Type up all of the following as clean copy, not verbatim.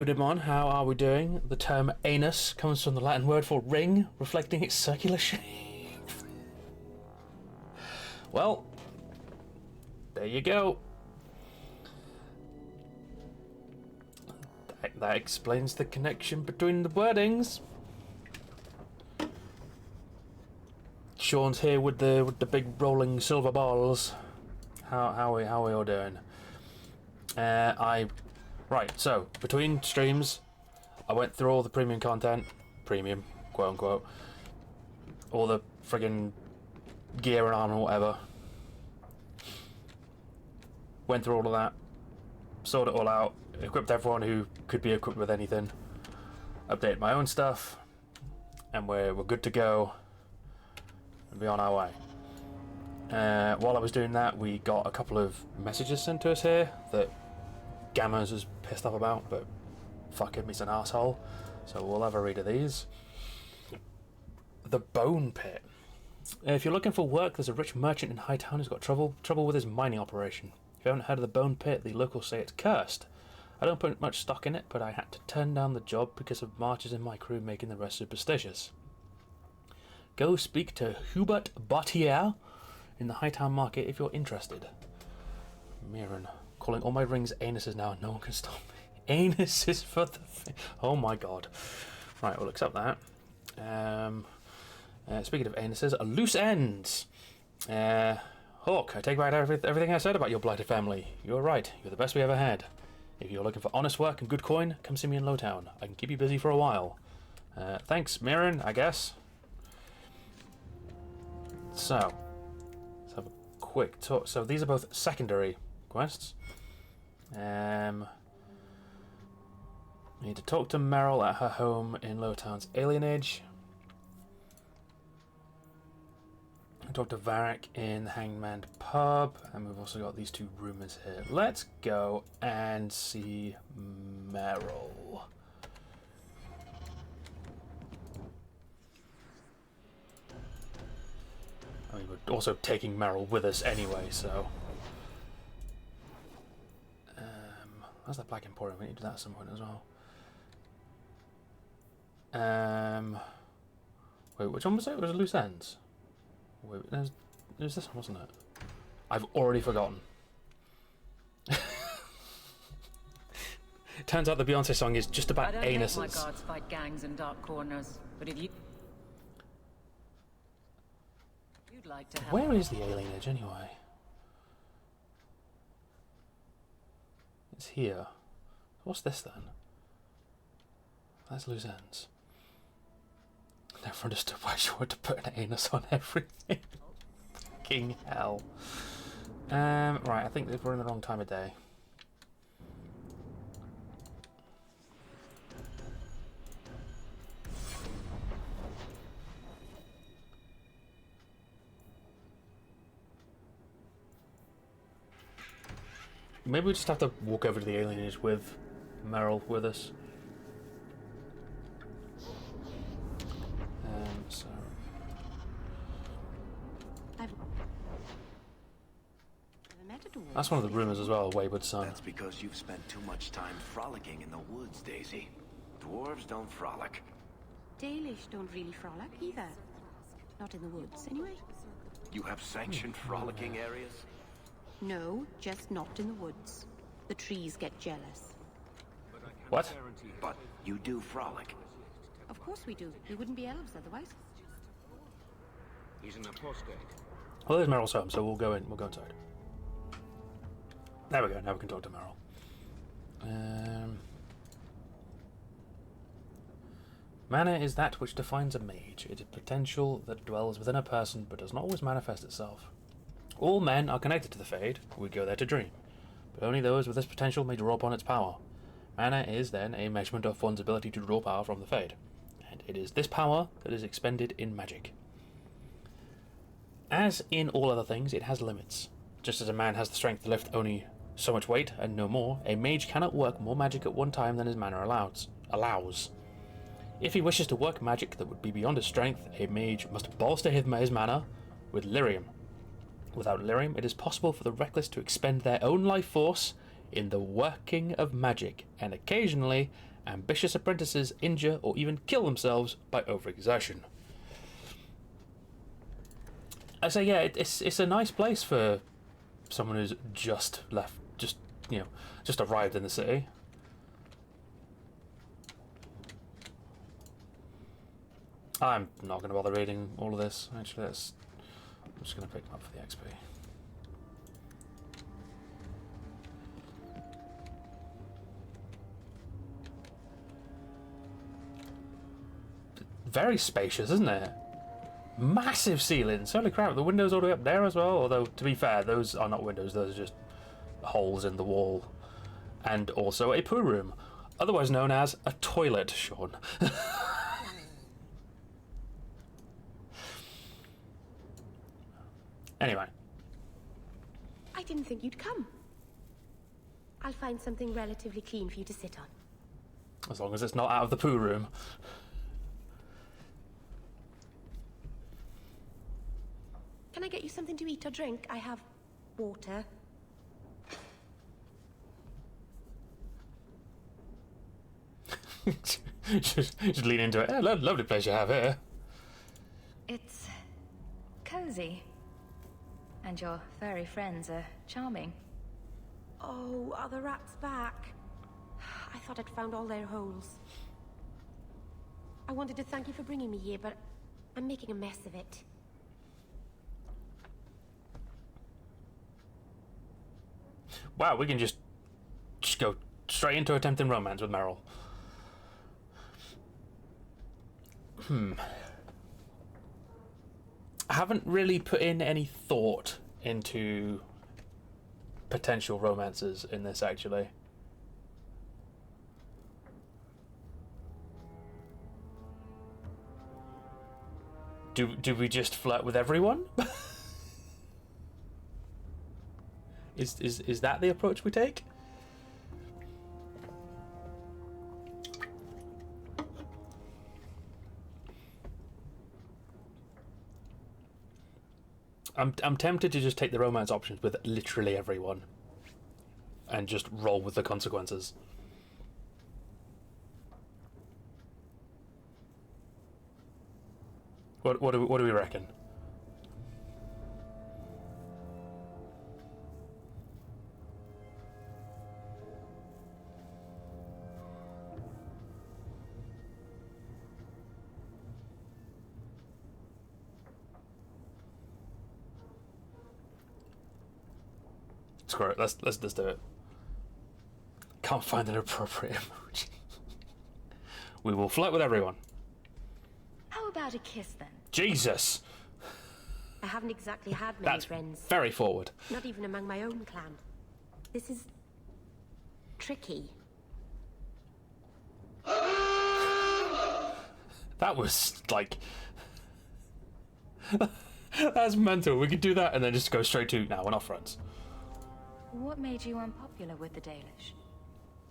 Demon, how are we doing? The term anus comes from the Latin word for ring, reflecting its circular shape. Well, there you go. That explains the connection between the wordings. Sean's here with the big rolling silver balls. How are we all doing? Right, so, between streams, I went through all the premium content, premium, quote unquote, all the friggin' gear and armor, whatever. Went through all of that, sorted it all out, equipped everyone who could be equipped with anything, updated my own stuff, and we're good to go, and be on our way. While I was doing that, we got a couple of messages sent to us here that Gammers was pissed off about, but fuck him, he's an asshole. So we'll have a read of these. The Bone Pit. If you're looking for work, there's a rich merchant in Hightown who's got trouble with his mining operation. If you haven't heard of the Bone Pit, the locals say it's cursed. I don't put much stock in it, but I had to turn down the job because of marches in my crew making the rest superstitious. Go speak to Hubert Bartier in the Hightown market if you're interested. Mirren. Calling all my rings anuses now, and no one can stop me. Anuses for the... Oh my god. Right, we'll accept that. Speaking of anuses, loose ends. Hawk, I take back everything I said about your blighted family. You were right. You're the best we ever had. If you're looking for honest work and good coin, come see me in Lowtown. I can keep you busy for a while. Thanks, Mirren, I guess. So, let's have a quick talk. So these are both secondary quests. We need to talk to Meryl at her home in Lowtown's alienage. Talk to Varric in the Hangman pub, and we've also got these two rumours here. Let's go and see Meryl. I mean, we're also taking Meryl with us anyway, so... That's the Black Emporium, we need to do that at some point as well. Wait, which one was it? It was Loose Ends? Wait, it was this one, wasn't it? I've already forgotten. Turns out the Beyonce song is just about anuses. I don't think my guards fight gangs in dark corners, but if you'd like to help... Where is the alienage anyway? It's here. What's this then? That's Loose Ends. I never understood why she wanted to put an anus on everything. Fucking hell. Right, I think we're in the wrong time of day. Maybe we just have to walk over to the alienage with Meryl with us. That's one of the rumours as well, Wayward Son. That's because you've spent too much time frolicking in the woods, Daisy. Dwarves don't frolic. Dalish don't really frolic either. Not in the woods, anyway. You have sanctioned frolicking areas? No, just not in the woods. The trees get jealous. What? But you do frolic. Of course we do. We wouldn't be elves otherwise. He's in the postgate. Well, there's Meryl's home, so we'll go in. We'll go inside. There we go. Now we can talk to Meryl. Mana is that which defines a mage. It is potential that dwells within a person, but does not always manifest itself. All men are connected to the Fade. We go there to dream, but only those with this potential may draw upon its power. Mana is then a measurement of one's ability to draw power from the Fade, and it is this power that is expended in magic. As in all other things, it has limits. Just as a man has the strength to lift only so much weight and no more, a mage cannot work more magic at one time than his mana allows. If he wishes to work magic that would be beyond his strength, a mage must bolster his mana with lyrium. Without lyrium, it is possible for the reckless to expend their own life force in the working of magic, and occasionally ambitious apprentices injure or even kill themselves by overexertion. I say, yeah, it's a nice place for someone who's just arrived in the city. I'm not going to bother reading all of this. Actually, I'm just going to pick them up for the XP. Very spacious, isn't it? Massive ceilings. Holy crap, the windows all the way up there as well. Although, to be fair, those are not windows, those are just holes in the wall. And also a poo room, otherwise known as a toilet, Sean. Anyway. I didn't think you'd come. I'll find something relatively clean for you to sit on. As long as it's not out of the poo room. Can I get you something to eat or drink? I have water. just lean into it. Lovely place you have here. It's cozy. And your furry friends are charming. Oh, are the rats back? I thought I'd found all their holes. I wanted to thank you for bringing me here, but I'm making a mess of it. Wow, we can just go straight into attempting romance with Meryl. I haven't really put in any thought into potential romances in this, actually. Do we just flirt with everyone? Is that the approach we take? I'm tempted to just take the romance options with literally everyone and just roll with the consequences. What do we reckon? Screw it. Let's just do it. Can't find an appropriate emoji. We will flirt with everyone. How about a kiss then? Jesus! I haven't exactly had many That's friends. very forward. Not even among my own clan. This is tricky. That was like... That's mental. We could do that and then just go straight to, now we're not friends. What made you unpopular with the Dalish?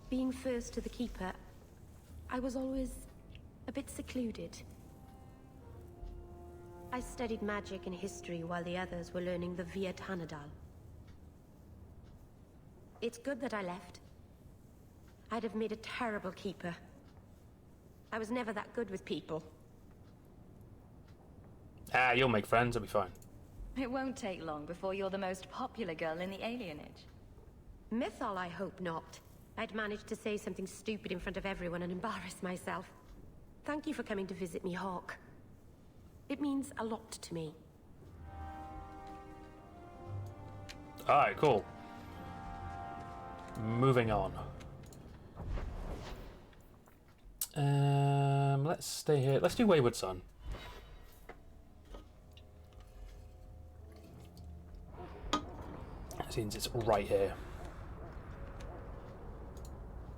Being first to the Keeper, I was always a bit secluded. I studied magic and history while the others were learning the Via Tanadal. It's good that I left. I'd have made a terrible Keeper. I was never that good with people. Ah, you'll make friends, it'll be fine. It won't take long before you're the most popular girl in the alienage. Mythal, I hope not. I'd managed to say something stupid in front of everyone and embarrass myself. Thank you for coming to visit me, Hawke. It means a lot to me. Alright, cool. Moving on. Let's stay here. Let's do Wayward Son. Since it's right here.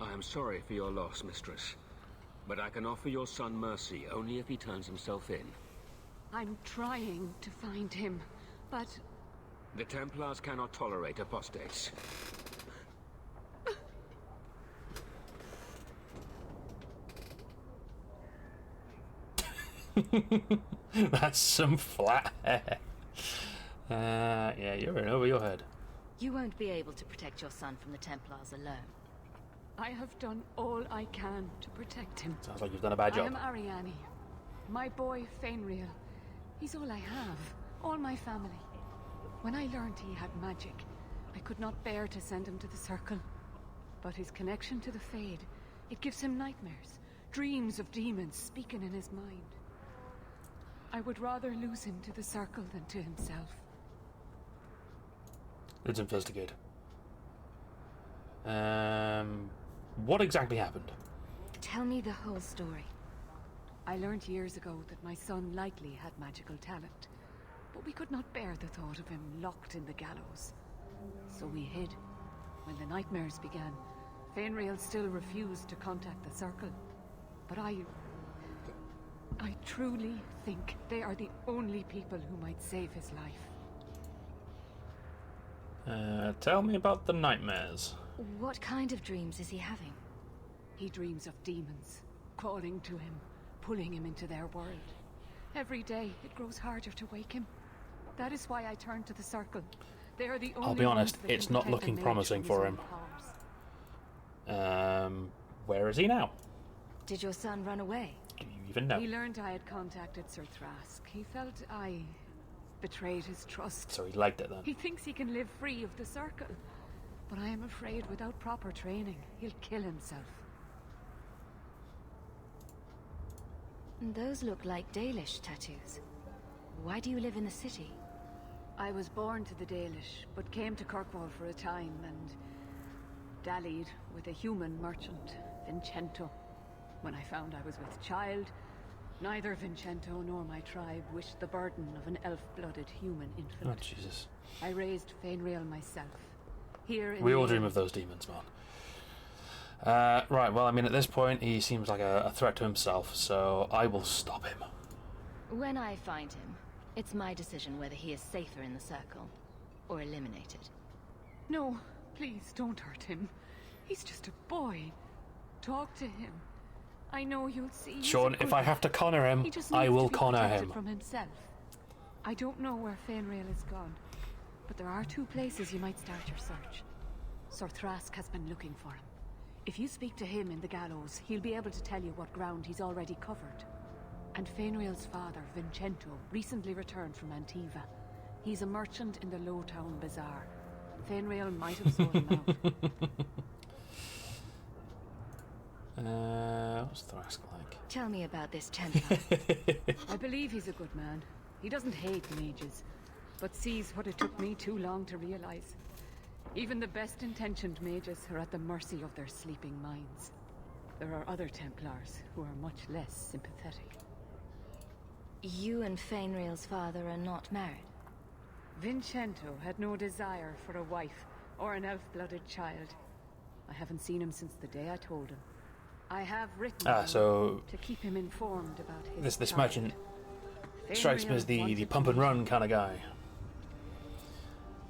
I am sorry for your loss, mistress. But I can offer your son mercy only if he turns himself in. I'm trying to find him, but... The Templars cannot tolerate apostates. That's some flat hair. Yeah, you're in over your head. You won't be able to protect your son from the Templars alone. I have done all I can to protect him. Sounds like you've done a bad I job. am Ariane. My boy, Fainriel. He's all I have. All my family. When I learned he had magic, I could not bear to send him to the Circle. But his connection to the Fade, it gives him nightmares. Dreams of demons speaking in his mind. I would rather lose him to the Circle than to himself. Let's investigate. What exactly happened? Tell me the whole story. I learned years ago that my son likely had magical talent, but we could not bear the thought of him locked in the gallows. So we hid. When the nightmares began, Fainriel still refused to contact the Circle. But I truly think they are the only people who might save his life. Tell me about the nightmares. What kind of dreams is he having? He dreams of demons, calling to him, pulling him into their world. Every day, it grows harder to wake him. That is why I turned to the Circle. They are the only I'll be honest, ones that it's can not protect a looking mage promising from his for own him. powers. Where is he now? Did your son run away? Do you even know? He learned I had contacted Sir Thrask. He felt I betrayed his trust. So he liked it then. He thinks he can live free of the Circle. But I am afraid without proper training, he'll kill himself. Those look like Dalish tattoos. Why do you live in the city? I was born to the Dalish, but came to Kirkwall for a time and dallied with a human merchant, Vincento. When I found I was with child, neither Vincento nor my tribe wished the burden of an elf-blooded human Oh, infant. Jesus. I raised Fainriel myself. Here in We all the dream of those demons, man. Right, well, I mean, at this point, he seems like a threat to himself, so I will stop him. When I find him, it's my decision whether he is safer in the Circle or eliminated. No, please don't hurt him. He's just a boy. Talk to him. I know you'll see. he's Sean, a if good I have to lad. corner him, He just I needs will to be corner protected him. from himself. I don't know where Fainriel is gone, but there are 2 places you might start your search. Sir Thrask has been looking for him. If you speak to him in the gallows, he'll be able to tell you what ground he's already covered. And Fainriel's father, Vincento, recently returned from Antiva. He's a merchant in the Lowtown Bazaar. Fainriel might have sought him out. What's Thrask like? Tell me about this Templar. I believe he's a good man. He doesn't hate mages, but sees what it took me too long to realize. Even the best-intentioned mages are at the mercy of their sleeping minds. There are other Templars who are much less sympathetic. You and Fainriel's father are not married. Vincento had no desire for a wife or an elf-blooded child. I haven't seen him since the day I told him. I have written him So to keep him informed about his this child. merchant strikes me as the wanted pump and run kind of guy.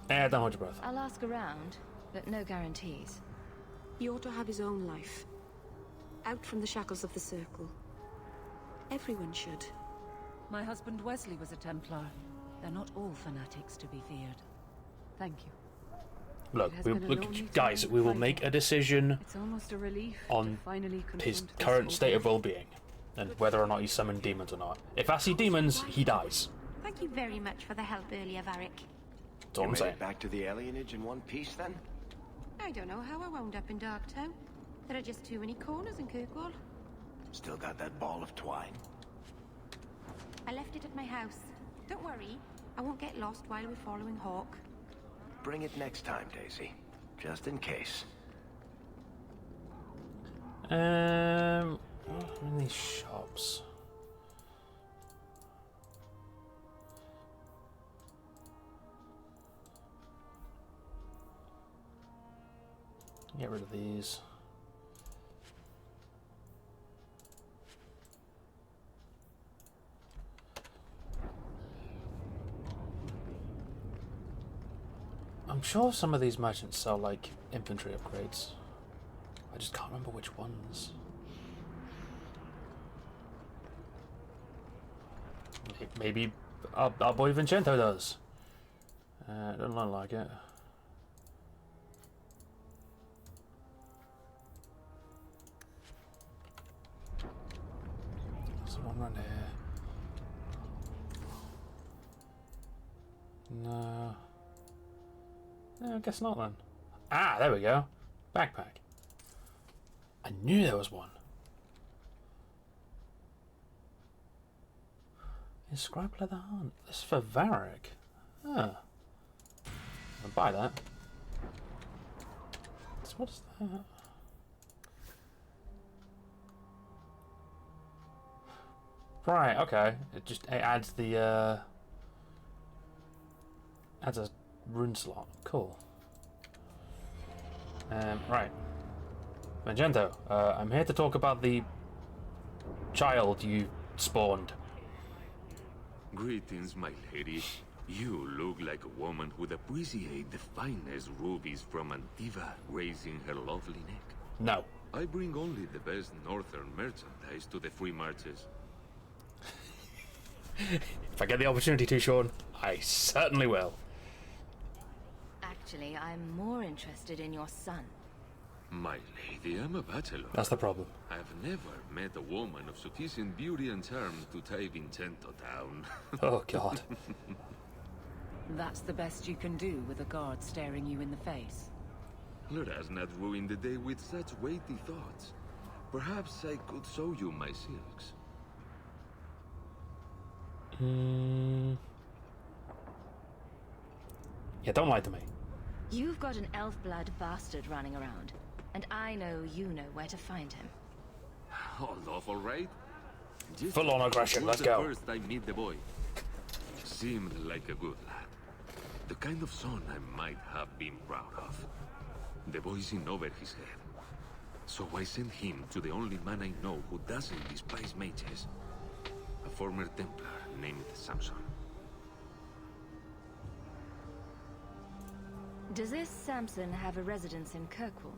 Don't hold your breath. I'll ask around, but no guarantees. He ought to have his own life. Out from the shackles of the Circle. Everyone should. My husband Wesley was a Templar. They're not all fanatics to be feared. Thank you. Look, It has we, been a look, lonely guys, time we will fighting. make a decision It's almost a relief on to finally his confront this current state of overlord. well-being and whether or not he's summoned demons or not. If I see demons, he dies. Thank you very much for the help earlier, Varric. That's all You I'm made saying. it back to the alienage in one piece, then? I don't know how I wound up in Darktown. There are just too many corners in Kirkwall. Still got that ball of twine? I left it at my house. Don't worry, I won't get lost while we're following Hawk. Bring it next time, Daisy. Just in case. What are in these shops? Get rid of these. I'm sure some of these merchants sell like infantry upgrades. I just can't remember which ones. Maybe our boy Vincento does. Doesn't look like it. one around here? No. No, I guess not then. Ah, there we go. Backpack. I knew there was one. Inscribed leather hunt. This is for Varric. Ah. I'll buy that. So what is that? Right, okay. It adds the adds a rune slot. Cool. Right. Magento, I'm here to talk about the child you spawned. Greetings, my lady. You look like a woman who'd appreciate the finest rubies from Antiva raising her lovely neck. No. I bring only the best northern merchandise to the free marches. If I get the opportunity to, Sean, I certainly will. Actually, I'm more interested in your son. My lady, I'm a bachelor. That's the problem. I've never met a woman of sufficient beauty and charm to tie Vincento down. Oh, God. That's the best you can do with a guard staring you in the face. Let us not ruin the day with such weighty thoughts. Perhaps I could show you my silks. Yeah, don't lie to me. You've got an elf-blood bastard running around, and I know you know where to find him. All awful, right? Just Full-on aggression, let's the go. First I meet the boy. Seemed like a good lad. The kind of son I might have been proud of. The boy's in over his head. So I sent him to the only man I know who doesn't despise mages. A former Templar named Samson. Does this Samson have a residence in Kirkwall?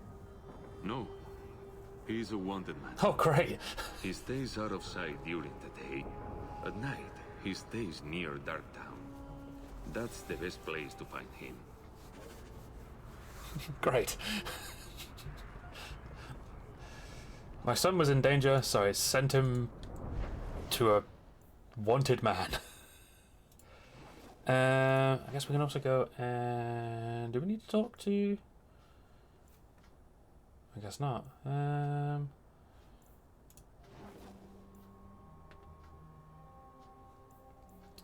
No. He's a wanted man. Oh, great. He stays out of sight during the day. At night, he stays near Darktown. That's the best place to find him. Great. My son was in danger, so I sent him to a wanted man. I guess we can also go and... Do we need to talk to... I guess not.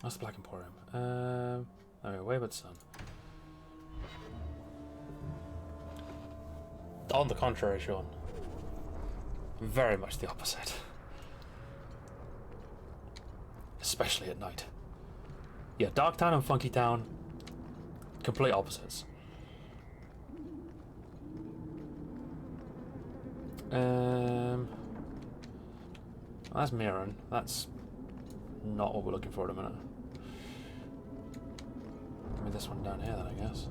That's the Black Emporium. Okay, Wayward Son. On the contrary, Sean. Very much the opposite. Especially at night. Yeah, Darktown and Funky Town, complete opposites. That's Mirren. That's not what we're looking for at a minute. Give me this one down here then, I guess.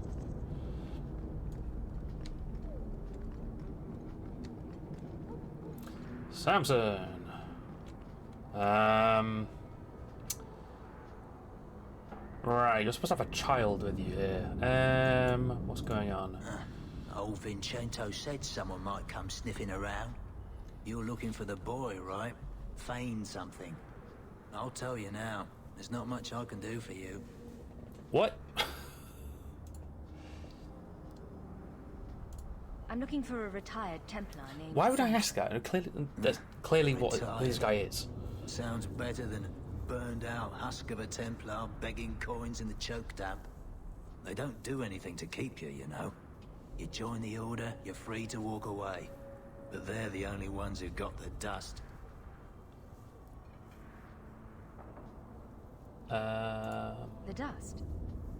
Samson. Right, you're supposed to have a child with you here. What's going on? Old Vincento said someone might come sniffing around. You're looking for the boy, right? Feign something. I'll tell you now, there's not much I can do for you. What? I'm looking for a retired Templar named... Why would I ask that? That's clearly what Retired. this guy is. Sounds better than a burned-out husk of a Templar begging coins in the choke damp. They don't do anything to keep you, you know. You join the Order, you're free to walk away. But they're the only ones who got the dust. The dust?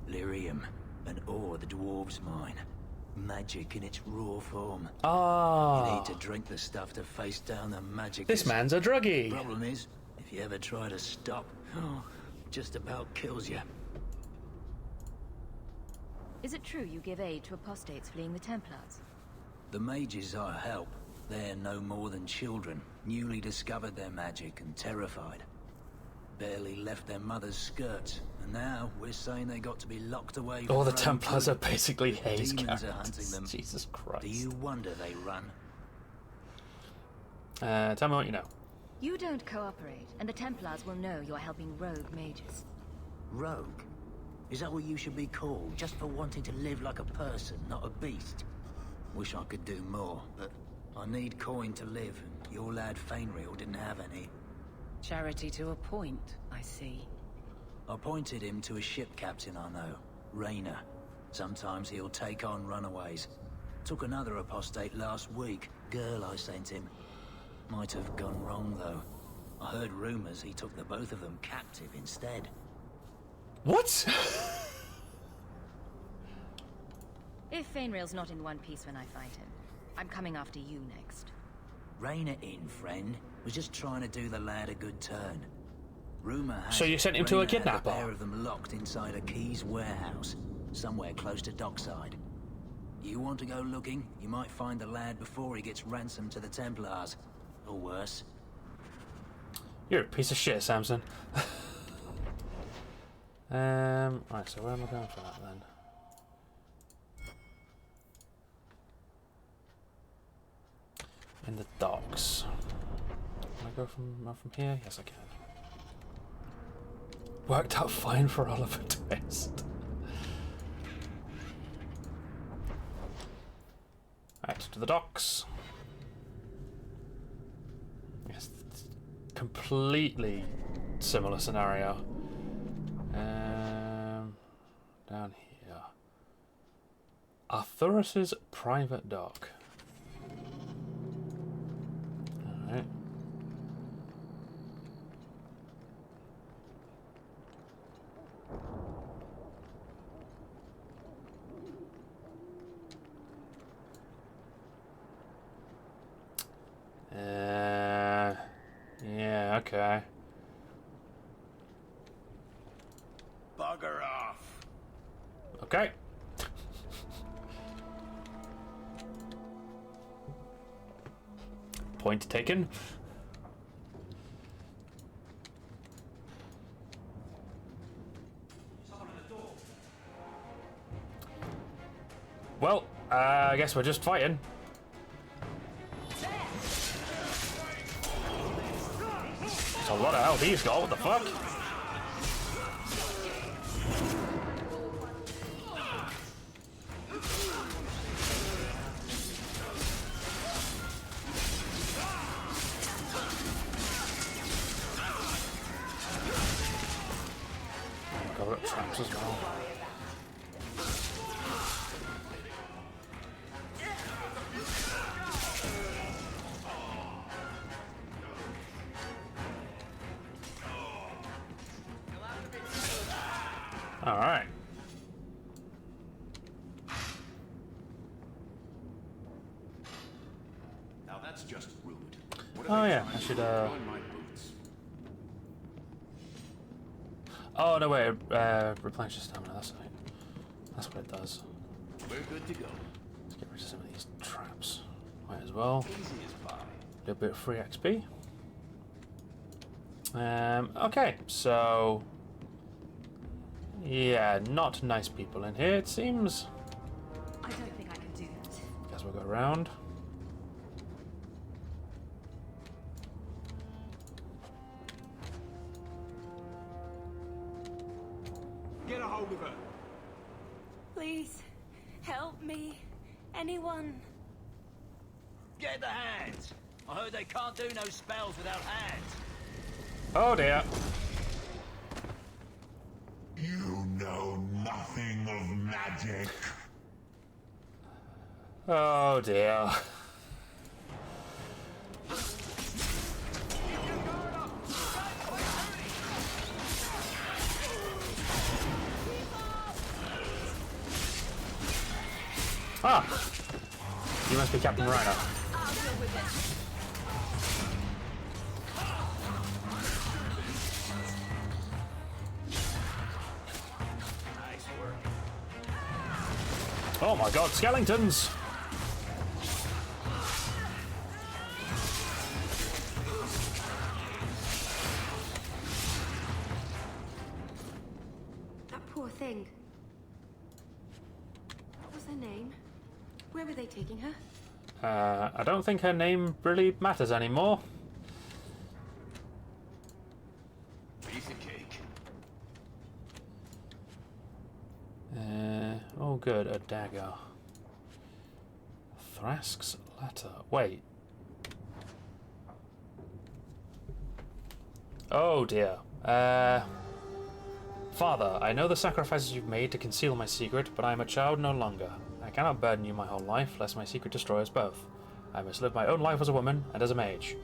Lyrium, an ore the dwarves mine. Magic in its raw form. You Ah, need to drink the stuff to face down the magic. this man's a druggie. Problem is, if you ever try to stop, just about kills you. Is it true you give aid to apostates fleeing the Templars? The mages I help, they're no more than children, newly discovered their magic and terrified. Barely left their mother's skirts, and now we're saying they got to be locked away. All the for their own Templars good. are basically Haze Demons are hunting characters. them. Jesus Christ. Do you wonder they run? Tell me what you know. You don't cooperate, and the Templars will know you're helping rogue mages. Rogue? Is that what you should be called, just for wanting to live like a person, not a beast? Wish I could do more, but I need coin to live, and your lad Fainreal didn't have any. Charity to a point, I see. I pointed him to a ship captain I know, Rayner. Sometimes he'll take on runaways. Took another apostate last week, girl I sent him. Might have gone wrong, though. I heard rumors he took the both of them captive instead. What? If Fainrail's not in one piece when I find him, I'm coming after you next. Rein it in, friend. Was just trying to do the lad a good turn. Rumor has So you sent him to a Rayner had kidnapper? a pair of them locked inside a Keys warehouse, somewhere close to Dockside. You want to go looking? You might find the lad before he gets ransomed to the Templars. Or worse. You're a piece of shit, Samson. Right, so where am I going for that then? In the docks. Can I go from here? Yes, I can. Worked out fine for Oliver Twist. Right, to the docks. Yes, it's completely similar scenario. Down here. Arthurus's private dock. Alright. Yeah, okay. Bugger off. Okay. Point taken. Well, I guess we're just fighting. That's a lot of health he's got, what the fuck? Got up traps as well. All right. Now that's just rude. Oh yeah, I should Oh no wait, replenish your stamina, that's right. That's what it does. We're good to go. Let's get rid of some of these traps. Might as well. Easy as pie. A little bit of free XP. Okay, so yeah, not nice people in here, it seems. I don't think I can do that. Guess we'll go around. Get a hold of her. Please, help me. Anyone. Get the hands! I heard they can't do no spells without hands. Oh dear. You know nothing of magic. Oh dear. Ah! You must be Captain Rhino. Oh my god, skeletons! That poor thing. What was her name? Where were they taking her? I don't think her name really matters anymore. good. A dagger. Thrask's letter. Wait. Oh dear. Father, I know the sacrifices you've made to conceal my secret, but I am a child no longer. I cannot burden you my whole life, lest my secret destroy us both. I must live my own life as a woman and as a mage.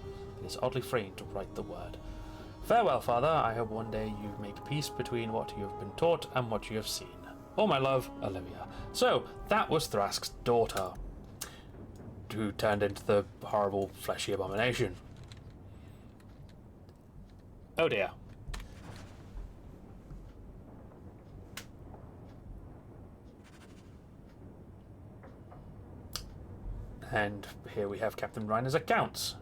It is oddly freeing to write the word. Farewell, Father. I hope one day you make peace between what you have been taught and what you have seen. All my love, Olivia. So, that was Thrask's daughter, who turned into the horrible fleshy abomination. Oh dear. And here we have Captain Reiner's accounts.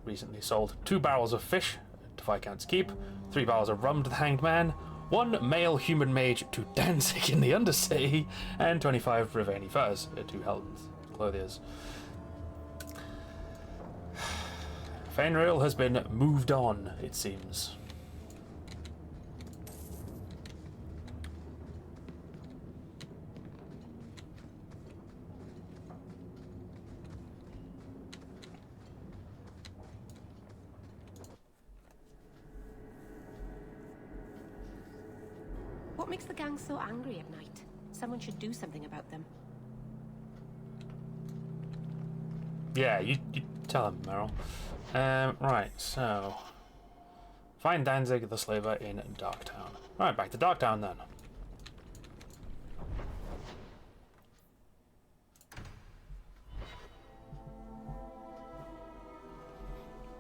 Recently sold 2 barrels of fish to Viscount's Keep, 3 barrels of rum to the Hanged Man, 1 male human mage to Danzig in the Undersea, and 25 Riveni furs to Helden's clothiers. Fainrail has been moved on, it seems. What makes the gang so angry at night? Someone should do something about them. Yeah, you tell him, Meryl. Right, so... Find Danzig the Slaver in Darktown. Right, back to Darktown then.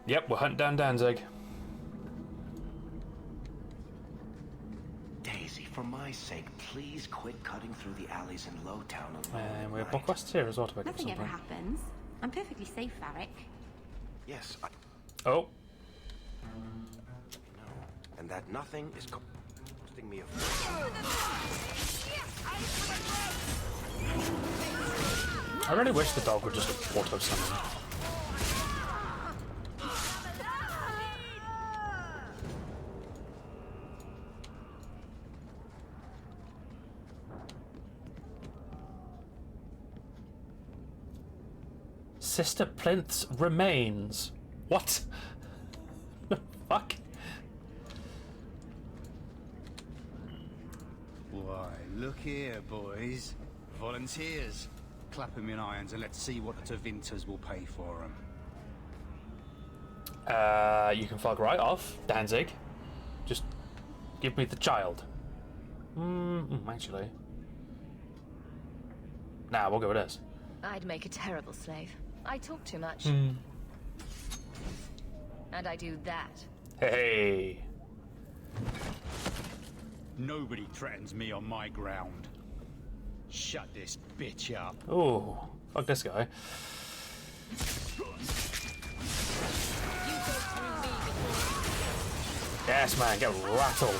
Yep, we're hunting down Danzig. Daisy, for my sake, please quit cutting through the alleys in Lowtown alone. And we have book quests here as well to pick up Nothing ever something. happens. I'm perfectly safe, Varric. Yes, Oh. No, and that nothing is costing me a I really wish the dog would just auto summon. Sister Plinth's remains. What? The fuck? Why, look here, boys. Volunteers. Clap 'em in irons and let's see what the Tevinters will pay for 'em. You can fuck right off, Danzig. Just give me the child. Actually. Nah, we'll go with this. I'd make a terrible slave. I talk too much. And I do that. Hey. Nobody threatens me on my ground. Shut this bitch up. Oh, fuck this guy. Yes, man, get rattled.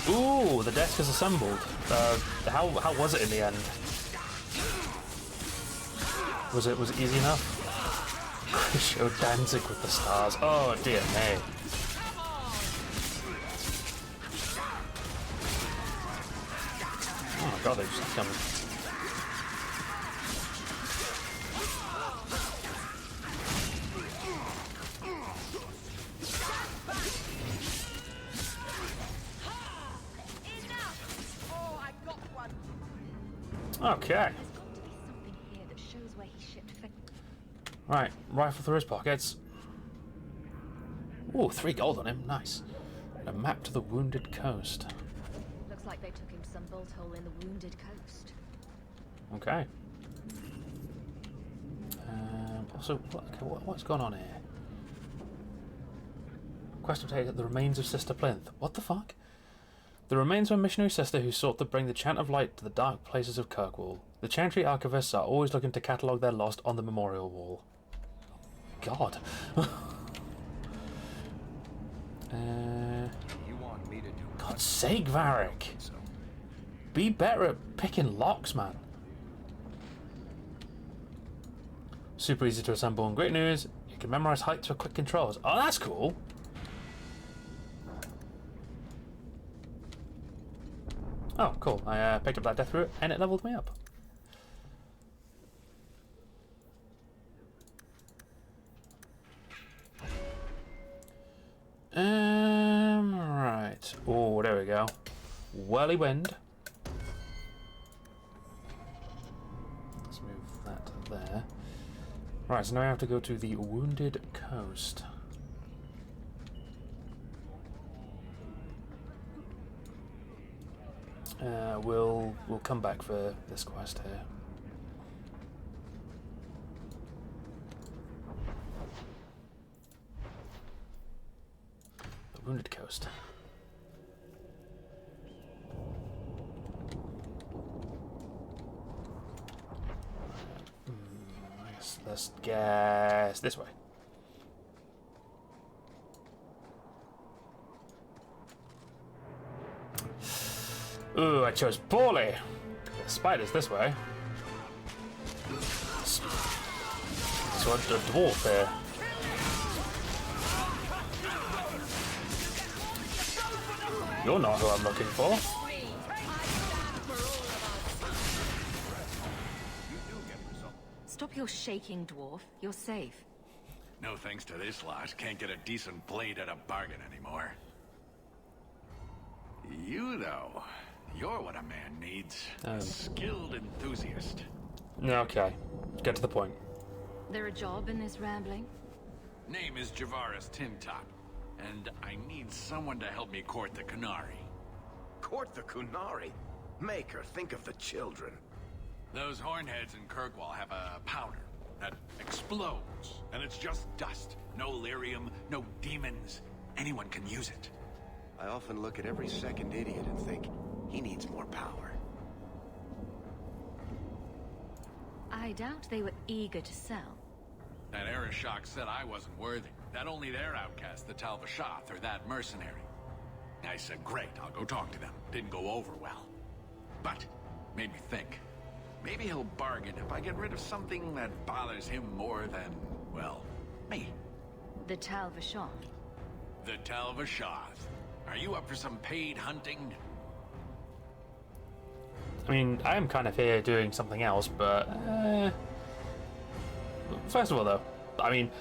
Ooh, the desk is assembled. How was it in the end? Was it easy enough? Show Danzig with the stars. Oh dear me. Oh my god, they just come. Okay. Right, rifle through his pockets. Ooh, 3 gold on him, nice. And a map to the Wounded Coast. Looks like they took him to some bolt hole in the Wounded Coast. Okay. Also, what's going on here? Quest obtained the remains of Sister Plinth. What the fuck? The remains of a missionary sister who sought to bring the chant of light to the dark places of Kirkwall. The Chantry archivists are always looking to catalogue their lost on the memorial wall. God. God's sake, Varric. Be better at picking locks, man. Super easy to assemble and great news, you can memorize heights with quick controls. Oh, that's cool. cool. I picked up that death root and it leveled me up. Right. Oh, there we go. Whirlwind. Let's move that there. Right, so now we have to go to the Wounded Coast. We'll come back for this quest here. The Wounded Coast. I guess let's guess this way. Ooh, I chose poorly. The spider's this way. So I'm a dwarf here. You're not who I'm looking for. Stop your shaking, dwarf. You're safe. No thanks to this lot. Can't get a decent blade at a bargain anymore. You, though, you're what a man needs. A skilled enthusiast. Okay, get to the point. There a job in this rambling? Name is Javaris Tintop, and I need someone to help me court the Qunari. Court the Qunari? Make her think of the children. Those hornheads in Kirkwall have a powder that explodes, and it's just dust. No lyrium, no demons. Anyone can use it. I often look at every second idiot and think, he needs more power. I doubt they were eager to sell. That Arishok said I wasn't worthy. That only their outcast, the Tal-Vashoth, or that mercenary. I said, great, I'll go talk to them. Didn't go over well. But, made me think. Maybe he'll bargain if I get rid of something that bothers him more than, well, me. The Tal-Vashoth. The Tal-Vashoth. Are you up for some paid hunting? I mean, I am kind of here doing something else, but... First of all, though, I mean...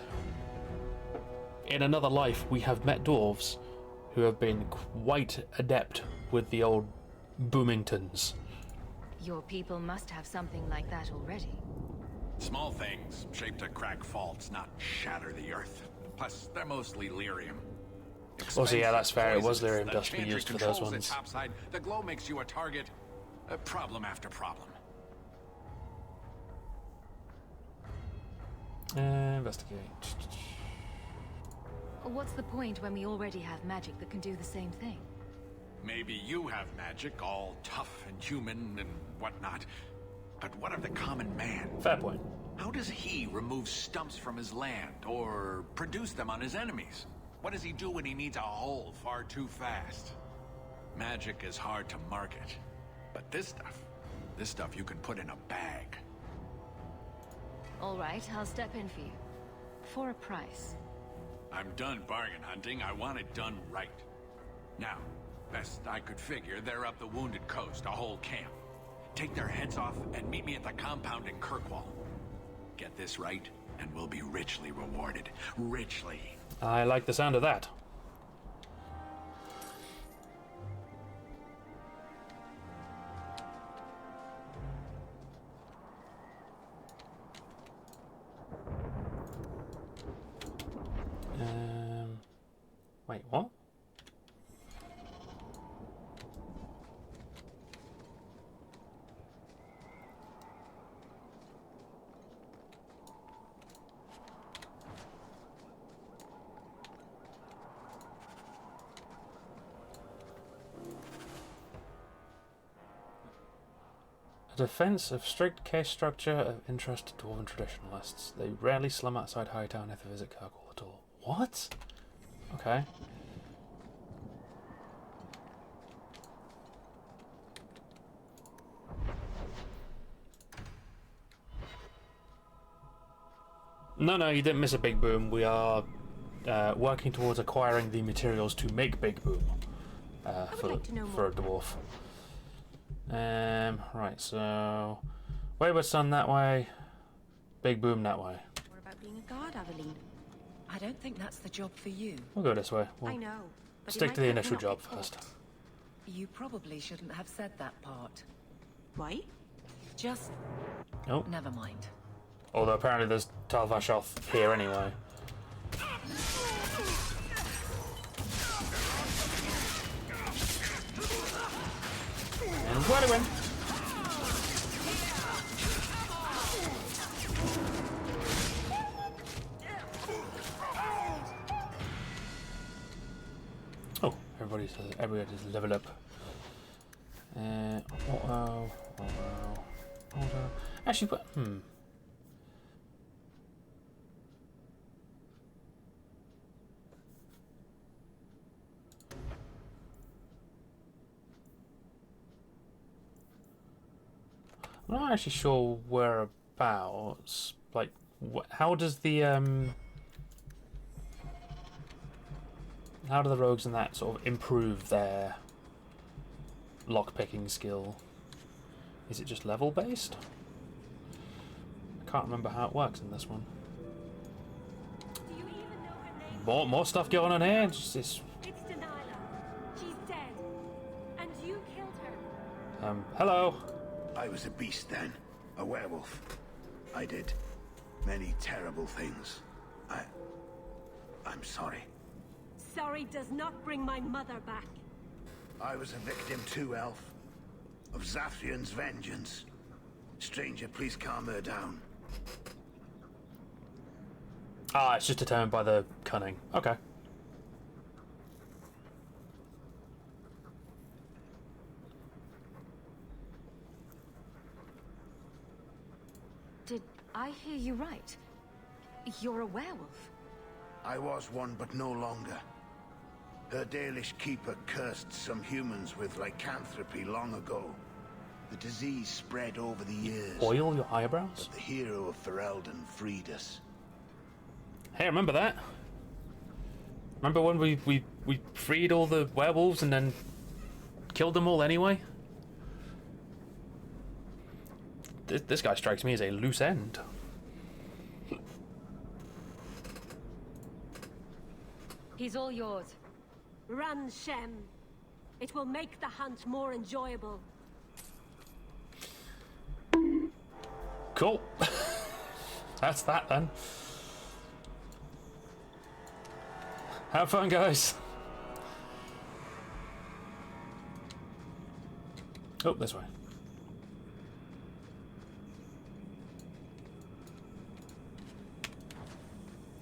In another life, we have met dwarves who have been quite adept with the old Boomingtons. Your people must have something like that already. Small things, shaped to crack faults, not shatter the earth. Plus, they're mostly lyrium. Also, yeah, that's fair. It was lyrium dust we used for those ones. Topside. The glow makes you a target. Problem after problem. Investigate. What's the point when we already have magic that can do the same thing? Maybe you have magic, all tough and human and whatnot. But what of the common man? Fair point. How does he remove stumps from his land, or produce them on his enemies? What does he do when he needs a hole far too fast? Magic is hard to market. But this stuff you can put in a bag. All right, I'll step in for you. For a price. I'm done bargain hunting. I want it done right. Now, best I could figure, they're up the Wounded Coast, a whole camp. Take their heads off and meet me at the compound in Kirkwall. Get this right, and we'll be richly rewarded. Richly. I like the sound of that. Wait, what? Defense of strict case structure of interest to dwarven traditionalists. They rarely slum outside Hightown if they visit Kirkwall at all. What? Okay. No, you didn't miss a big boom. We are working towards acquiring the materials to make big boom for a dwarf. Right, so Wayward Sun that way, Big Boom that way. What about being a guard, Aveline? I don't think that's the job for you. We'll go this way. We'll I know. But it stick might to the help me initial not job get caught. first. You probably shouldn't have said that part. Why? Just... Oh. Never mind. Although apparently there's Tal Vashoth here anyway. And where do we win? Oh, everybody's level up. Auto. Actually, but I'm not actually sure whereabouts. Like, how does the how do the rogues and that sort of improve their lockpicking skill? Is it just level based? I can't remember how it works in this one. More stuff going on here. It's It's Delilah. She's dead. And you killed her. Hello. I was a beast then. A werewolf. I did many terrible things. I'm sorry. Sorry does not bring my mother back. I was a victim too, Elf. Of Zathrian's vengeance. Stranger, please calm her down. Ah, it's just determined by the cunning. Okay. Did I hear you right? You're a werewolf? I was one, but no longer. Her Dalish keeper cursed some humans with lycanthropy long ago. The disease spread over the years. Oil your eyebrows? But the hero of Ferelden freed us. Hey, remember that? Remember when we freed all the werewolves and then killed them all anyway? This guy strikes me as a loose end. He's all yours. Run, Shem. It will make the hunt more enjoyable. Cool. That's that then. Have fun, guys. Oh, this way.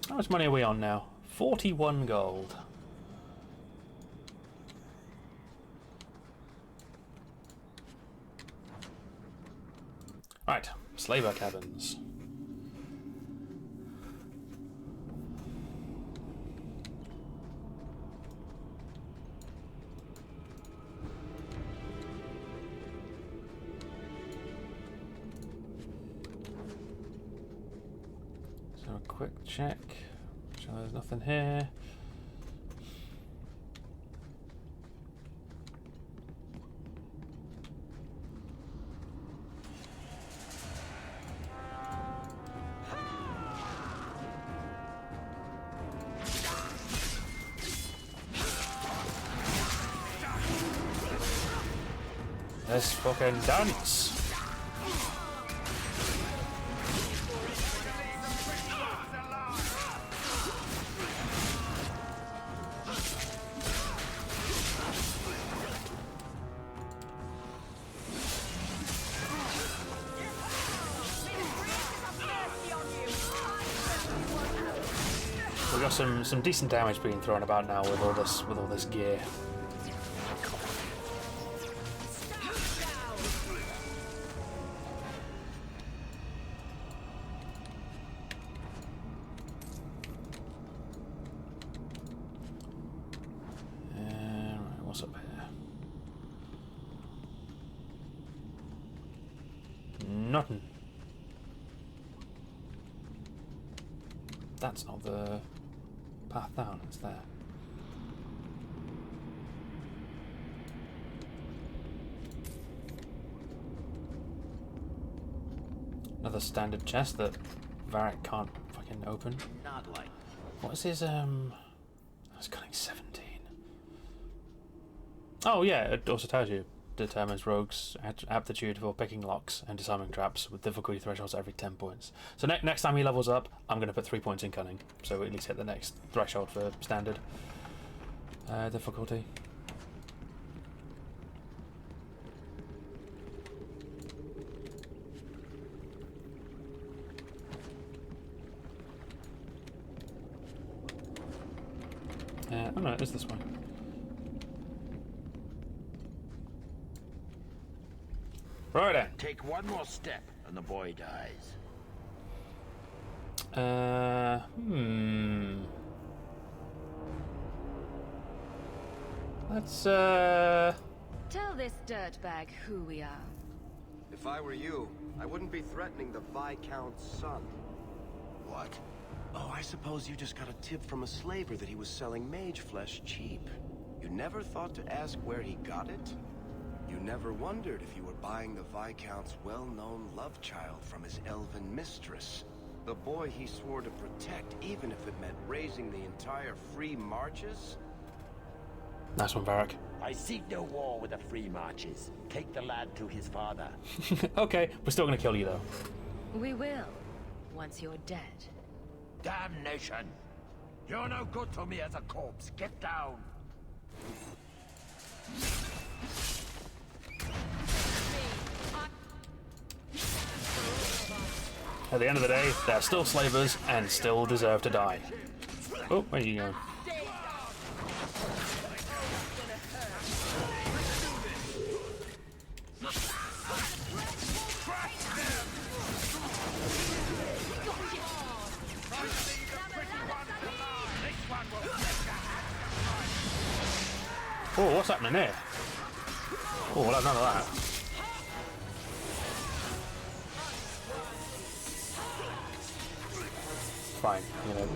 How much money are we on now? 41 gold. Right, slaver cabins. So a quick check. So there's nothing here. Let's fucking dance. We got some decent damage being thrown about now with all this gear. Right, what's up here? Nothing. That's not the path down, it's there. Another standard chest that Varric can't fucking open. Not like. What is his I was cutting 17. Oh yeah, it also tells you determines rogues' aptitude for picking locks and disarming traps with difficulty thresholds every 10 points. So next time he levels up, I'm going to put 3 points in cunning, so at least hit the next threshold for standard difficulty. Oh no, it is this one. Right then. Take one more step and the boy dies. Let's Tell this dirtbag who we are. If I were you, I wouldn't be threatening the Viscount's son. What? Oh, I suppose you just got a tip from a slaver that he was selling mage flesh cheap. You never thought to ask where he got it? You never wondered if you were buying the Viscount's well-known love child from his elven mistress. The boy he swore to protect, even if it meant raising the entire Free Marches? Nice one, Varric. I seek no war with the Free Marches. Take the lad to his father. Okay, we're still gonna kill you though. We will, once you're dead. Damnation! You're no good to me as a corpse. Get down! At the end of the day, they're still slavers and still deserve to die. Oh, where are you going? Oh, what's happening here? Oh, we'll have none of that. Fine, you know,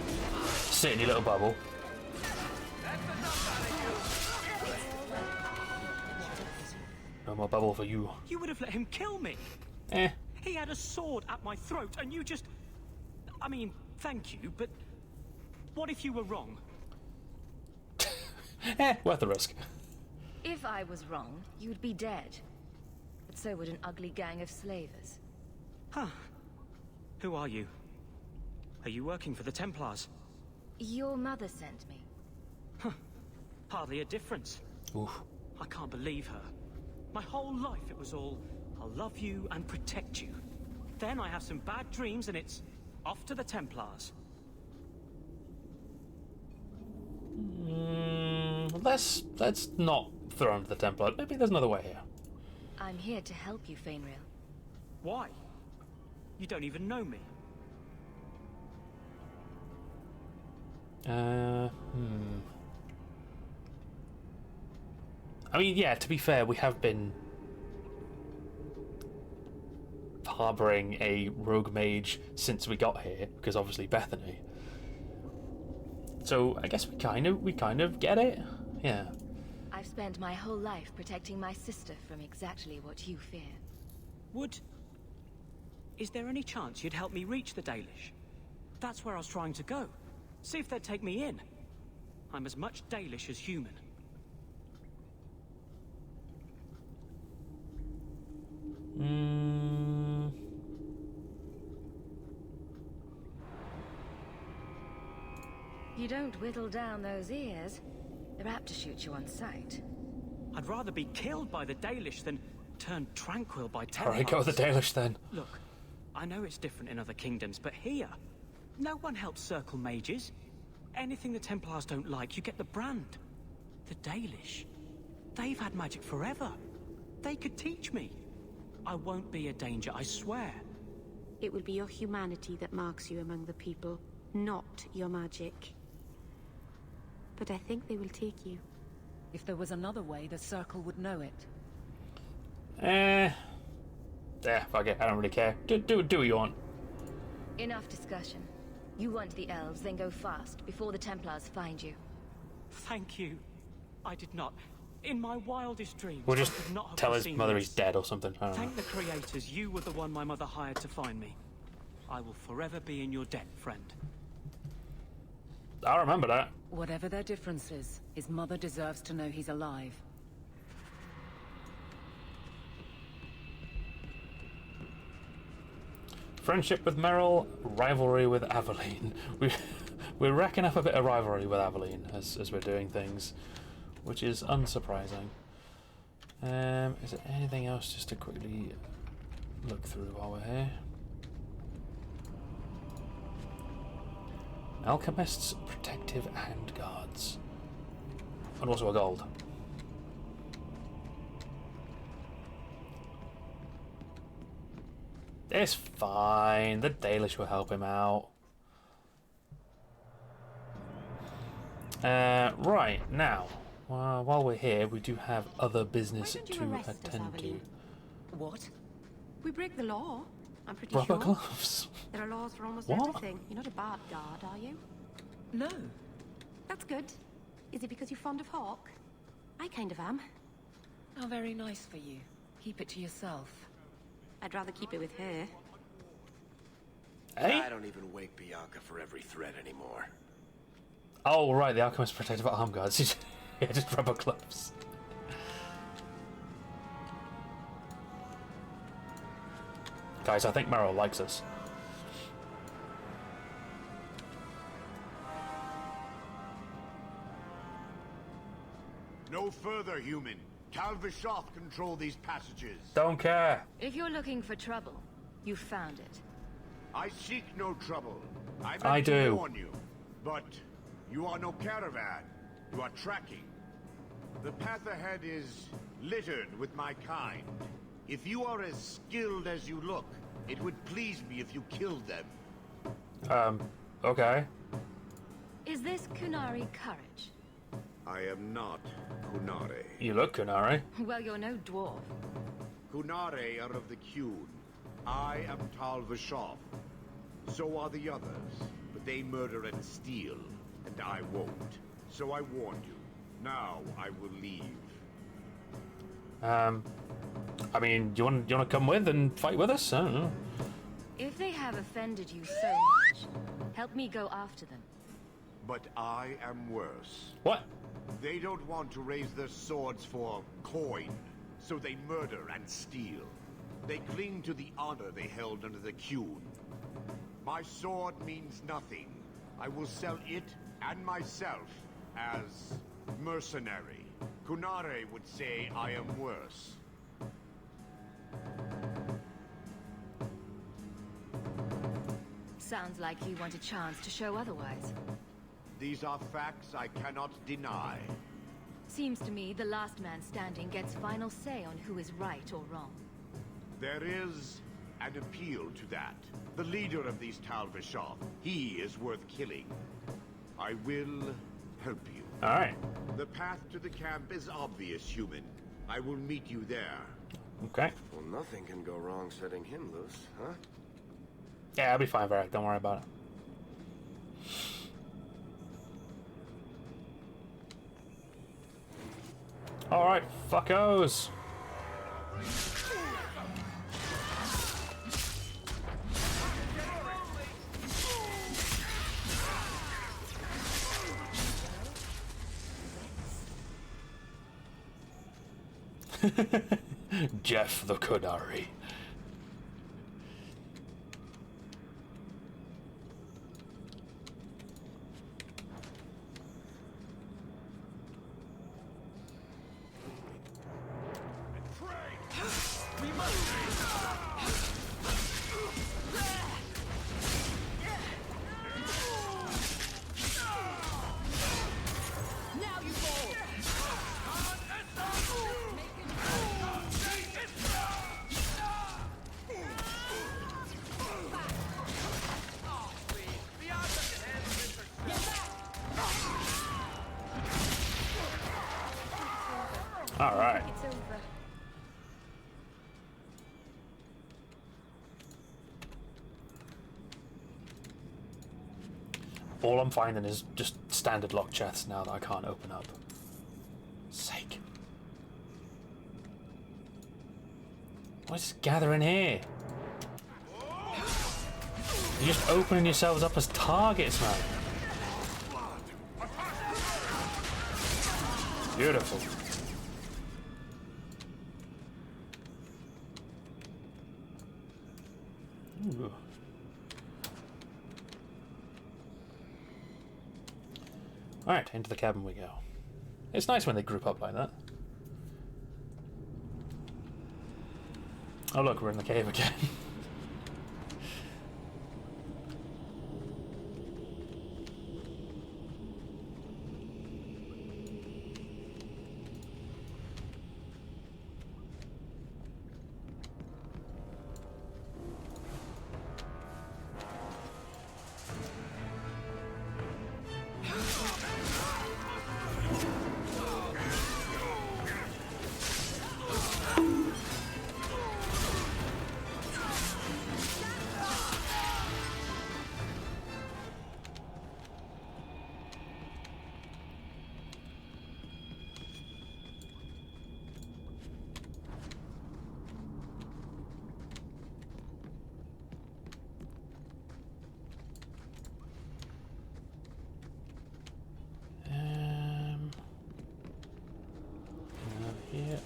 sit in your little bubble. No more bubble for you. You would have let him kill me. Eh. He had a sword at my throat, and you just... I mean, thank you, but what if you were wrong? Worth the risk. If I was wrong, you'd be dead. But so would an ugly gang of slavers. Huh. Who are you? Are you working for the Templars? Your mother sent me. Huh. Hardly a difference. Oof. I can't believe her. My whole life it was all, I'll love you and protect you. Then I have some bad dreams and it's off to the Templars. Let's not throw him to the Templar. Maybe there's another way here. I'm here to help you, Fainriel. Why? You don't even know me. I mean, yeah, to be fair, we have been harboring a rogue mage since we got here, because obviously Bethany. So I guess we kind of get it. Yeah. I've spent my whole life protecting my sister from exactly what you fear. Is there any chance you'd help me reach the Dalish? That's where I was trying to go. See if they'd take me in. I'm as much Dalish as human. You don't whittle down those ears. They're apt to shoot you on sight. I'd rather be killed by the Dalish than turned tranquil by Templars. Alright, go with the Dalish then. Look, I know it's different in other kingdoms, but here, no one helps circle mages. Anything the Templars don't like, you get the brand. The Dalish, they've had magic forever. They could teach me. I won't be a danger, I swear. It will be your humanity that marks you among the people, not your magic. But I think they will take you. If there was another way, the Circle would know it. Yeah, fuck it, I don't really care. Do what you want. Enough discussion. You want the elves, then go fast, before the Templars find you. Thank you. I did not. In my wildest dreams, We'll just I could not have tell his foreseen mother this. he's dead or something. I don't know. Thank the creators, you were the one my mother hired to find me. I will forever be in your debt, friend. I remember that. Whatever their differences, his mother deserves to know he's alive. Friendship with Merrill, rivalry with Aveline. We're racking up a bit of rivalry with Aveline as we're doing things, which is unsurprising. Is there anything else just to quickly look through while we're here? Alchemist's protective hand guards. And also a gold. It's fine. The Dalish will help him out. Right, now, while we're here, we do have other business to attend to. What? We break the law. I'm pretty Rubber sure. gloves? There are laws for almost What? everything. You're not a bad guard, are you? No. That's good. Is it because you're fond of Hawk? I kind of am. How very nice for you. Keep it to yourself. I'd rather keep it with her. Hey? I don't even wake Bianca for every threat anymore. Oh, right, the Alchemist protective arm guards. Yeah, just rubber gloves. Guys, I think Merrill likes us. No further, human. Tal Vishoth control these passages. Don't care. If you're looking for trouble, you found it. I seek no trouble. I do. To warn you, but you are no caravan. You are tracking. The path ahead is littered with my kind. If you are as skilled as you look, it would please me if you killed them. Okay. Is this Kunari courage? I am not Kunare. You look Kunari. Well, you're no dwarf. Kunare are of the Qun. I am Tal Vishoth. So are the others, but they murder and steal, and I won't. So I warned you. Now I will leave. I mean, do you want to come with and fight with us? I don't know. If they have offended you so much, help me go after them. But I am worse. What? They don't want to raise their swords for coin, so they murder and steal. They cling to the honor they held under the Qun. My sword means nothing. I will sell it and myself as mercenary. Kunare would say I am worse. Sounds like you want a chance to show otherwise. These are facts I cannot deny. Seems to me the last man standing gets final say on who is right or wrong. There is an appeal to that. The leader of these Tal Vishoth, he is worth killing. I will help you. Alright. The path to the camp is obvious, human. I will meet you there. Okay. Well, nothing can go wrong setting him loose, huh? Yeah, I'll be fine, Varric. Don't worry about it. Alright, fuckos. Jeff the Kunari. All right. It's over. All I'm finding is just standard lock chests now that I can't open up. Sake. What's gathering here? You're just opening yourselves up as targets, man. Beautiful. Ooh. Alright, into the cabin we go. It's nice when they group up like that. Oh look, we're in the cave again.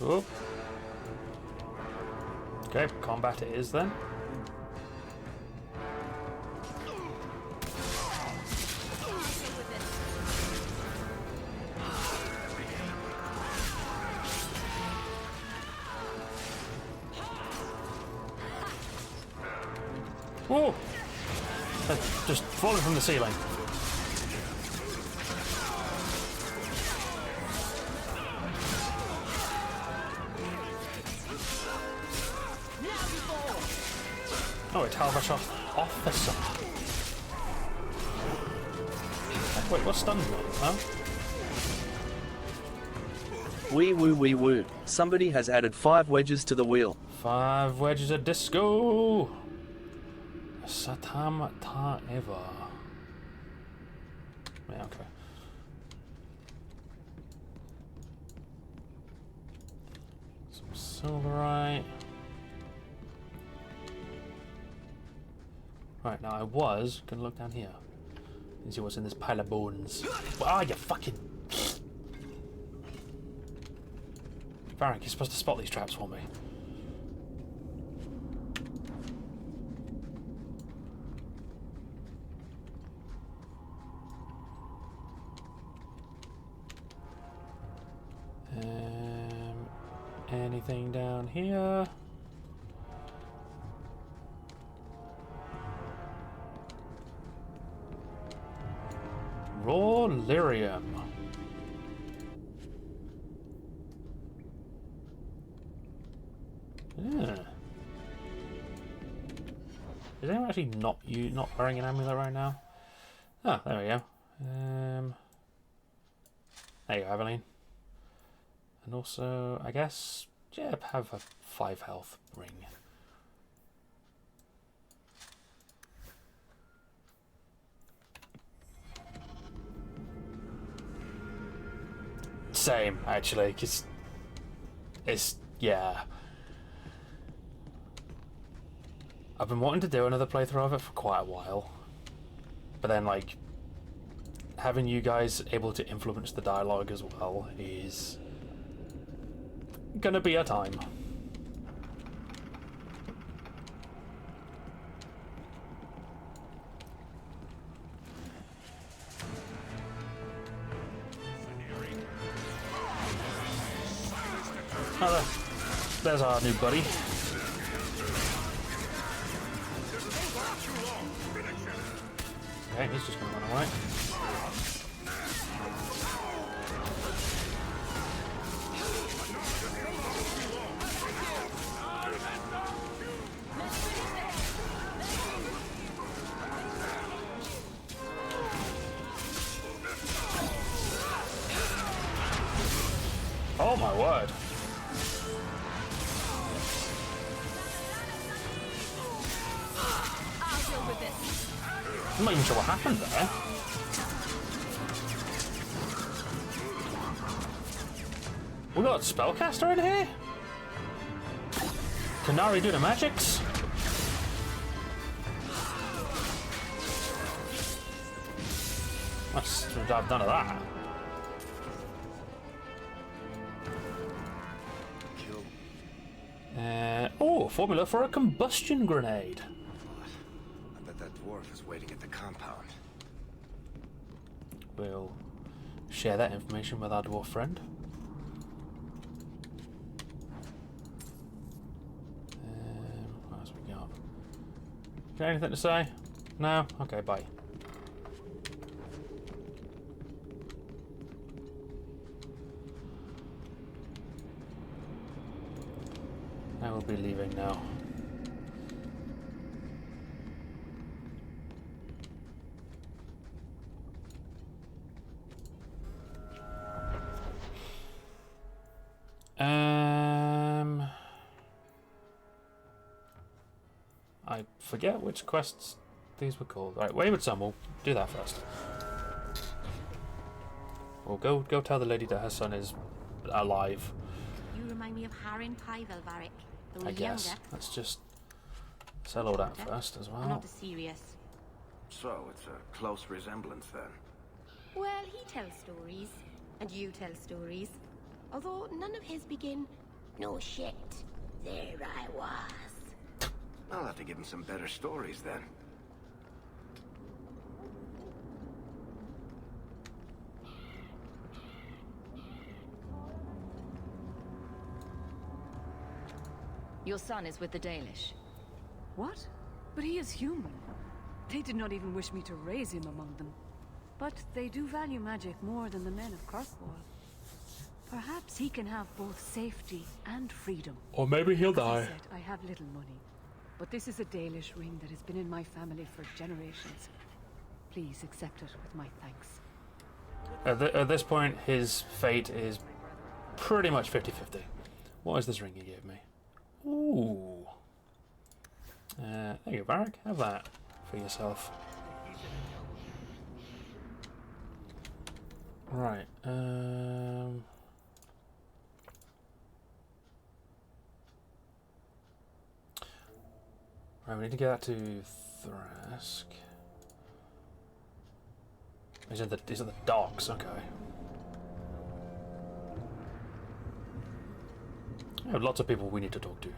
Oh. Okay, combat it is then. Whoa! That's just falling from the ceiling. Oh, a Tal-Vashoth officer. Wait, what stunned me? Huh? Wee woo wee woo. Somebody has added 5 wedges to the wheel. 5 wedges of disco! Satam ta eva. Yeah, okay. Some silverite. Right, now I was gonna look down here and see what's in this pile of bones. Ah, you fucking... Varric, you're supposed to spot these traps for me. Anything down here? Raw lyrium. Yeah. Is anyone actually not wearing an amulet right now? Ah, there we go. There you go, Aveline. And also, I guess, yeah, have a 5 health ring. Same, actually, because it's, yeah. I've been wanting to do another playthrough of it for quite a while. But then, like, having you guys able to influence the dialogue as well is gonna be a time. Oh, there's our new buddy. Okay, he's just gonna run away. Oh my word. I'm not even sure what happened there. We got a spellcaster in here? Qunari do the magics? I've none of that. Oh, formula for a combustion grenade. I bet that dwarf is waiting at the compound. We'll share that information with our dwarf friend. What else we got? Got anything to say? No? Okay, bye. I will be leaving now. I forget which quests these were called. Right, Wayward Son, we'll do that first. We'll go tell the lady that her son is alive. You remind me of Harin Pyvel, Varric. I guess. Let's just sell all that first as I'm well. not serious. So, it's a close resemblance then. Well, he tells stories, and you tell stories. Although none of his begin, no shit, there I was. I'll have to give him some better stories then. Your son is with the Dalish. What? But he is human. They did not even wish me to raise him among them. But they do value magic more than the men of Kirkwall. Perhaps he can have both safety and freedom. Or maybe he'll As die. I said, I have little money. But this is a Dalish ring that has been in my family for generations. Please accept it with my thanks. At this point, his fate is pretty much 50-50. What is this ring you gave me? Ooh. There you go, Varric. Have that for yourself. Right. Right, we need to get that to Thrask. He's at the docks, okay. I have lots of people we need to talk to.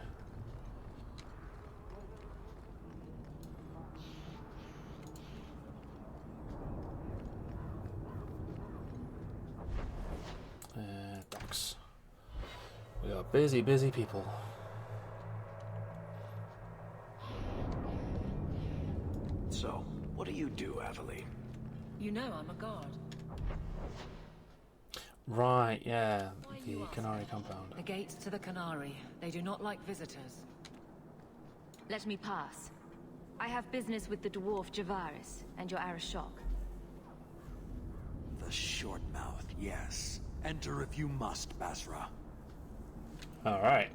Docks. We are busy, busy people. So, what do you do, Aveline? You know I'm a guard. Right, yeah, the Qunari compound. The gates to the Qunari. They do not like visitors. Let me pass. I have business with the dwarf Javaris and your Arishok. The short mouth, yes. Enter if you must, Basra. All right.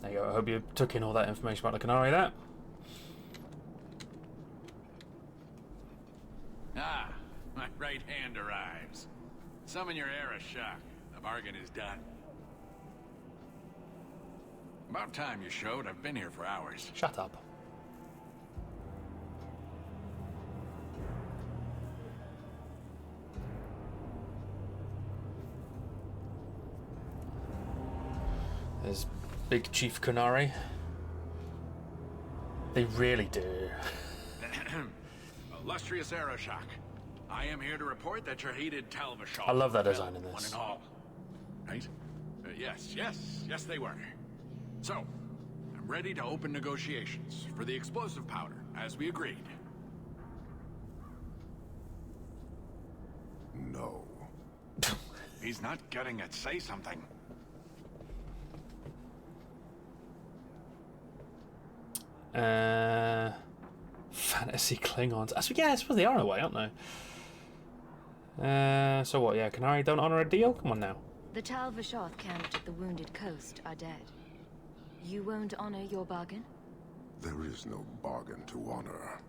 There you go. I hope you took in all that information about the Qunari there. Ah, my right hand arrives. Summon your Arishok. The bargain is done. About time you showed. I've been here for hours. Shut up. There's Big Chief Qunari. They really do. Illustrious Arishok, I am here to report that your hated Tal Vashoth I love that fell, design in this. one and all. Right? Yes, they were. So, I'm ready to open negotiations for the explosive powder, as we agreed. No. He's not getting it. Say something. Fantasy Klingons. Yeah, I suppose they are in a way, aren't they? So what, yeah, Qunari don't honor a deal? Come on now. The Tal Vashoth camped at the Wounded Coast are dead. You won't honor your bargain? There is no bargain to honor.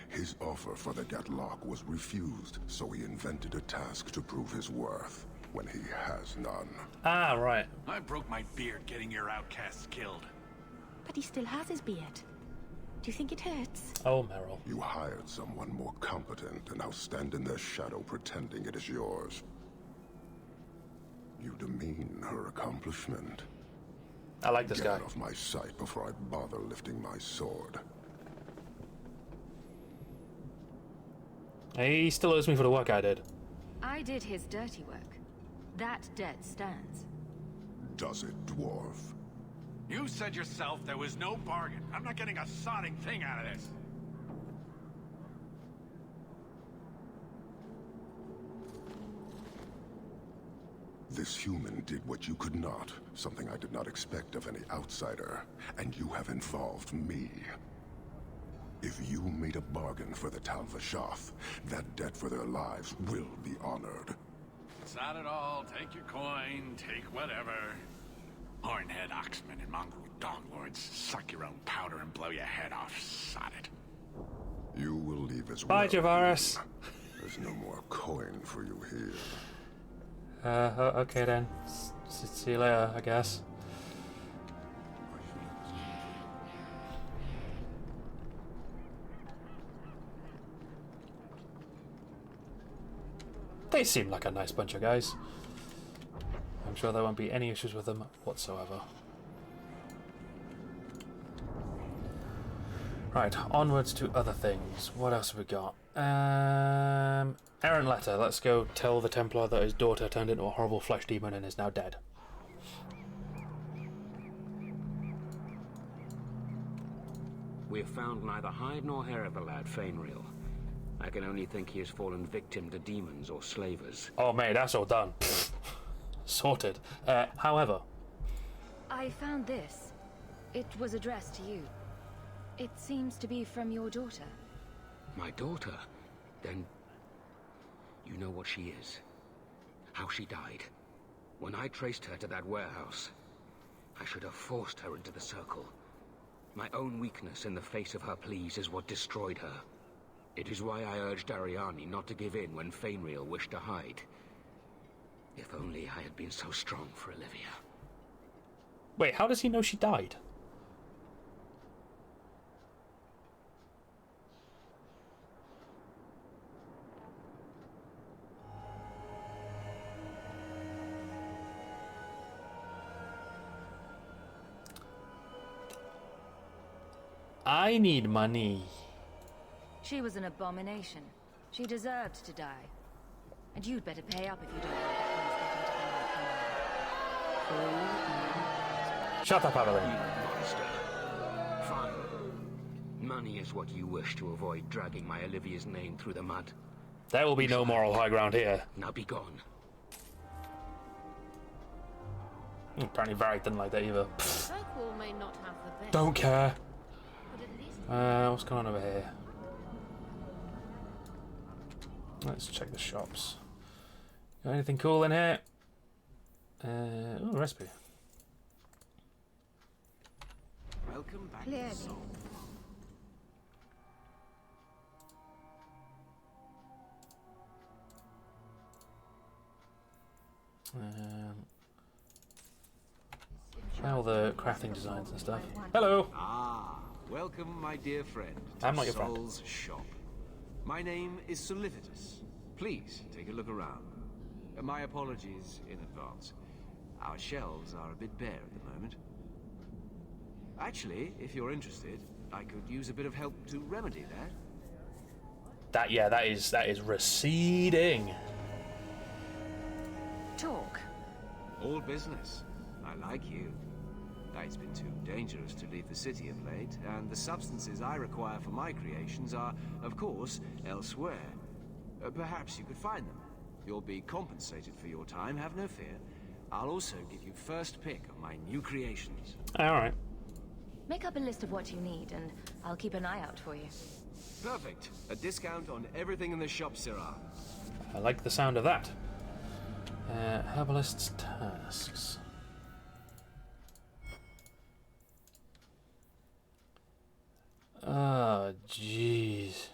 His offer for the Gatlock was refused, so he invented a task to prove his worth, when he has none. Ah, right. I broke my beard getting your outcasts killed. But he still has his beard. Do you think it hurts? Oh, Meryl. You hired someone more competent, and now stand in their shadow pretending it is yours. You demean her accomplishment. I like this guy. Get off my sight before I bother lifting my sword. He still owes me for the work I did. I did his dirty work. That debt stands. Does it, dwarf? You said yourself there was no bargain. I'm not getting a sodding thing out of this. This human did what you could not, something I did not expect of any outsider, and you have involved me. If you made a bargain for the Tal Vashoth, that debt for their lives will be honored. Sod it all, take your coin, take whatever. Hornhead Oxman and Mongol Donglords, suck your own powder and blow your head off, sod it. You will leave as Bye, well. Javaris. There's no more coin for you here. Okay then. See you later, I guess. They seem like a nice bunch of guys. I'm sure there won't be any issues with them whatsoever. Right, onwards to other things. What else have we got? Errant letter. Let's go tell the Templar that his daughter turned into a horrible flesh demon and is now dead. We have found neither hide nor hair of the lad, Fainreal. I can only think he has fallen victim to demons or slavers. Oh mate, that's all done. Sorted. However, I found this. It was addressed to you. It seems to be from your daughter. My daughter? Then you know what she is. How she died. When I traced her to that warehouse, I should have forced her into the circle. My own weakness in the face of her pleas is what destroyed her. It is why I urged Ariani not to give in when Fainreal wished to hide. If only I had been so strong for Olivia. wait, how does he know she died? I need money. She was an abomination. She deserved to die. And you'd better pay up if you don't want that getting to Shut up, Adeline. Monster. Fine. Money is what you wish to avoid dragging my Olivia's name through the mud. There will be no moral high ground here. Now be gone. Apparently Varric didn't like that either. Circle may not have the best. Don't care. But at least What's going on over here? Let's check the shops. Got anything cool in here? Ooh, recipe. Welcome back Clearly. to Sol. All the crafting designs and stuff. Hello! Ah, welcome, my dear friend, to I'm not your friend. Sol's shop. My name is Solivitus. Please take a look around. My apologies in advance. Our shelves are a bit bare at the moment. Actually, if you're interested, I could use a bit of help to remedy that. That is receding. talk. All business. I like you. It's been too dangerous to leave the city of late, and the substances I require for my creations are, of course, elsewhere. Perhaps you could find them. You'll be compensated for your time, have no fear. I'll also give you first pick of my new creations. Alright. Make up a list of what you need, and I'll keep an eye out for you. Perfect. A discount on everything in the shop, Sirrah. I like the sound of that. Herbalist's tasks. Oh, jeez.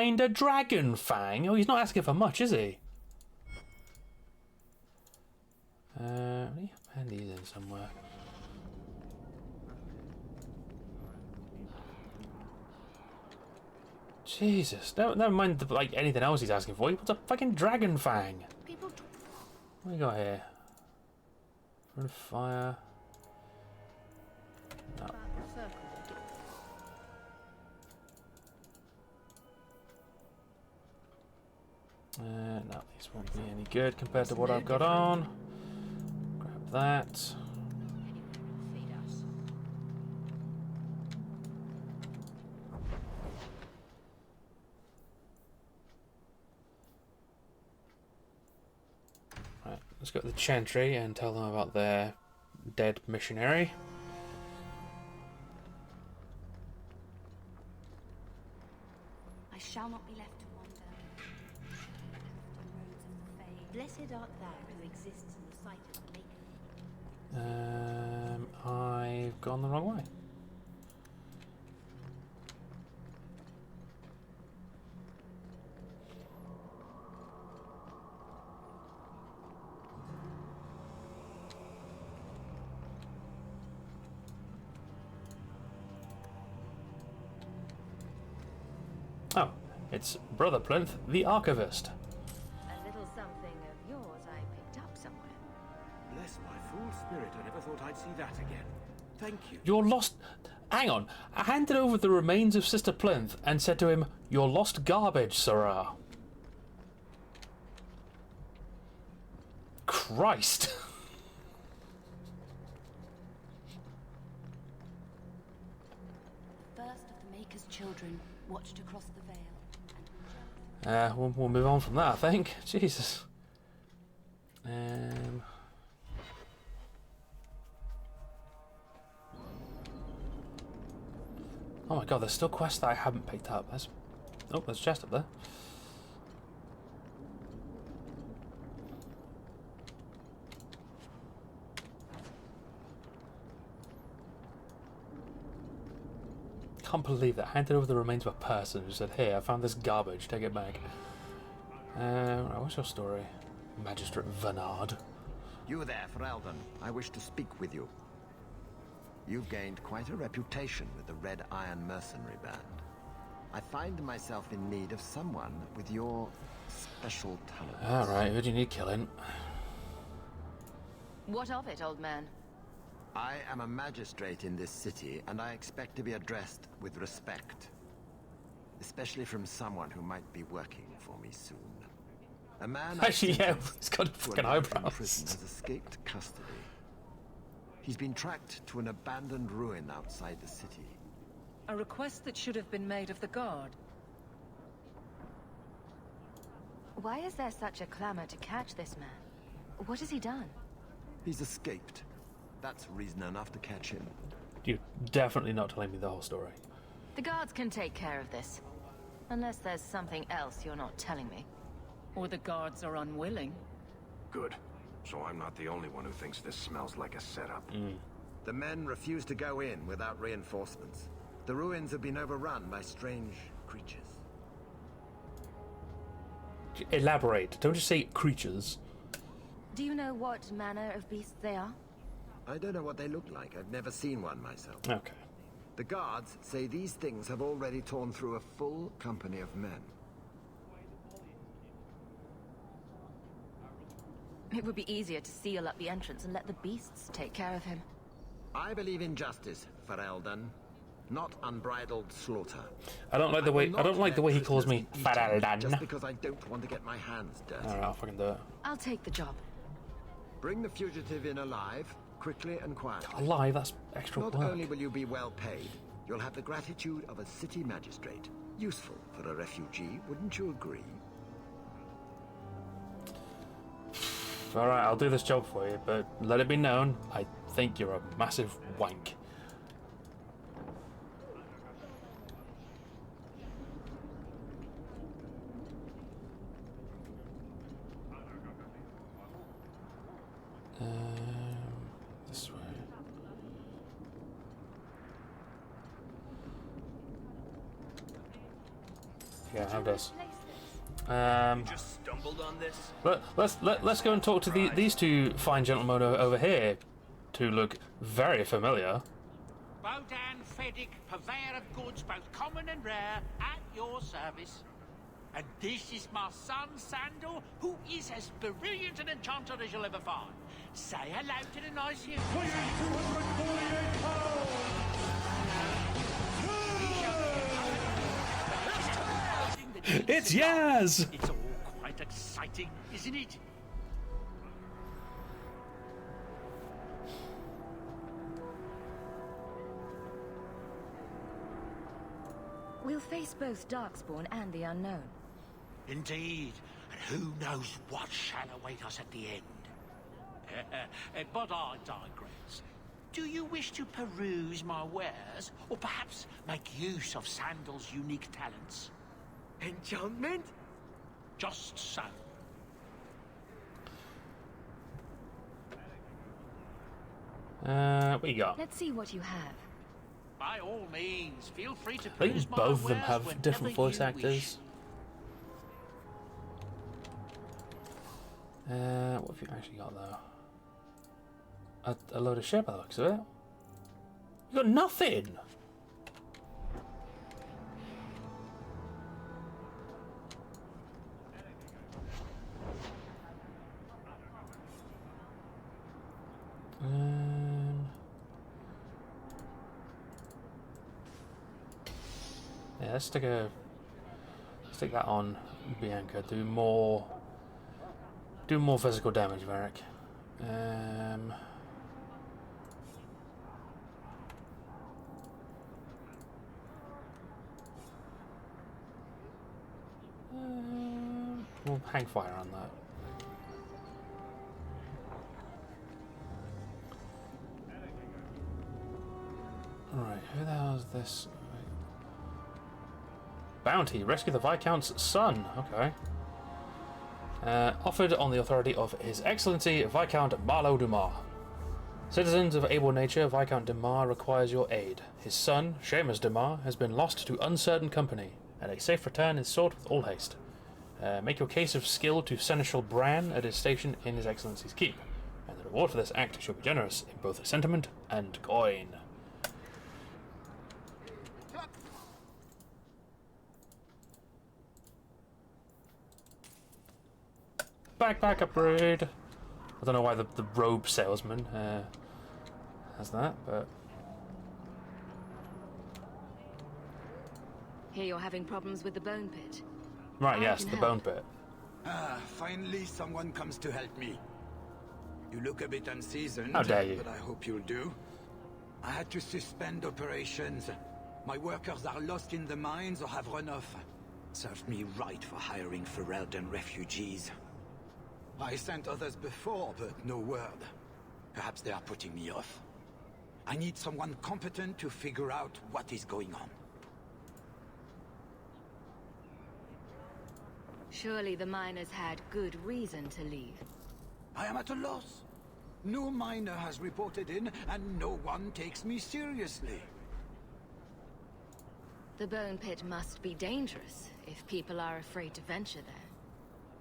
find a dragon fang? Oh, he's not asking for much, is he? Let me hand these in somewhere. Jesus, never mind the, like anything else he's asking for. He wants a fucking dragon fang. What do we got here? Front fire. No. No, these won't be any good compared to what I've got on. Grab that. Right, let's go to the Chantry and tell them about their dead missionary. I shall not be left to wander. Blessed art thou who exists in the sight of the Maker. I've gone the wrong way. Oh, it's Brother Plinth, the Archivist. A little something of yours I picked up somewhere. Bless my fool spirit, I never thought I'd see that again. Thank you. You're lost. Hang on. I handed over the remains of Sister Plinth and said to him, "You're lost garbage, Sirrah." Christ. First of the Maker's children watched across the veil. We'll move on from that, I think. Jesus. Oh my god, there's still quests that I haven't picked up. There's a chest up there. Can't believe that. I handed over the remains of a person who said, "Hey, I found this garbage, take it back." Right, what's your story? Magistrate Vernard. You there, Ferelden. I wish to speak with you. You've gained quite a reputation with the Red Iron Mercenary Band. I find myself in need of someone with your special talent. Alright, who do you need killing? What of it, old man? I am a magistrate in this city, and I expect to be addressed with respect. Especially from someone who might be working for me soon. A man Actually, yeah, he's got fucking eyebrows. Prison has escaped custody. He's been tracked to an abandoned ruin outside the city. A request that should have been made of the guard. Why is there such a clamor to catch this man? What has he done? He's escaped. That's reason enough to catch him. You're definitely not telling me the whole story. The guards can take care of this. Unless there's something else you're not telling me. Or the guards are unwilling. Good. So I'm not the only one who thinks this smells like a setup. The men refuse to go in without reinforcements. The ruins have been overrun by strange creatures. Elaborate. Don't just say creatures. Do you know what manner of beasts they are? I don't know what they look like. I've never seen one myself. Okay. The guards say these things have already torn through a full company of men. It would be easier to seal up the entrance and let the beasts take care of him. I believe in justice, Ferelden, not unbridled slaughter. I don't like the way he calls me Ferelden. Just because I don't want to get my hands dirty. Alright, I'll fucking do it. I'll take the job. Bring the fugitive in alive, quickly and quietly. Alive? That's extra Not work. only will you be well paid, you'll have the gratitude of a city magistrate. Useful for a refugee, wouldn't you agree? Alright, I'll do this job for you, but let it be known, I think you're a massive wank. This way. Yeah, how does? Just stumbled on this. Let's go and talk to these two fine gentlemen over here, who look very familiar. Bodan Feddick, purveyor of goods both common and rare, at your service. And this is my son, Sandal, who is as brilliant an enchanter as you'll ever find. Say hello to the nice human. It's Yaz! It's all quite exciting, isn't it? We'll face both Darkspawn and the Unknown. Indeed, and who knows what shall await us at the end. But I digress. Do you wish to peruse my wares, or perhaps make use of Sandal's unique talents? Enchantment? Just so. What you got? Let's see what you have. By all means, feel free to I think peruse my both of them wares have different voice whenever you wish. actors. What have you actually got though? A load of shit by the looks of it. You got nothing. Yeah, let's stick that on Bianca. Do more physical damage, Varric. We'll hang fire on that. Alright, who the hell is this? Bounty, rescue the Viscount's son. Okay. Offered on the authority of His Excellency Viscount Marlowe Dumas. Citizens of able nature, Viscount Dumas requires your aid. His son, Seamus Dumas, has been lost to uncertain company, and a safe return is sought with all haste. Make your case of skill to Seneschal Bran at his station in His Excellency's keep, and the reward for this act shall be generous in both sentiment and coin. Backpack upgrade. I don't know why the robe salesman has that, but... Here you're having problems with the bone pit. Right, yes, the bone pit. Ah, finally someone comes to help me. You look a bit unseasoned. How dare you? But I hope you'll do. I had to suspend operations. My workers are lost in the mines or have run off. Served me right for hiring Ferelden refugees. I sent others before, but no word. Perhaps they are putting me off. I need someone competent to figure out what is going on. Surely the miners had good reason to leave. I am at a loss. No miner has reported in, and no one takes me seriously. The bone pit must be dangerous if people are afraid to venture there.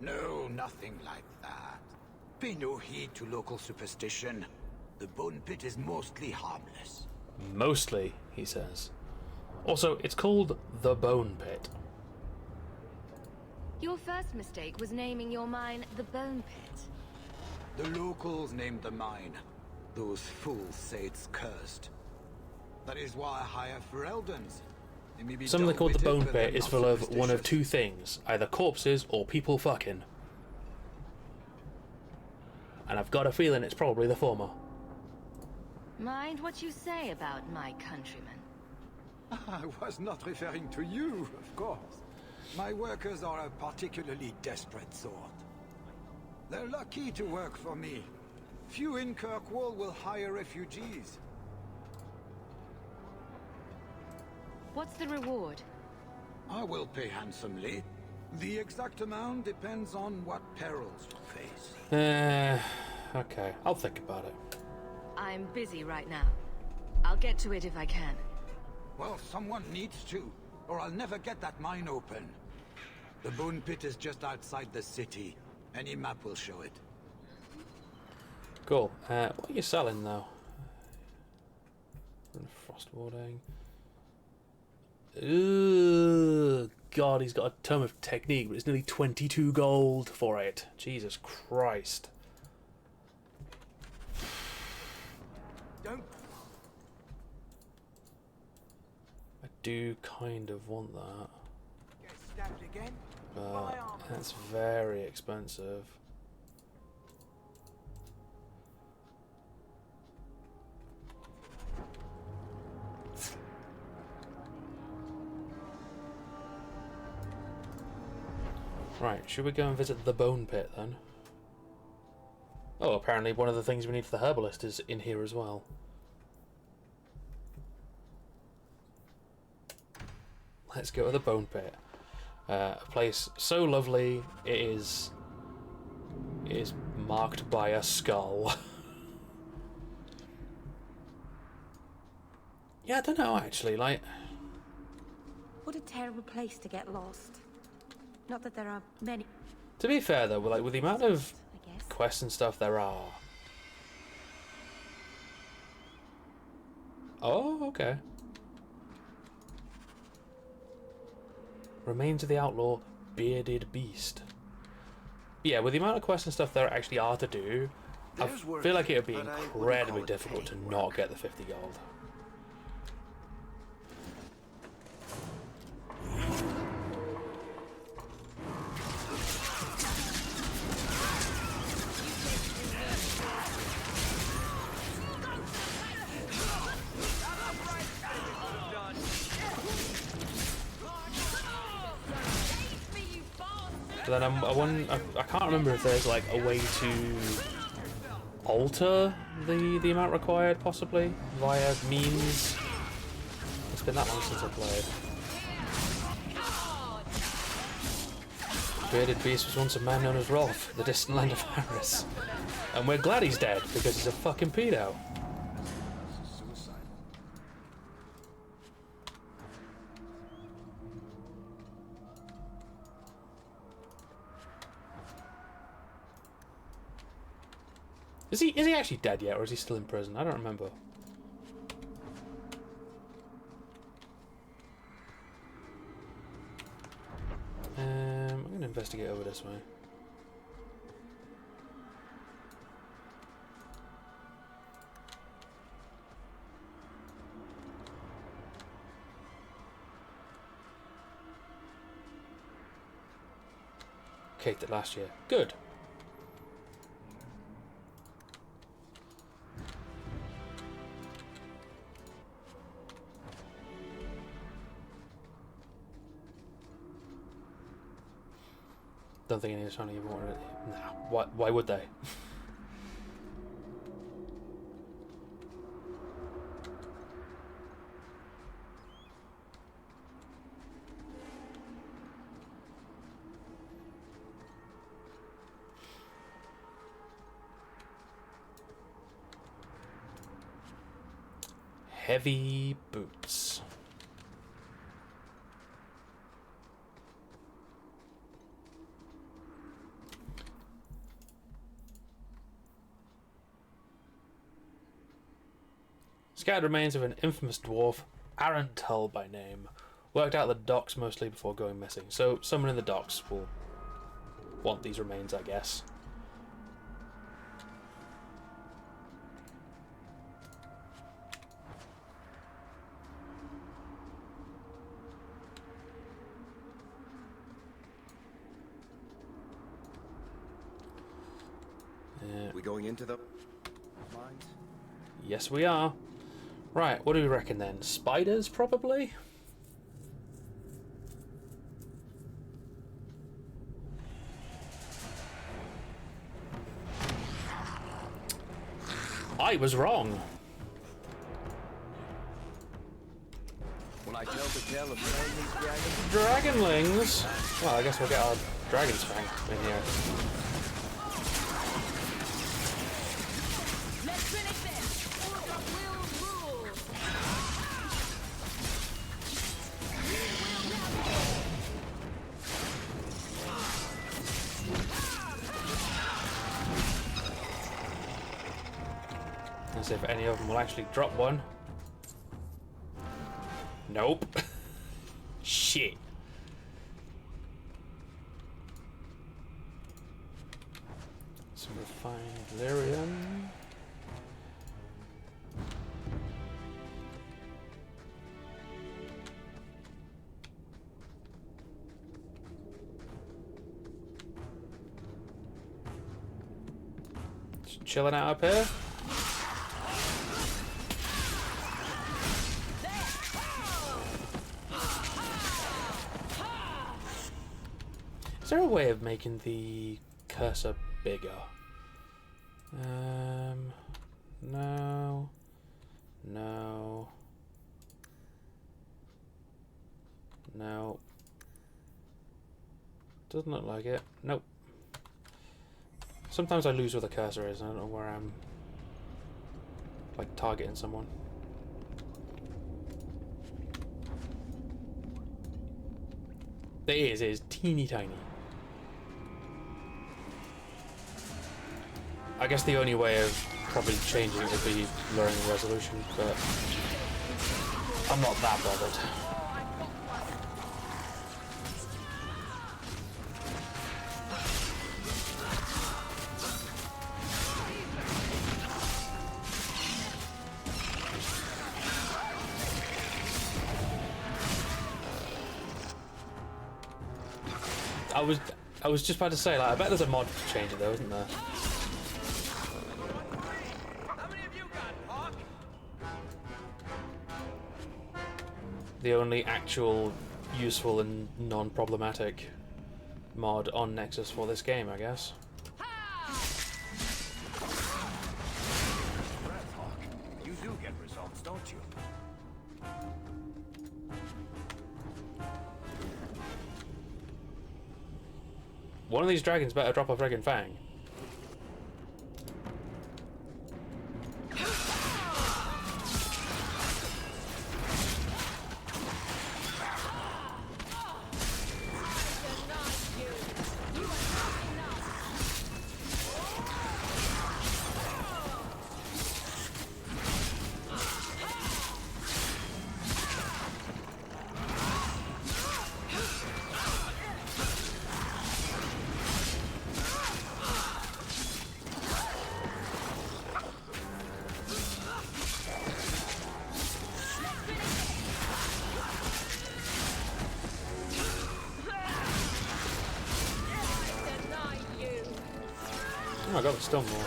No, nothing like that. Pay no heed to local superstition. The bone pit is mostly harmless. Mostly, he says. Also, it's called the Bone Pit. Your first mistake was naming your mine the Bone Pit. The locals named the mine. Those fools say it's cursed. That is why I hire Fereldans. Something called the Bone Pit is full of one of two things, either corpses or people fucking. And I've got a feeling it's probably the former. Mind what you say about my countrymen. I was not referring to you, of course. My workers are a particularly desperate sort. They're lucky to work for me. Few in Kirkwall will hire refugees. What's the reward? I will pay handsomely. The exact amount depends on what perils you face. Okay, I'll think about it. I'm busy right now. I'll get to it if I can. Well, someone needs to, or I'll never get that mine open. The Bone Pit is just outside the city. Any map will show it. Cool. What are you selling though? Frost warding. Ooh, God, he's got a Tome of Technique, but it's nearly 22 gold for it. Jesus Christ. Don't. I do kind of want that. Get stabbed again? But that's very expensive. Right, should we go and visit the Bone Pit then? Oh, apparently one of the things we need for the herbalist is in here as well. Let's go to the Bone Pit. A place so lovely it is marked by a skull. Yeah, I don't know actually, like... What a terrible place to get lost. Not that there are many... To be fair though, like with the amount of quests and stuff there are... Oh, okay. Remains of the Outlaw, Bearded Beast. Yeah, with the amount of quests and stuff there actually are to do, I feel like it would be incredibly difficult to not get the 50 gold. But then I can't remember if there's like a way to alter the amount required, possibly via means. It's been that long since I played. Bearded Beast was once a man known as Rolf, the distant land of Harris, and we're glad he's dead because he's a fucking pedo. Is he actually dead yet, or is he still in prison? I don't remember. I'm going to investigate over this way. Caked it last year. Good. Don't think anyone's trying to even want it. Nah, why would they? Heavy boots. Scattered remains of an infamous dwarf, Arantel by name, worked out the docks mostly before going missing. So someone in the docks will want these remains, I guess. We going into the mines? Yes, we are. Right, what do we reckon then? Spiders, probably? I was wrong. When I tell the tale of slaying these dragons? Dragonlings? Well, I guess we'll get our dragon's fang in here. as if any of them will actually drop one. Nope. Shit. Some refined lyrium. Just chilling out up here. Is there a way of making the cursor bigger? No. No. No. Doesn't look like it. Nope. Sometimes I lose where the cursor is. I don't know where I'm like targeting someone. It is teeny tiny. I guess the only way of probably changing it would be lowering the resolution, but I'm not that bothered. I was just about to say, like, I bet there's a mod to change it though, isn't there? The only actual useful and non-problematic mod on Nexus for this game, I guess. You do get results, don't you? One of these dragons better drop a friggin' fang. Oh, I got the stun more.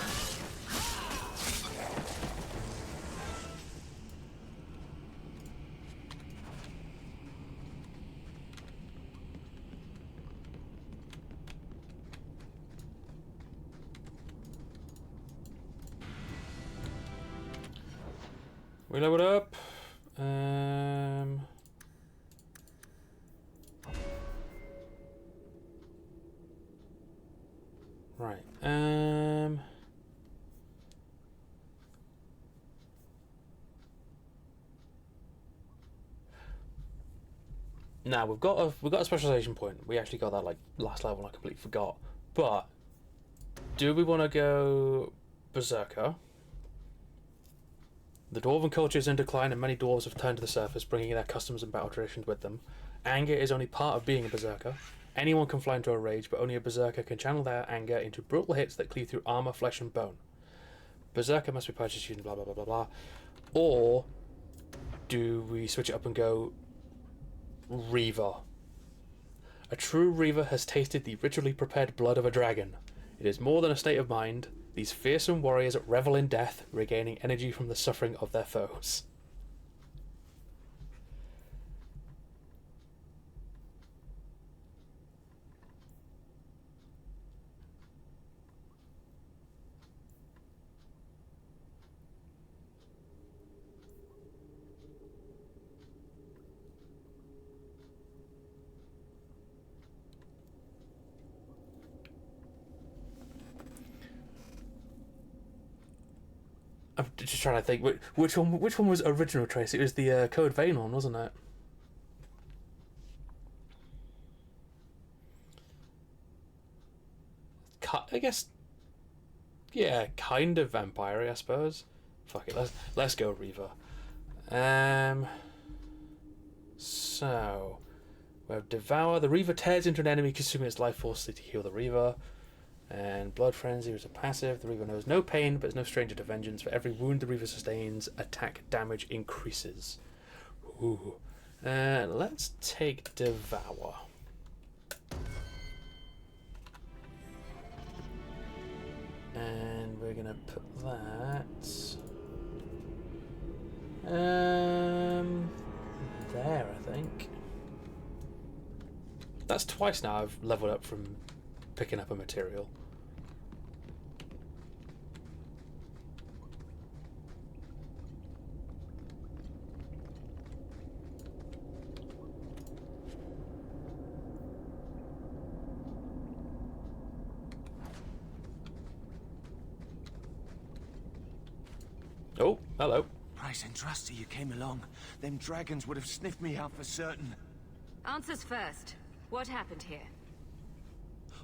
We leveled up. Right. Now we've got a specialization point. We actually got that like last level. I completely forgot. But do we want to go Berserker? The dwarven culture is in decline, and many dwarves have turned to the surface, bringing their customs and battle traditions with them. Anger is only part of being a berserker. Anyone can fly into a rage, but only a berserker can channel their anger into brutal hits that cleave through armor, flesh, and bone. Berserker must be purchased using blah blah blah blah blah. Or do we switch it up and go Reaver? A true Reaver has tasted the ritually prepared blood of a dragon. It is more than a state of mind. These fearsome warriors revel in death, regaining energy from the suffering of their foes. I'm just trying to think which one was original Trace. It was the Code Vein one, wasn't it? I guess, yeah, kind of vampire, I suppose. Fuck it, let's go Reaver. So we have Devour. The Reaver tears into an enemy, consuming its life force to heal the Reaver. And Blood Frenzy is a passive. The Reaver knows no pain, but is no stranger to vengeance. For every wound the Reaver sustains, attack damage increases. Ooh. Let's take Devour. And we're gonna put that there, I think. That's twice now I've leveled up from picking up a material. Oh, hello. Price and Trusty, you came along. Them dragons would have sniffed me out for certain. Answers first. What happened here?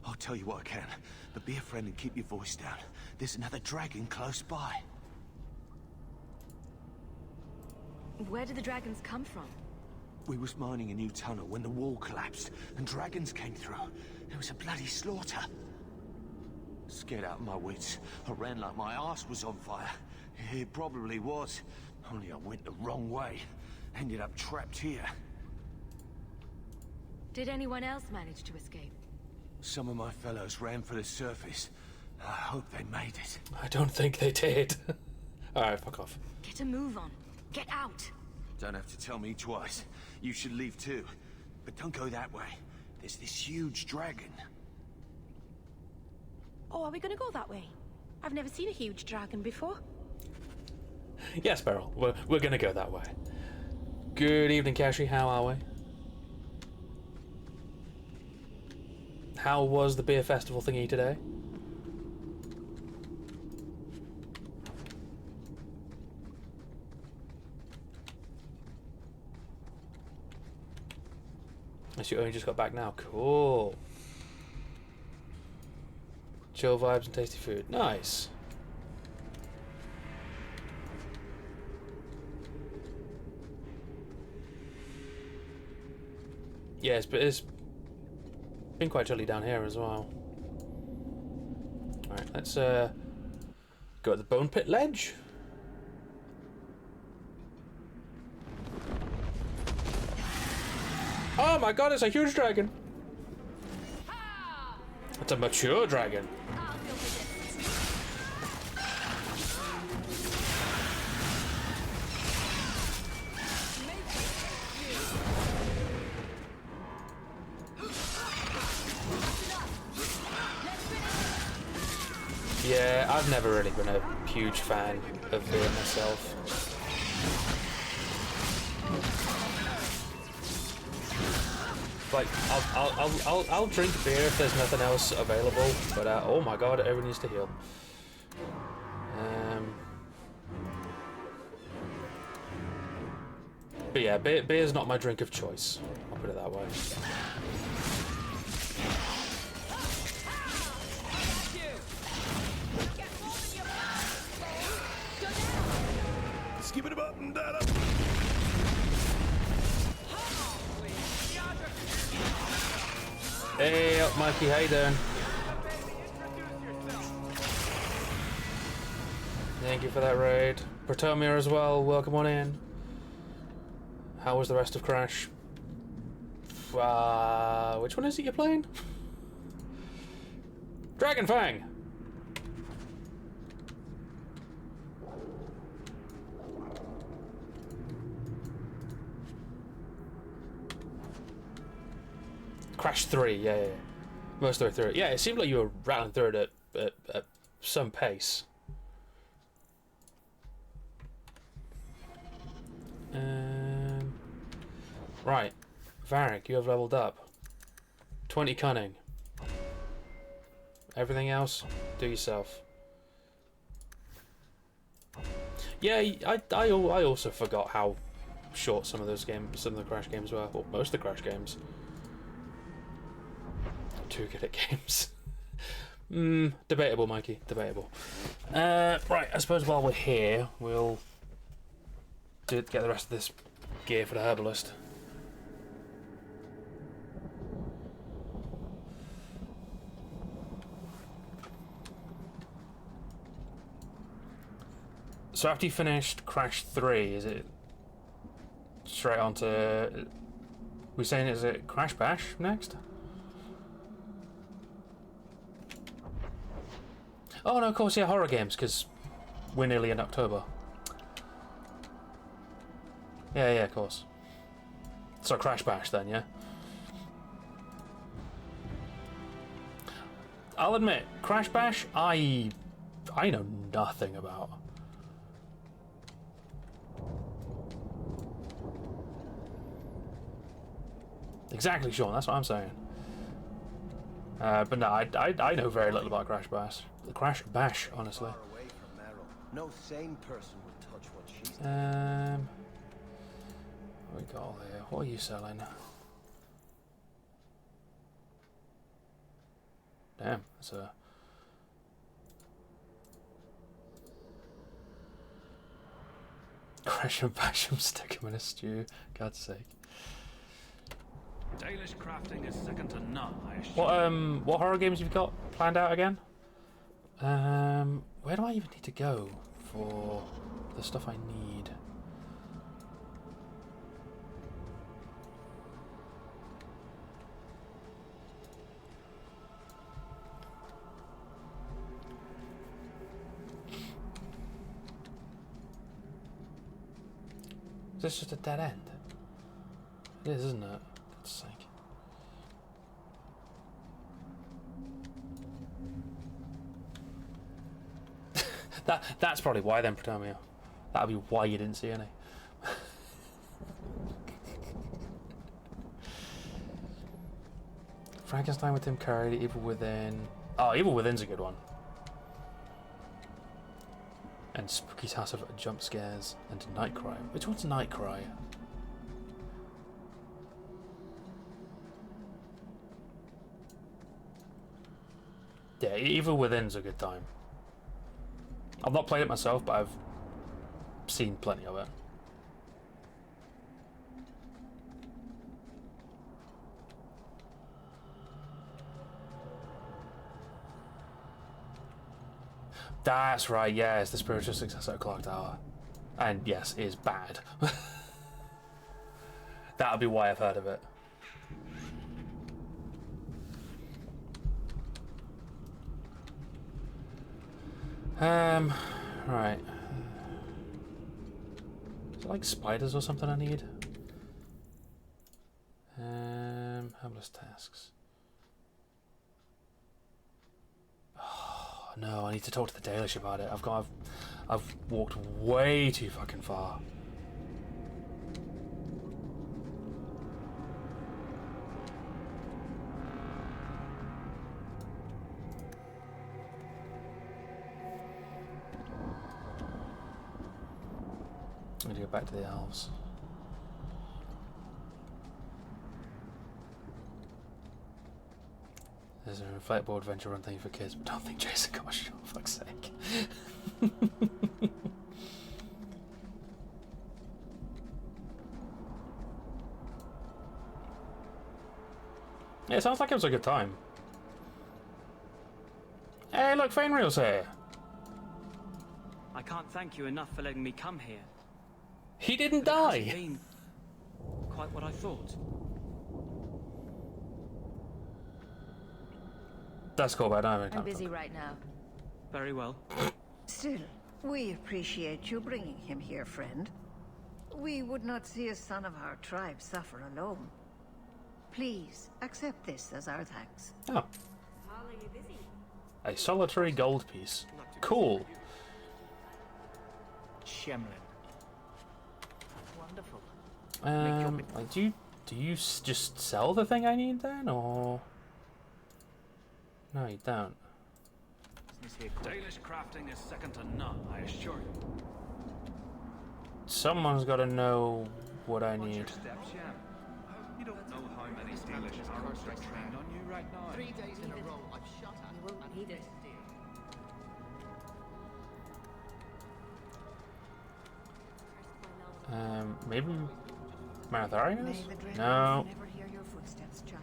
I'll tell you what I can, but be a friend and keep your voice down. There's another dragon close by. Where did the dragons come from? We was mining a new tunnel when the wall collapsed, and dragons came through. It was a bloody slaughter. Scared out of my wits, I ran like my arse was on fire. It probably was, only I went the wrong way. Ended up trapped here. Did anyone else manage to escape? Some of my fellows ran for the surface. I hope they made it. I don't think they did. Alright, fuck off. Get a move on. Get out. Don't have to tell me twice. You should leave too. But don't go that way. There's this huge dragon. Oh, are we gonna go that way? I've never seen a huge dragon before. Yes, Beryl, we're gonna go that way. Good evening, Kashi. How are we? How was the beer festival thingy today? Unless you only just got back now. Cool. Chill vibes and tasty food. Nice. Yes, but it's been quite chilly down here as well. Alright, let's go to the Bone Pit Ledge. Oh my god, it's a huge dragon! It's a mature dragon. Yeah, I've never really been a huge fan of beer myself. Like, I'll drink beer if there's nothing else available, but oh my god, everyone needs to heal. But yeah, beer's not my drink of choice. I'll put it that way. Skip it up and that up. Hey up, Mikey, how you doing? Thank you for that raid. Protomia as well, welcome on in. How was the rest of Crash? Which one is it you're playing? Dragon Fang! Crash 3, yeah. Most of the way through it. Yeah, it seemed like you were rattling through it at some pace. Right. Varric, you have leveled up. 20 cunning. Everything else, do yourself. Yeah, I also forgot how short some of those games, some of the Crash games were. Well, most of the Crash games. Too good at games. Debatable, Mikey. Debatable. Right, I suppose while we're here, we'll get the rest of this gear for the herbalist. So after you finished Crash 3, is it straight on to... We're saying, is it Crash Bash next? Oh no, of course, yeah, horror games, because we're nearly in October. Yeah, of course. So Crash Bash then, yeah? I'll admit, Crash Bash, I know nothing about. Exactly, Sean, that's what I'm saying. But no, I know very little about Crash Bash. Crash Bash, honestly. No sane person would touch what she's What we got here? What are you selling? Damn, that's a... Crash and bash him, stick him in a stew. God's sake. Dalish crafting is second to none, I assure. What horror games have you got planned out again? Where do I even need to go for the stuff I need? Is this just a dead end? It is, isn't it? God's sake. That's probably why then, Pratomio. That'll be why you didn't see any. Frankenstein with Tim Curry, Evil Within. Oh, Evil Within's a good one. And Spooky's House of Jump Scares and Nightcry. Which one's Nightcry? Yeah, Evil Within's a good time. I've not played it myself, but I've seen plenty of it. That's right, yes, the spiritual successor of Clock Tower. And yes, it is bad. That'll be why I've heard of it. Right. Is it like spiders or something I need? Harmless tasks. Oh, no, I need to talk to the Dalish about it. I've walked way too fucking far. I'm going to go back to the elves. There's an inflatable adventure run thing for kids, but don't think Jason got a shot, for fuck's sake. Yeah, it sounds like it was a good time. Hey, look, Fainreal's here. I can't thank you enough for letting me come here. He didn't But it die. hasn't been quite what I thought. That's cool, but I don't have I'm busy right now. Very well. Still, we appreciate you bringing him here, friend. We would not see a son of our tribe suffer alone. Please, accept this as our thanks. Oh. A solitary gold piece. Cool. Shemlin. Wonderful. Like, do you just sell the thing I need then, or no, you don't? Dalish crafting is second to none, I assure you. Someone's got to know what I need. You don't know how many Dalish arrows are trained on you right now. 3 days in a row, I've shot at. You won't need it, dear. Maybe Maratharios? May the Dread No. never hear your footsteps, child.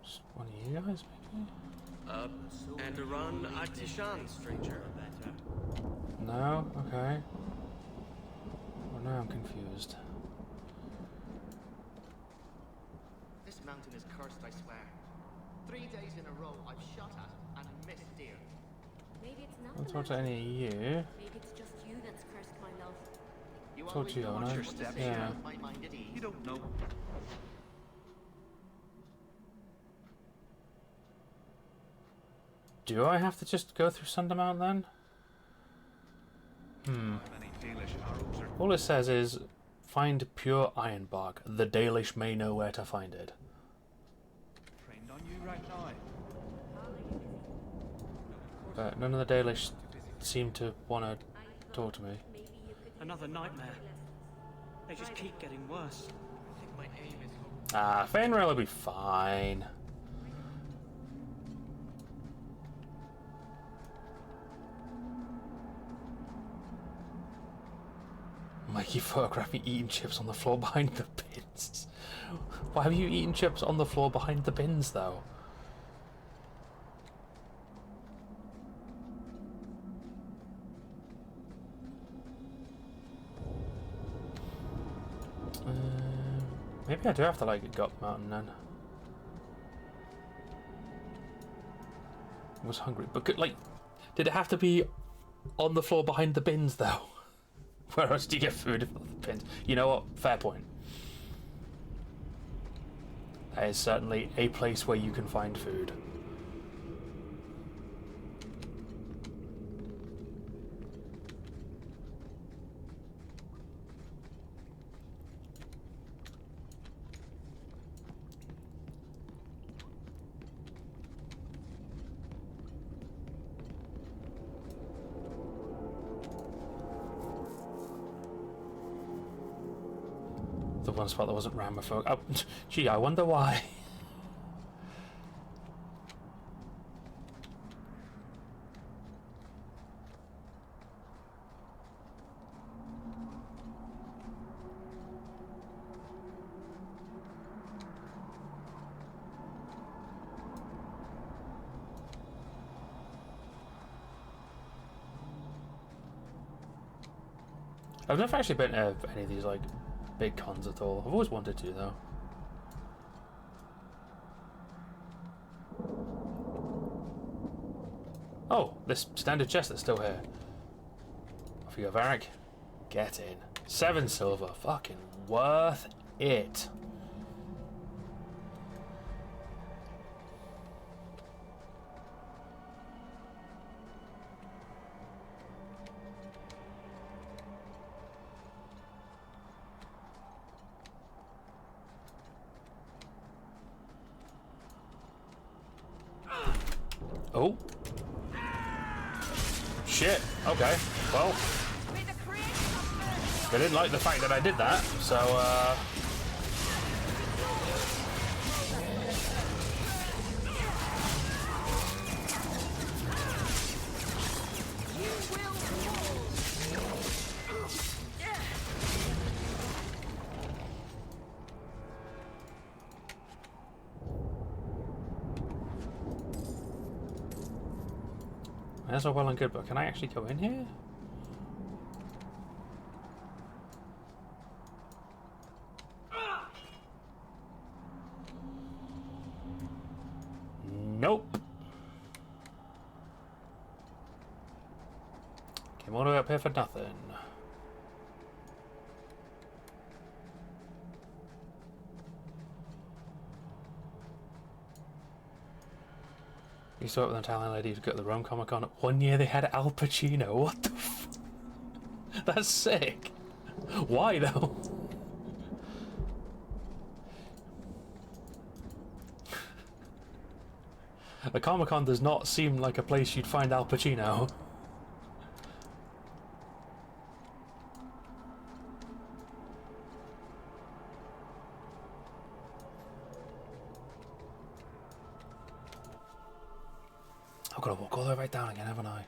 Just one of you guys, maybe? Andaran Atishan, stranger. No? Okay. Well, now I'm confused. This mountain is cursed, I swear. 3 days in a row, I've shot at it and missed deer. Maybe it's not I'll the talk to mountain. any of you. Maybe it's just you that's cursed, my love. You Talk always to you, know Anna. what your steps Yeah. my mind at ease. You don't know. Do I have to just go through Sundermount then? Many Dalish arrows are All it says is, find pure iron bark. The Dalish may know where to find it. trained on you right now. But none of the Dalish seem to want to talk to me. Another nightmare. They just keep getting worse. I think my aim is Ah, Fenrir will be fine. Mikey photographed me eating chips on the floor behind the bins. Why are you eating chips on the floor behind the bins, though? Maybe I do have to like go up the mountain then. I was hungry, but like, did it have to be on the floor behind the bins though? Where else do you get food if not the bins? You know what? Fair point. That is certainly a place where you can find food. The one spot that wasn't Ramafolk. Oh, gee, I wonder why. I've never actually been to any of these like big cons at all. I've always wanted to though. Oh, this standard chest that's still here. Off you go, Varric. Get in. 7 silver. Fucking worth it. Oh. Shit. Okay. Well. They didn't like the fact that I did that, so, that's all well and good, but can I actually go in here? Nope. Came all the way up here for nothing. You saw it with an Italian lady who got the Rome Comic Con. 1 year they had Al Pacino. What the f? That's sick. Why though? A Comic Con does not seem like a place you'd find Al Pacino. I've got to walk all the way back down again, haven't I?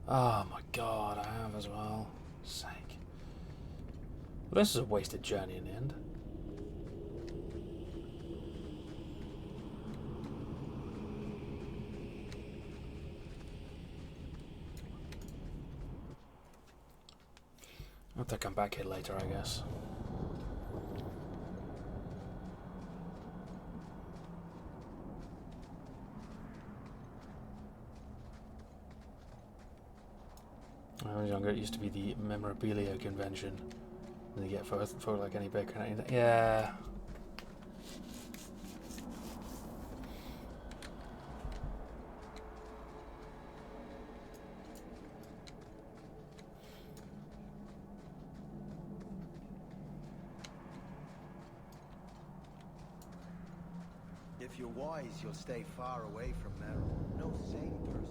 Oh my god, I have as well. Sake. Well, this is a wasted journey in the end. I'll have to come back here later, I guess. When I was younger, it used to be the memorabilia convention. And you get for like any big kind of anything. Yeah. If you're wise, you'll stay far away from Meryl. No sane person.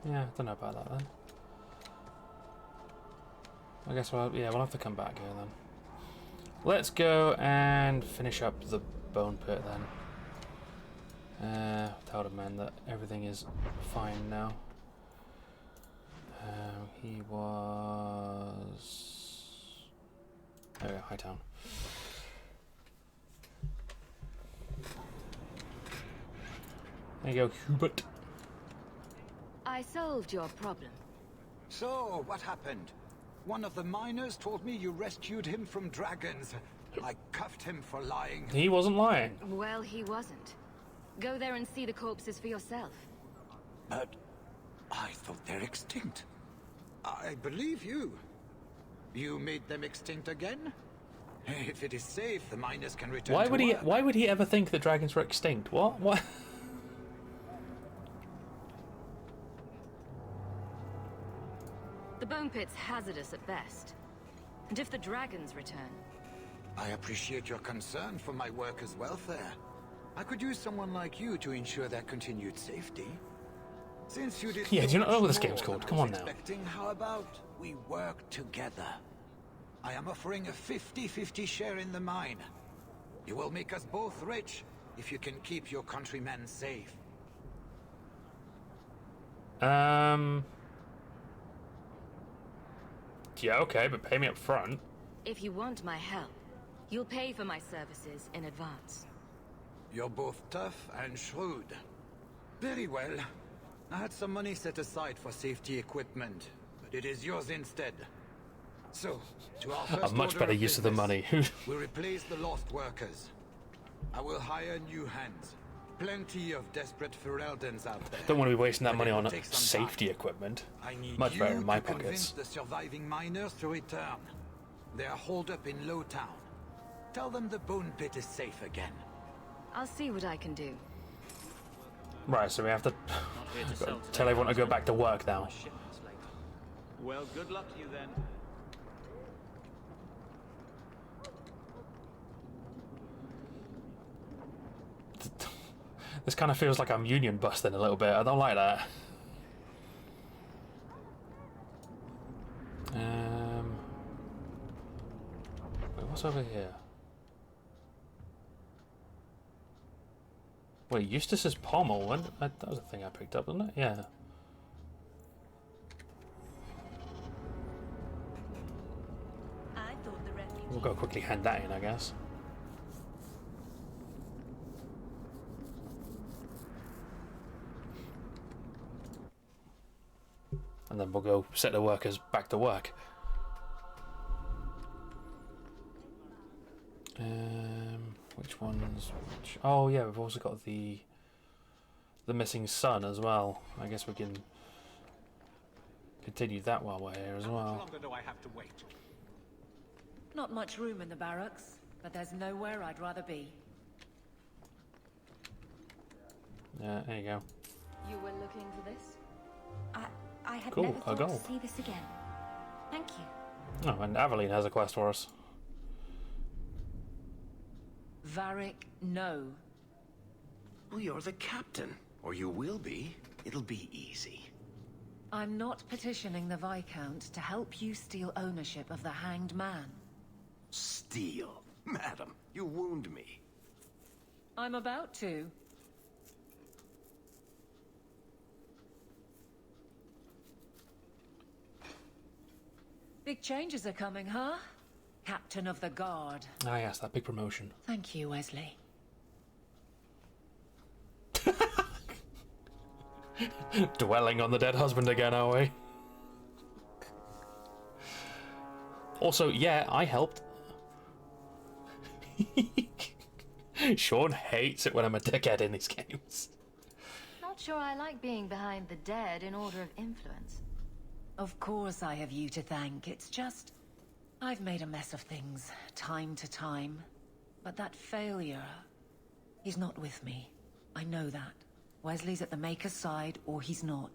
Yeah, I don't know about that then. I guess we'll have to come back here then. Let's go and finish up the bone pit then. Tell the men that everything is fine now. He was... There we go, Hightown. There you go, Hubert. I solved your problem. So, what happened? One of the miners told me you rescued him from dragons. I cuffed him for lying. He wasn't lying. Well, he wasn't. Go there and see the corpses for yourself. But I thought they're extinct. I believe you. You made them extinct again? If it is safe, the miners can return to work. Why would he ever think that dragons were extinct? What? The bone pit's hazardous at best. And if the dragons return... I appreciate your concern for my workers' welfare. I could use someone like you to ensure their continued safety. Since you did Yeah, do you not know what this more game's called? than I Come was on now. expecting, how about we work together? I am offering a 50-50 share in the mine. You will make us both rich if you can keep your countrymen safe. Yeah, okay, but pay me up front. If you want my help, you'll pay for my services in advance. You're both tough and shrewd. Very well. I had some money set aside for safety equipment, but it is yours instead. So, to our first A much better use of the money. we'll replace the lost workers. I will hire new hands. Plenty of desperate Ferelden's out there. Don't want to be wasting that But money it will on take some safety time. equipment. I need Much you better in my to convince pockets. the surviving miners to return. They are holed up in Lowtown. Tell them the bone pit is safe again. I'll see what I can do. Right, so we have to tell everyone to go back to work now. Well, good luck to you then. This kind of feels like I'm union busting a little bit. I don't like that. Wait, what's over here? Wait, Eustace's pommel. That was a thing I picked up, wasn't it? Yeah. We'll go quickly hand that in, I guess. And then we'll go set the workers back to work. Which ones? Oh yeah, we've also got the missing son as well. I guess we can continue that while we're here as well. How longer do I have to wait? Not much room in the barracks, but there's nowhere I'd rather be. Yeah, there you go. You were looking for this? I had Cool, never a thought gold. to see this again. Thank you. Oh, and Aveline has a quest for us. Varric, no. Well, you're the captain. Or you will be. It'll be easy. I'm not petitioning the Viscount to help you steal ownership of the Hanged Man. Steal? Madam, you wound me. I'm about to. Big changes are coming, huh? Captain of the Guard. Ah, yes, that big promotion. Thank you, Wesley. Dwelling on the dead husband again, are we? Also, yeah, I helped. Sean hates it when I'm a dickhead in these games. Not sure I like being behind the dead in order of influence. Of course I have you to thank. It's just... I've made a mess of things, time to time. But that failure... He's not with me. I know that. Wesley's at the Maker's side, or he's not.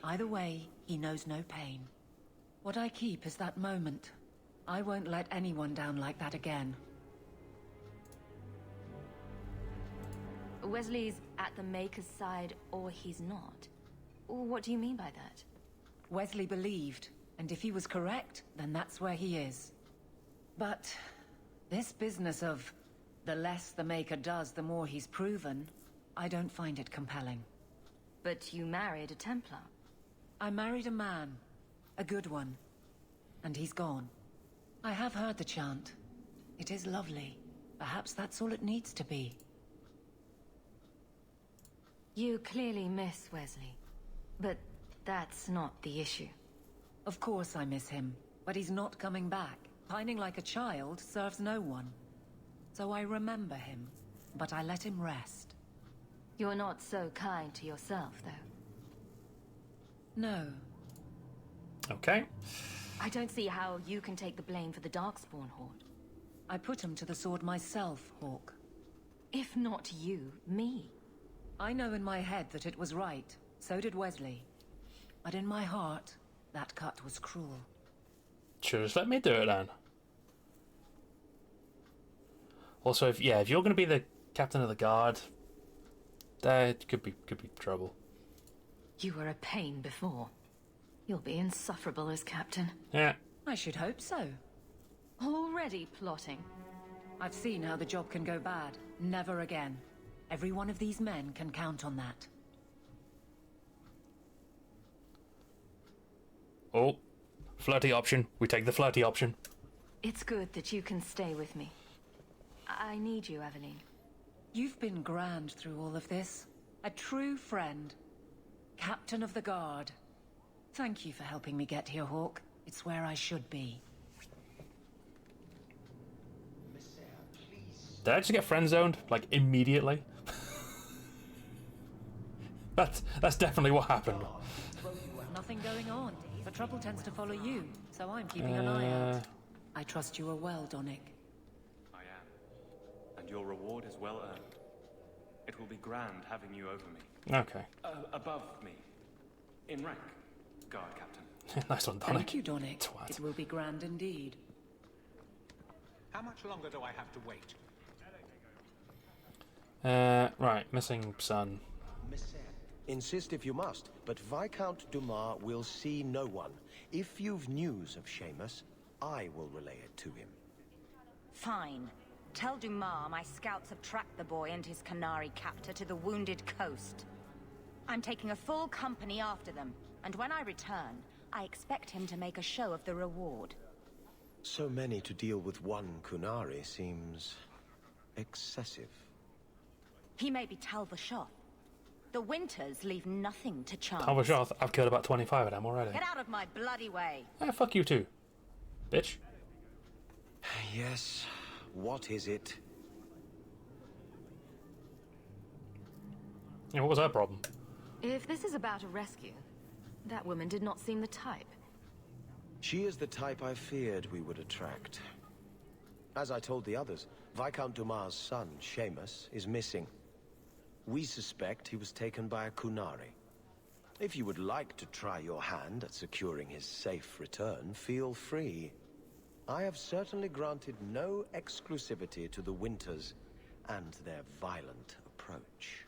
Either way, he knows no pain. What I keep is that moment. I won't let anyone down like that again. Wesley's at the Maker's side, or he's not? What do you mean by that? Wesley believed, and if he was correct, then that's where he is. But this business of the less the Maker does, the more he's proven, I don't find it compelling. But you married a Templar. I married a man. A good one. And he's gone. I have heard the chant. It is lovely. Perhaps that's all it needs to be. You clearly miss Wesley. But that's not the issue. Of course I miss him. But he's not coming back. Pining like a child serves no one. So I remember him. But I let him rest. You're not so kind to yourself, though. No. Okay. I don't see how you can take the blame for the Darkspawn Horde. I put him to the sword myself, Hawke. If not you, me. I know in my head that it was right. So did Wesley. But in my heart, that cut was cruel. Sure, just let me do it then. Also, if you're going to be the captain of the guard, that could be trouble. You were a pain before. You'll be insufferable as captain. Yeah. I should hope so. Already plotting. I've seen how the job can go bad. Never again. Every one of these men can count on that. Oh, flirty option. We take the flirty option. It's good that you can stay with me. I need you, Aveline. You've been grand through all of this. A true friend. Captain of the Guard. Thank you for helping me get here, Hawke. It's where I should be. Did I just get friend-zoned? Like, immediately? That's definitely what happened. Nothing going on. The trouble tends to follow you, so I'm keeping an eye out. I trust you are well, Donnic. I am. And your reward is well earned. It will be grand having you over me. Okay. Above me. In rank. Guard captain. Nice one, Donnic. Thank you, Donnic. Twat. It will be grand indeed. How much longer do I have to wait? Right, missing son. Insist if you must, but Viscount Dumas will see no one. If you've news of Seamus, I will relay it to him. Fine. Tell Dumas my scouts have tracked the boy and his Qunari captor to the Wounded Coast. I'm taking a full company after them, and when I return, I expect him to make a show of the reward. So many to deal with one Qunari seems... excessive. He may be Tal Vashoth. The Winters leave nothing to chance. Tal Vashoth, I've killed about 25 of them already. Get out of my bloody way. Fuck you too, bitch. Yes, what is it? Yeah, what was her problem? If this is about a rescue, that woman did not seem the type. She is the type I feared we would attract. As I told the others, Viscount Dumas' son, Seamus, is missing. We suspect he was taken by a Qunari. If you would like to try your hand at securing his safe return, feel free. I have certainly granted no exclusivity to the Winters and their violent approach.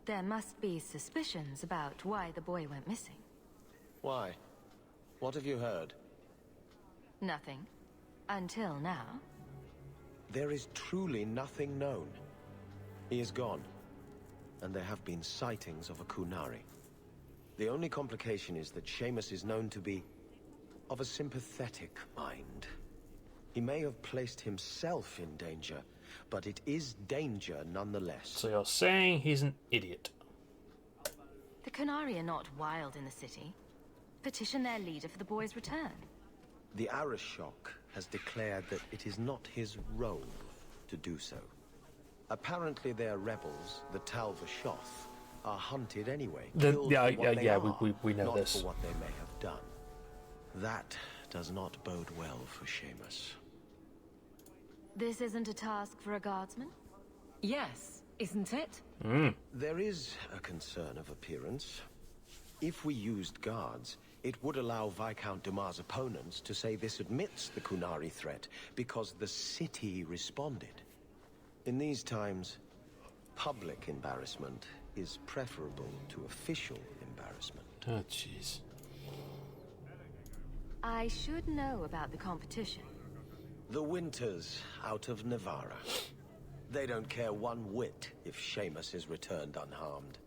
There must be suspicions about why the boy went missing. Why? What have you heard? Nothing. Until now. There is truly nothing known. He is gone, and there have been sightings of a Qunari. The only complication is that Seamus is known to be of a sympathetic mind. He may have placed himself in danger, but it is danger nonetheless. So you're saying he's an idiot? The Qunari are not wild in the city. Petition their leader for the boy's return. The Arishok has declared that it is not his role to do so. Apparently their rebels, the Tal Vashoth, are hunted anyway. We know not this. For what they may have done. That does not bode well for Seamus. This isn't a task for a guardsman? Yes, isn't it? There is a concern of appearance. If we used guards, it would allow Viscount Dumas' opponents to say this admits the Qunari threat, because the city responded. In these times, public embarrassment is preferable to official embarrassment. Oh, jeez. I should know about the competition. The Winters out of Navarra. They don't care one whit if Seamus is returned unharmed.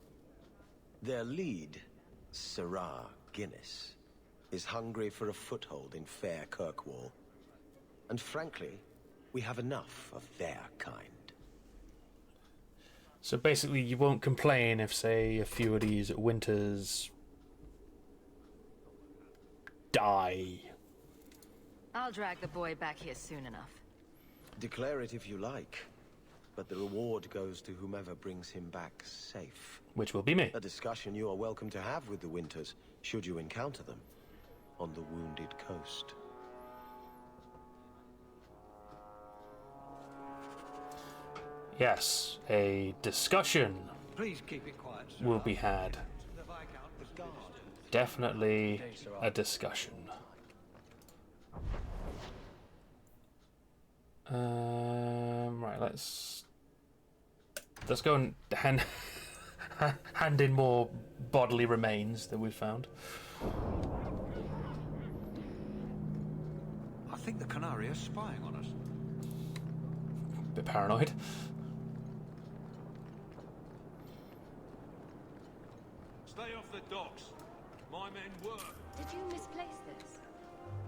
Their lead, Sirrah Guinness, is hungry for a foothold in fair Kirkwall. And frankly, we have enough of their kind. So basically, you won't complain if, say, a few of these Winters die. I'll drag the boy back here soon enough. Declare it if you like, but the reward goes to whomever brings him back safe. Which will be me. A discussion you are welcome to have with the Winters, should you encounter them, on the Wounded Coast. Yes, a discussion Please keep it quiet, sir. will be had. Definitely a discussion. Right, let's go and hand in more bodily remains that we found. I think the Qunari are spying on us. Bit paranoid. Stay off the docks. My men work. Did you misplace this?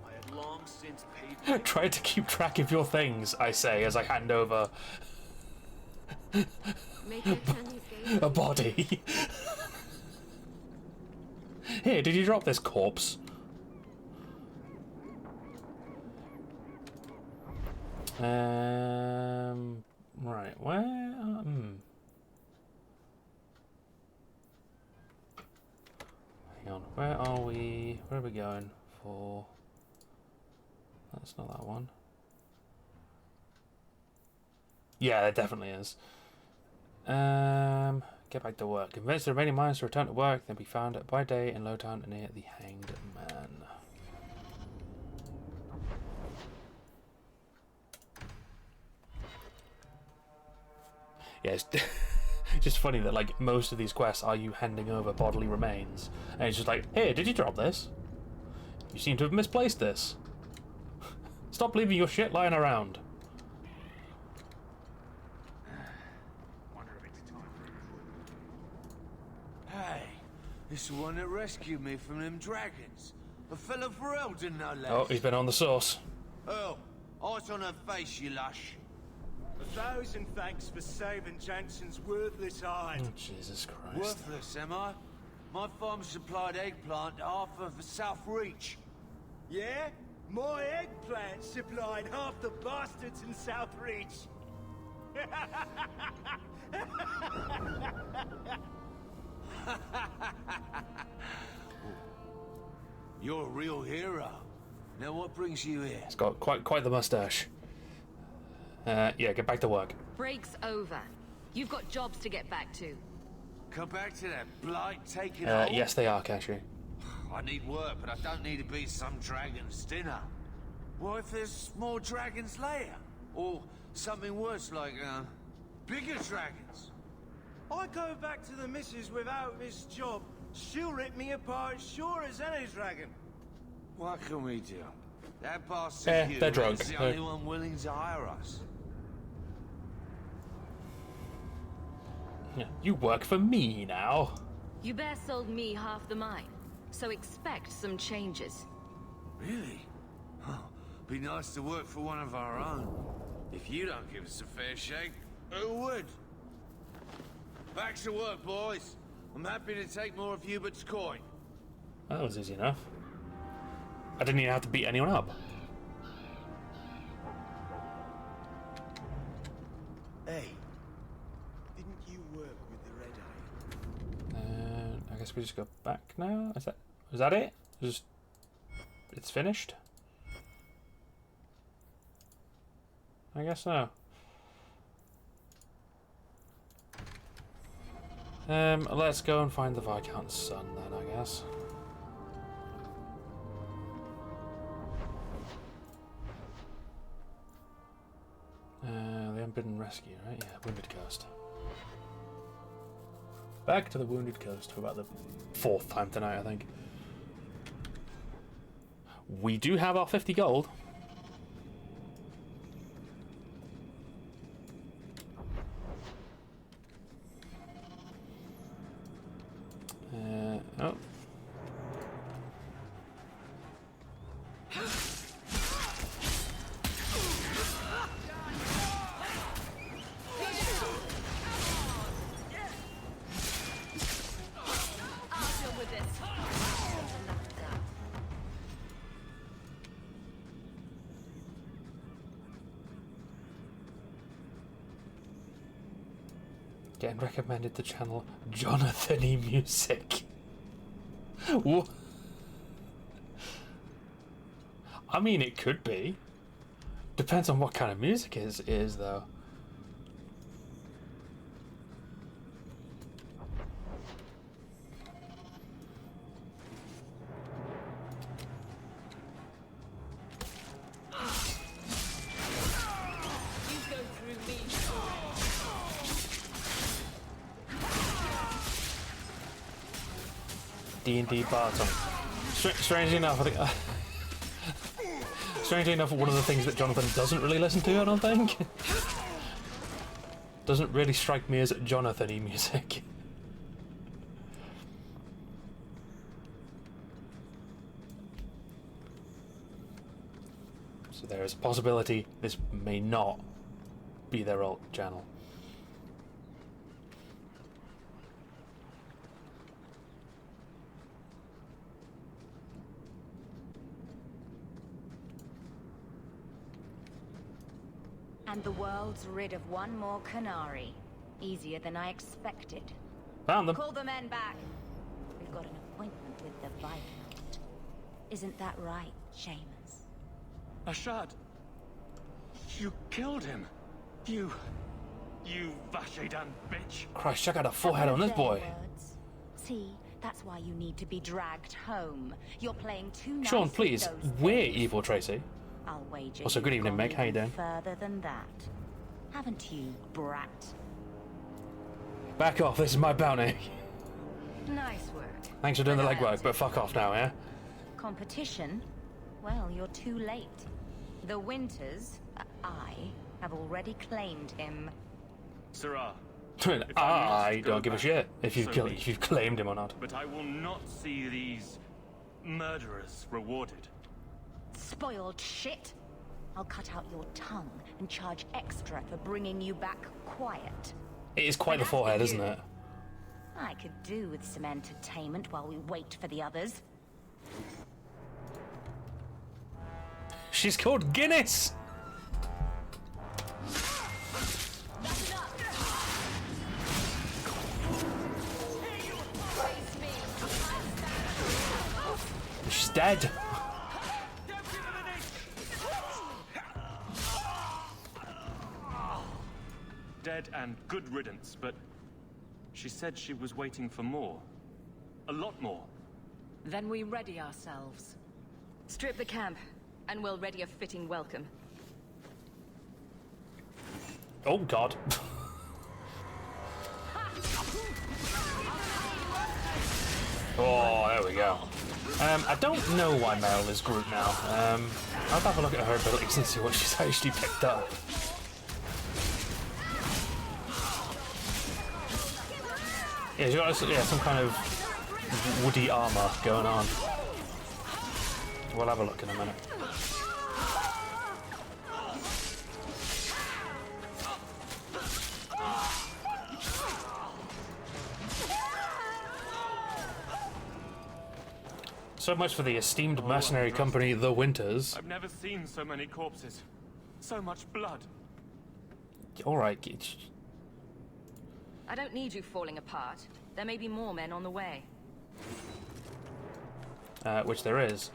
I had long since paid. Try to keep track of your things, I say, as I hand over a body. Here, did you drop this corpse? Right, where? Hang on, where are we? Where are we going for? That's not that one. Yeah, it definitely is. Get back to work. Convince the remaining miners to return to work, then be found by day in Lowtown near the Hanged Man. Yeah, it's just funny that like most of these quests are you handing over bodily remains, and it's just like, hey, did you drop this? You seem to have misplaced this. Stop leaving your shit lying around. Hey, this is the one that rescued me from them dragons. A fellow for Eldon, no less. Oh, he's been on the sauce. Oh, eyes on her face, you lush. 1,000 thanks for saving Jansen's worthless hide. Oh, Jesus Christ. Worthless, am I? My farm supplied eggplant to half of the South Reach. Yeah? My eggplant supplied half the bastards in South Reach. You're a real hero. Now what brings you here? He's got quite the mustache. Yeah, get back to work. Break's over. You've got jobs to get back to. Come back to that blight taking hold? Yes, they are, Kashi. I need work, but I don't need to be some dragon's dinner. What if there's more dragons later? Or something worse, like, bigger dragons? I go back to the missus without this job. She'll rip me apart sure as any dragon. What can we do? That bastard they're drunk. is the only one willing to hire us. You work for me now. You bear sold me half the mine, so expect some changes. Really? Oh, be nice to work for one of our own. If you don't give us a fair shake, who would? Back to work, boys. I'm happy to take more of Hubert's coin. That was easy enough. I didn't even have to beat anyone up. Hey, didn't you work with the Red Eye? I guess we just go back now. Is that it? It's finished? I guess so. Let's go and find the Viscount's son then, I guess. The Unbidden Rescue, right? Yeah, Wounded Coast. Back to the Wounded Coast for about the 4th time tonight, I think. We do have our 50 gold. Oh. Getting recommended to channel Jonathan-y music. What? I mean, it could be. Depends on what kind of music it is though. D&D bar song. Strangely enough, I think. Strangely enough, one of the things that Jonathan doesn't really listen to, I don't think. Doesn't really strike me as Jonathan-y music. So there is a possibility this may not be their alt channel. And the world's rid of one more Qunari. Easier than I expected. Found them. Call the men back. We've got an appointment with the Viscount. Isn't that right, Seamus? Ashad! You killed him! You Vashedan bitch! Christ, check out the forehead on this boy. Words. See, that's why you need to be dragged home. You're playing too nice. Sean, please, we're evil, Tracy. I'll wager. Also, good evening, Meg. How you doing? Further than that, haven't you, brat? Back off. This is my bounty. Nice work. Thanks for doing the legwork, but fuck off now, yeah? Competition? Well, you're too late. The Winters, I, have already claimed him. Sirrah. I don't give a shit if you've claimed him or not. But I will not see these murderers rewarded. Spoiled shit. I'll cut out your tongue and charge extra for bringing you back quiet. It is quite the forehead, isn't it? I could do with some entertainment while we wait for the others. She's called Guinness! She's dead. Dead and good riddance, but she said she was waiting for more. A lot more. Then we ready ourselves. Strip the camp, and we'll ready a fitting welcome. Oh god. Oh, there we go. I don't know why Meryl is Groot now. I'll have a look at her abilities and see what she's actually picked up. Yeah, she's got some kind of woody armor going on. We'll have a look in a minute. So much for the esteemed mercenary company, The Winters. I've never seen so many corpses. So much blood. Alright, Geach. I don't need you falling apart. There may be more men on the way. Which there is.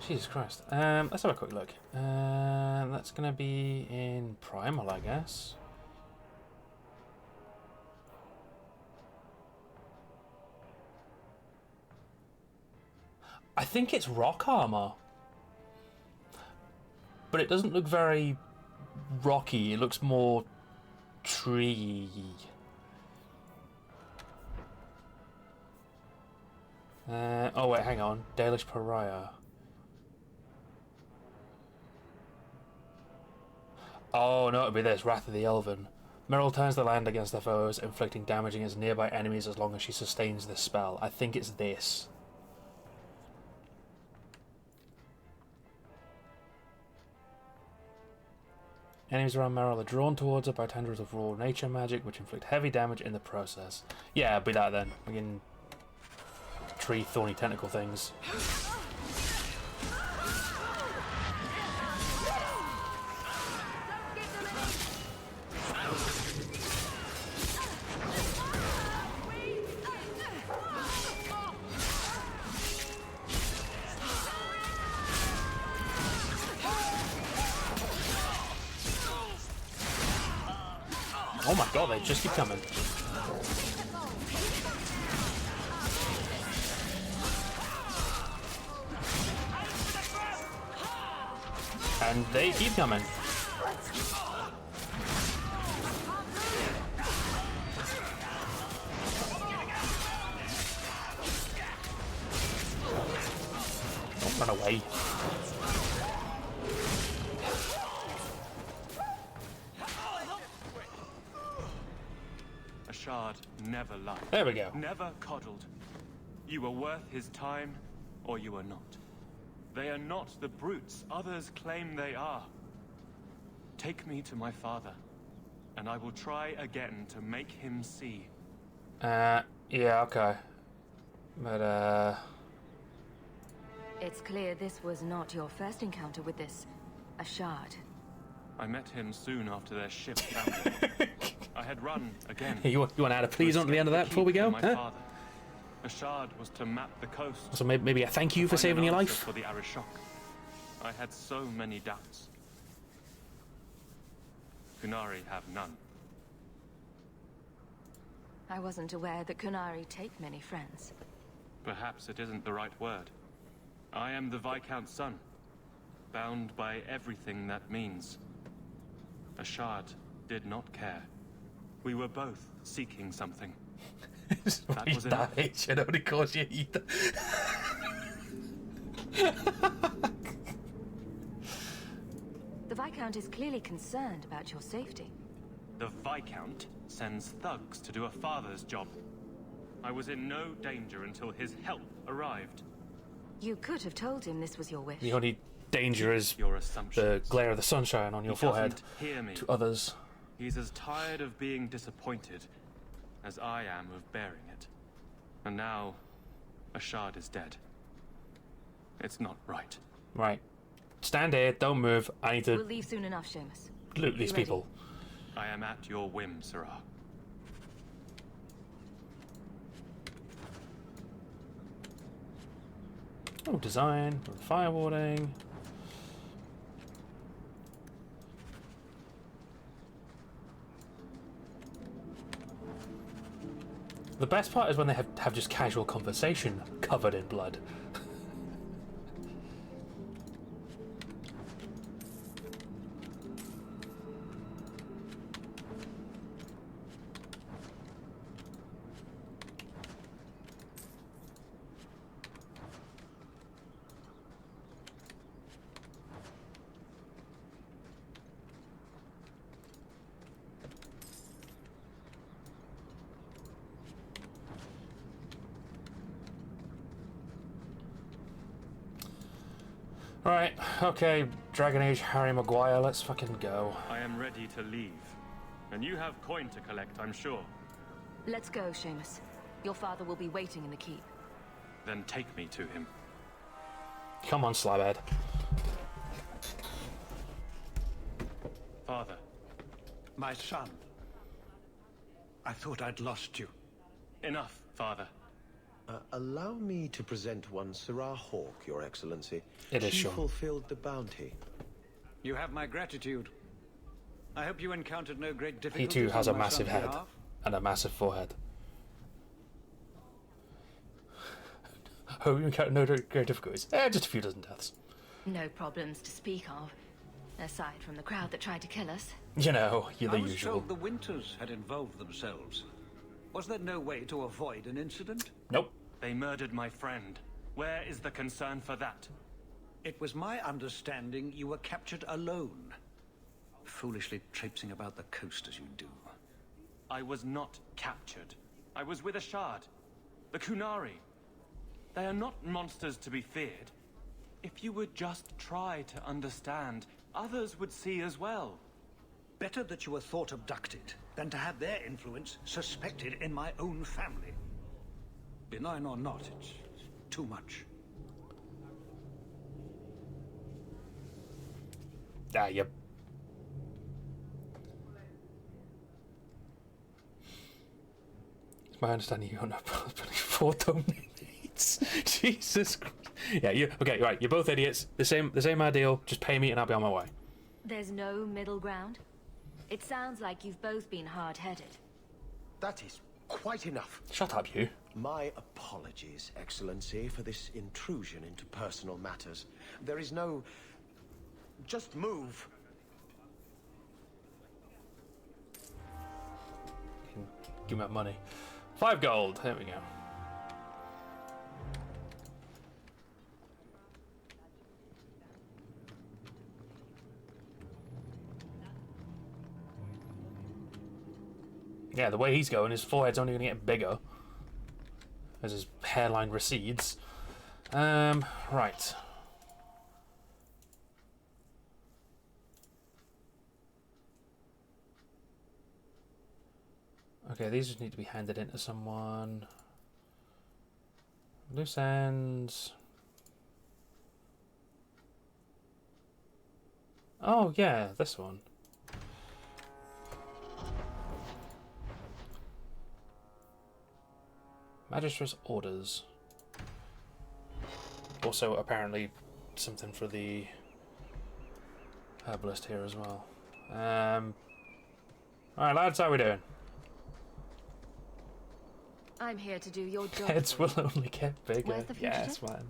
Jesus Christ. Let's have a quick look. That's gonna be in Primal, I guess. I think it's rock armor. But it doesn't look very rocky. It looks more tree. Oh wait, hang on. Dalish Pariah. Oh no, it'll be this. Wrath of the Elven. Meryl turns the land against their foes, inflicting damage against nearby enemies as long as she sustains this spell. I think it's this. Enemies around Meryl are drawn towards her by tendrils of raw nature magic, which inflict heavy damage in the process. Yeah, it'll be that then. Again, tree thorny tentacle things. Oh my god, they just keep coming. And they keep coming. Don't run away. Ashard never lied. There we go. Never coddled. You were worth his time, or you are not. They are not the brutes others claim they are. Take me to my father, and I will try again to make him see. Yeah, okay. But, It's clear this was not your first encounter with this Ashard. I met him soon after their ship foundered. I had run again. You want to add a please on to the end of that before we go? My Huh? father. Ashard was to map the coast. So maybe a thank you for Find saving an your answer life? For the Arishok. I had so many doubts. Kunari have none. I wasn't aware that Kunari take many friends. Perhaps it isn't the right word. I am the Viscount's son, bound by everything that means. Ashard did not care. We were both seeking something. That was enough. Should only cause you either. The Viscount is clearly concerned about your safety. The Viscount sends thugs to do a father's job. I was in no danger until his help arrived. You could have told him this was your wish. The only danger is the glare of the sunshine on your He forehead doesn't hear me. to others. He's as tired of being disappointed as I am of bearing it. And now, Ashard is dead. It's not right. Right. Stand here, don't move. I need to We'll leave soon enough, Seamus. loot these Be ready. people. I am at your whim, Sarah. Oh, design, firewarding. The best part is when they have just casual conversation covered in blood. Right, okay, Dragon Age Harry Maguire, let's fucking go. I am ready to leave. And you have coin to collect, I'm sure. Let's go, Seamus. Your father will be waiting in the keep. Then take me to him. Come on, Slabhead. Father. My son. I thought I'd lost you. Enough, Father. Allow me to present one Sirrah Hawke, Your Excellency. It is She sure. fulfilled the bounty. You have my gratitude. I hope you encountered no great He difficulties. too has a on my massive son's head behalf. and a massive forehead. Hope you encounter no great difficulties. Just a few dozen deaths. No problems to speak of, aside from the crowd that tried to kill us. You know, you're the I was usual. told the Winters had involved themselves. Was there no way to avoid an incident? Nope. They murdered my friend. Where is the concern for that? It was my understanding you were captured alone. Foolishly traipsing about the coast as you do. I was not captured. I was with Ashard. The Kunari. They are not monsters to be feared. If you would just try to understand, others would see as well. Better that you were thought abducted than to have their influence suspected in my own family. Benign or not, it's too much. Yep. It's my understanding you're not probably 4 dominates. Jesus Christ. Yeah, you okay, right, you're both idiots. The same ideal, just pay me and I'll be on my way. There's no middle ground? It sounds like you've both been hard-headed. That is quite enough. Shut up, you. My apologies, Excellency, for this intrusion into personal matters. There is no... Just move. Give me that money. 5 gold. There we go. Yeah, the way he's going, his forehead's only going to get bigger as his hairline recedes. Right. Okay, these just need to be handed in to someone. Loose ends. Oh, yeah, this one. Magistrate's orders. Also, apparently, something for the herbalist here as well. Alright, lads, how we doing? I'm here to do your job. Heads will only get bigger. Where's the fugitive? Yes, man.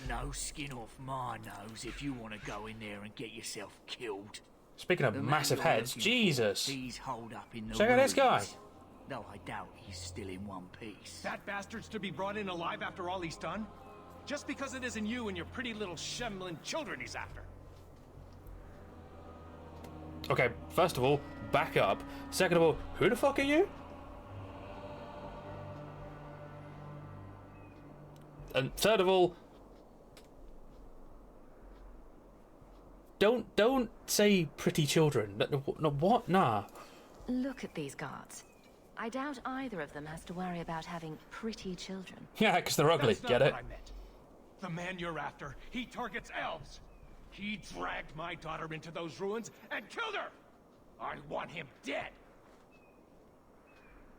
No skin off my nose if you want to go in there and get yourself killed. Speaking of The man massive you're heads, looking for, Jesus. He's holed up in the Check out this guy. ruins. Though I doubt he's still in one piece. That bastard's to be brought in alive after all he's done? Just because it isn't you and your pretty little shambling children he's after. Okay, first of all, back up. Second of all, who the fuck are you? And third of all, don't say pretty children. No, what? Nah. Look at these guards. I doubt either of them has to worry about having pretty children. Yeah, because they're ugly. That's not Get it? what I meant. The man you're after, he targets elves. He dragged my daughter into those ruins and killed her. I want him dead.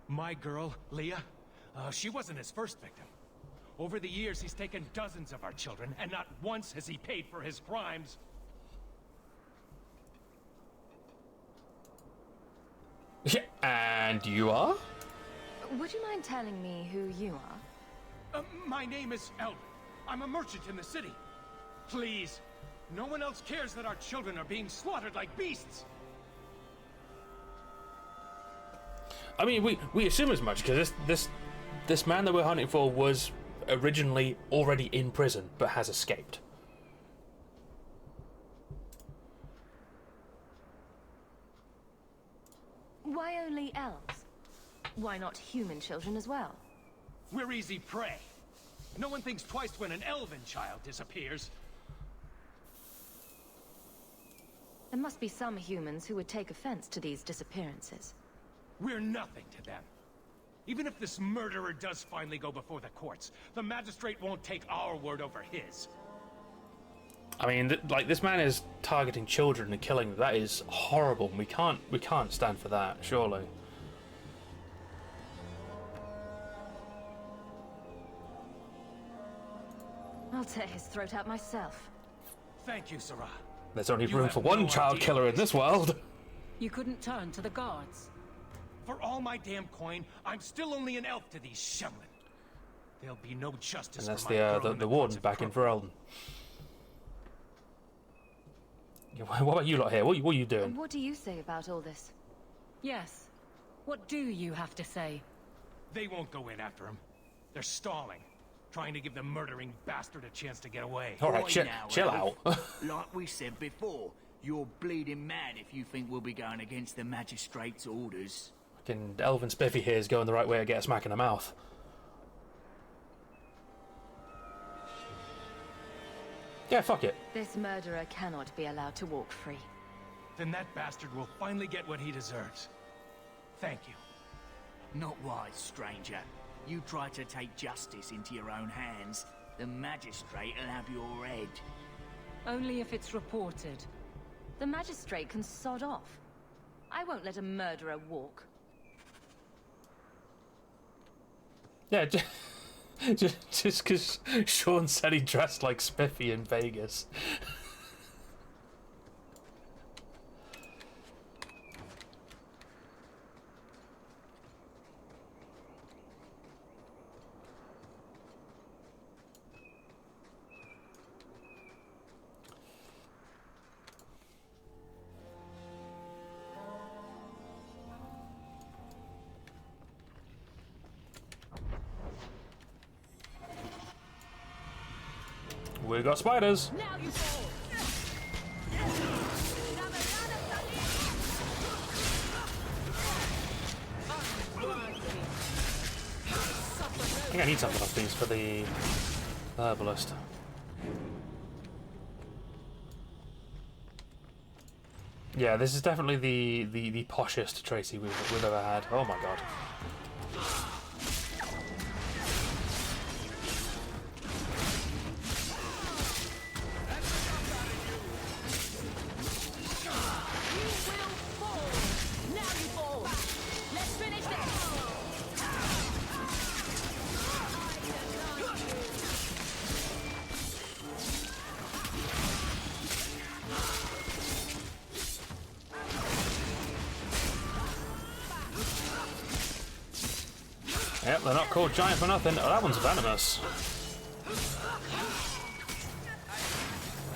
My girl, Leah, she wasn't his first victim. Over the years, he's taken dozens of our children, and not once has he paid for his crimes. Yeah, and you are? Would you mind telling me who you are? My name is Eldred. I'm a merchant in the city. Please, no one else cares that our children are being slaughtered like beasts. I mean, we assume as much because this man that we're hunting for was originally already in prison but has escaped. Why only elves? Why not human children as well? We're easy prey. No one thinks twice when an elven child disappears. There must be some humans who would take offense to these disappearances. We're nothing to them. Even if this murderer does finally go before the courts, the magistrate won't take our word over his. I mean, like, this man is targeting children and killing them. That is horrible. We can't stand for that, surely. I'll tear his throat out myself. Thank you, Sarah. There's only room for one child killer in this world. You couldn't turn to the guards. For all my damn coin, I'm still only an elf to these Shemlin. There'll be no justice And that's for my girl the warden back in Ferelden. What about you lot here? What are you doing? What do you say about all this? Yes. What do you have to say? They won't go in after him. They're stalling. Trying to give the murdering bastard a chance to get away. Alright, chill out. Like we said before, you're bleeding mad if you think we'll be going against the magistrate's orders. Fucking Elvin Spiffy here is going the right way to get a smack in the mouth. Yeah, fuck it. This murderer cannot be allowed to walk free. Then that bastard will finally get what he deserves. Thank you. Not wise, stranger. You try to take justice into your own hands, the magistrate will have your head. Only if it's reported. The magistrate can sod off. I won't let a murderer walk. Yeah, just because Sean said he dressed like Spiffy in Vegas. We got spiders. Now you fall. I think I need something off these for the herbalist. Yeah, this is definitely the poshest Tracy we've ever had. Oh my god. Yep, they're not called giant for nothing. Oh, that one's venomous.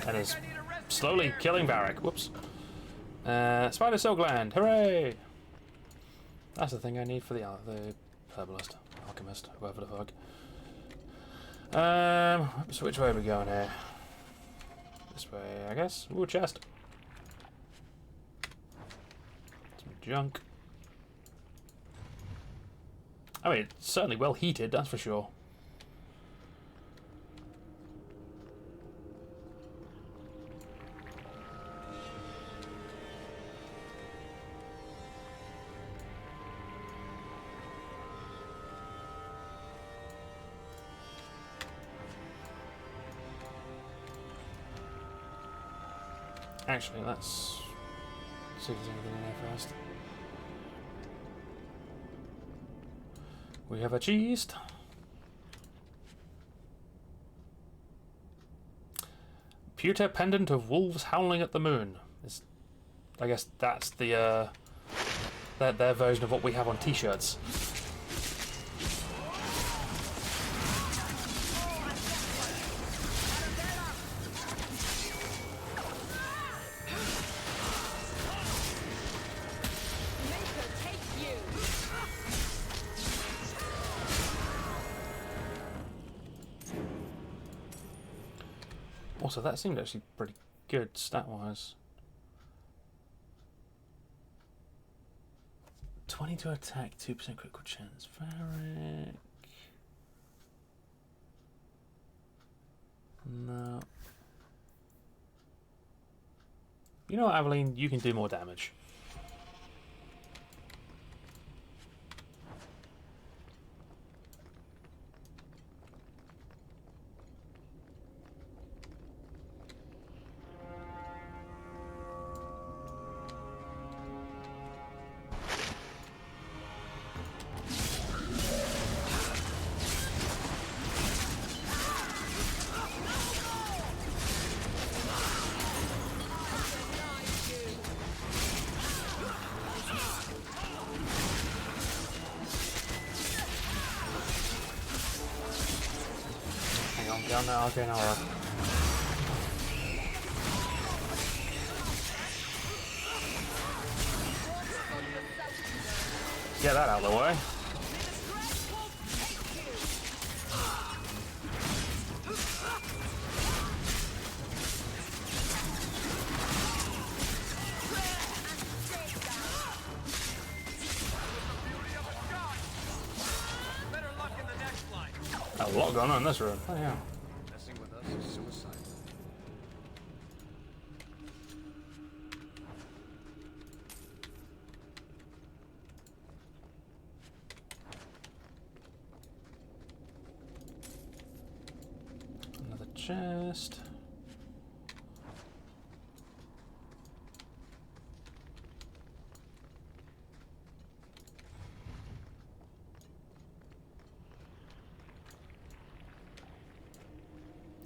And is slowly killing Varric. Whoops. Spider Silk Gland. Hooray! That's the thing I need for the herbalist, alchemist, whoever the fuck. So which way are we going here? This way, I guess. Ooh, chest. Some junk. I mean, it's certainly well heated, that's for sure. Actually, let's see if there's anything in there first. We have a cheese. Pewter pendant of wolves howling at the moon. I guess that's the their version of what we have on t-shirts. Also, that seemed actually pretty good stat-wise. 20 to attack, 2% critical chance. Varric. No. you know what, Aveline, you can do more damage. Okay, now. Get that out of the way. A lot going on in this room. Oh, yeah. Suicide. Another chest.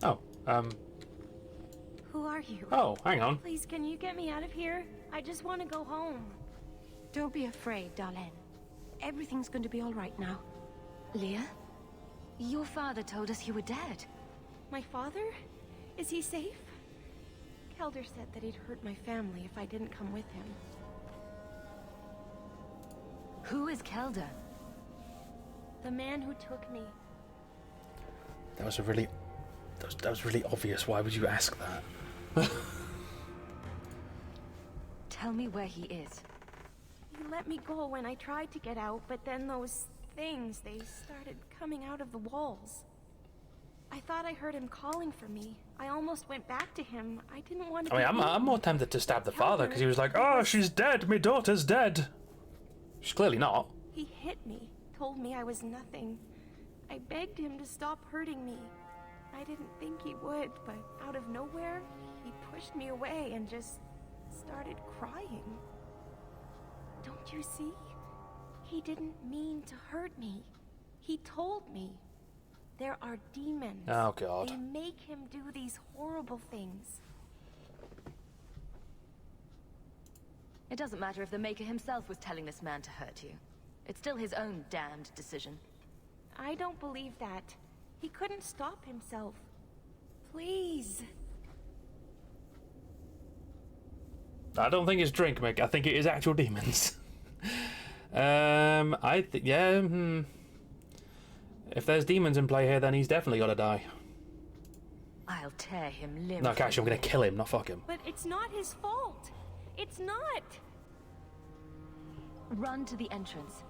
Oh, Who are you? Oh, hang on. Please, can you get me out of here? I just want to go home. Don't be afraid, Darlene. Everything's going to be all right now. Leah? Your father told us you were dead. My father? Is he safe? Kelder said that he'd hurt my family if I didn't come with him. Who is Kelder? The man who took me. That was really obvious. Why would you ask that? Tell me where he is. He let me go when I tried to get out, but then those things, they started coming out of the walls. I thought I heard him calling for me. I almost went back to him. I didn't want to. I mean, I'm more tempted to stab the father because he was like, "Oh, she's dead. My daughter's dead." She's clearly not. He hit me, told me I was nothing. I begged him to stop hurting me. I didn't think he would, but out of nowhere, he pushed me away and just started crying. Don't you see? He didn't mean to hurt me. He told me. There are demons. Oh, God. They make him do these horrible things. It doesn't matter if the Maker himself was telling this man to hurt you. It's still his own damned decision. I don't believe that. He couldn't stop himself. Please. I don't think it's drink, Mick. I think it is actual demons. If there's demons in play here, then he's definitely gotta die. I'll tear him limb. No, Cash, I'm gonna kill him, not fuck him. But it's not his fault. It's not. Run to the entrance.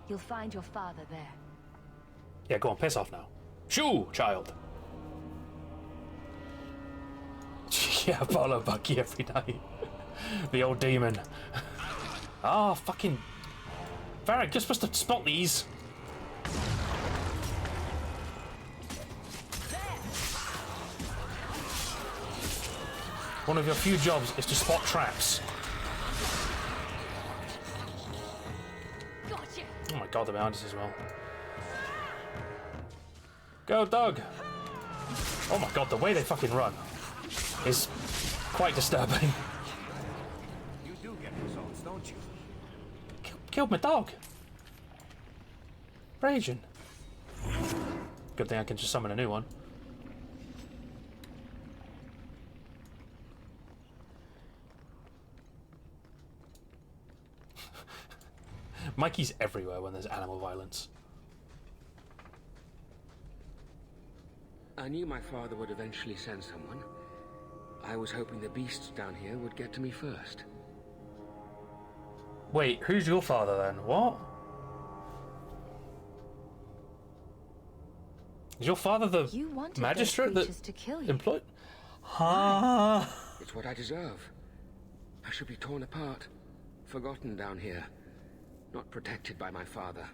You'll find your father there. Yeah, go on, piss off now. Shoo, child. Yeah, follow Bucky every night. The old demon. Ah, fucking... Varric, you're supposed to spot these. One of your few jobs is to spot traps. Gotcha. Oh my god, they're behind us as well. Go, Doug! Oh my god, the way they fucking run is quite disturbing. You do get results, don't you? Killed my dog. Raging. Good thing I can just summon a new one. Mikey's everywhere when there's animal violence. I knew my father would eventually send someone. I was hoping the beasts down here would get to me first. Wait, who's your father then? What? Is your father the magistrate that to kill you. employed? It's what I deserve. I should be torn apart, forgotten down here, not protected by my father.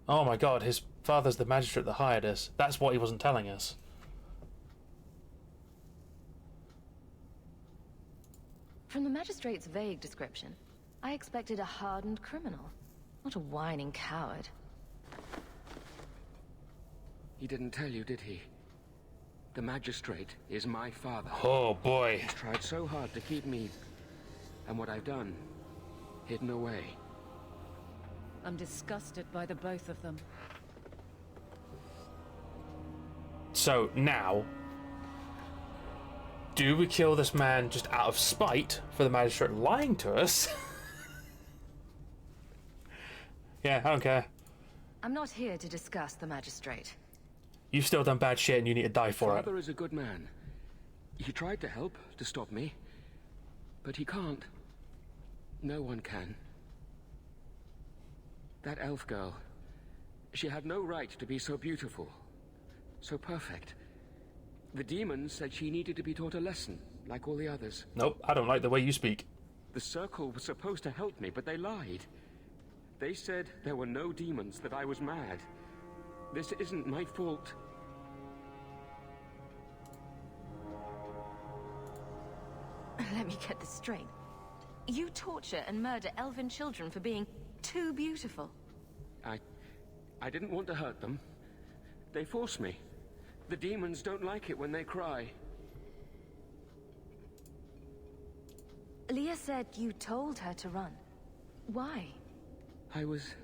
Oh my god, his father's the magistrate that hired us. That's what he wasn't telling us. From the magistrate's vague description, I expected a hardened criminal, not a whining coward. He didn't tell you, did he? The magistrate is my father. Oh boy. He's tried so hard to keep me, and what I've done, hidden away. I'm disgusted by the both of them. So now, do we kill this man just out of spite for the magistrate lying to us? Yeah, I don't care. I'm not here to discuss the magistrate. You've still done bad shit and you need to die for it. Father is a good man. He tried to help, to stop me. But he can't. No one can. That elf girl, she had no right to be so beautiful, so perfect. The demons said she needed to be taught a lesson, like all the others. Nope, I don't like the way you speak. The Circle was supposed to help me, but they lied. They said there were no demons, that I was mad. This isn't my fault. Let me get this straight. You torture and murder elven children for being too beautiful. I didn't want to hurt them. They forced me. The demons don't like it when they cry. Leah said you told her to run. Why? I was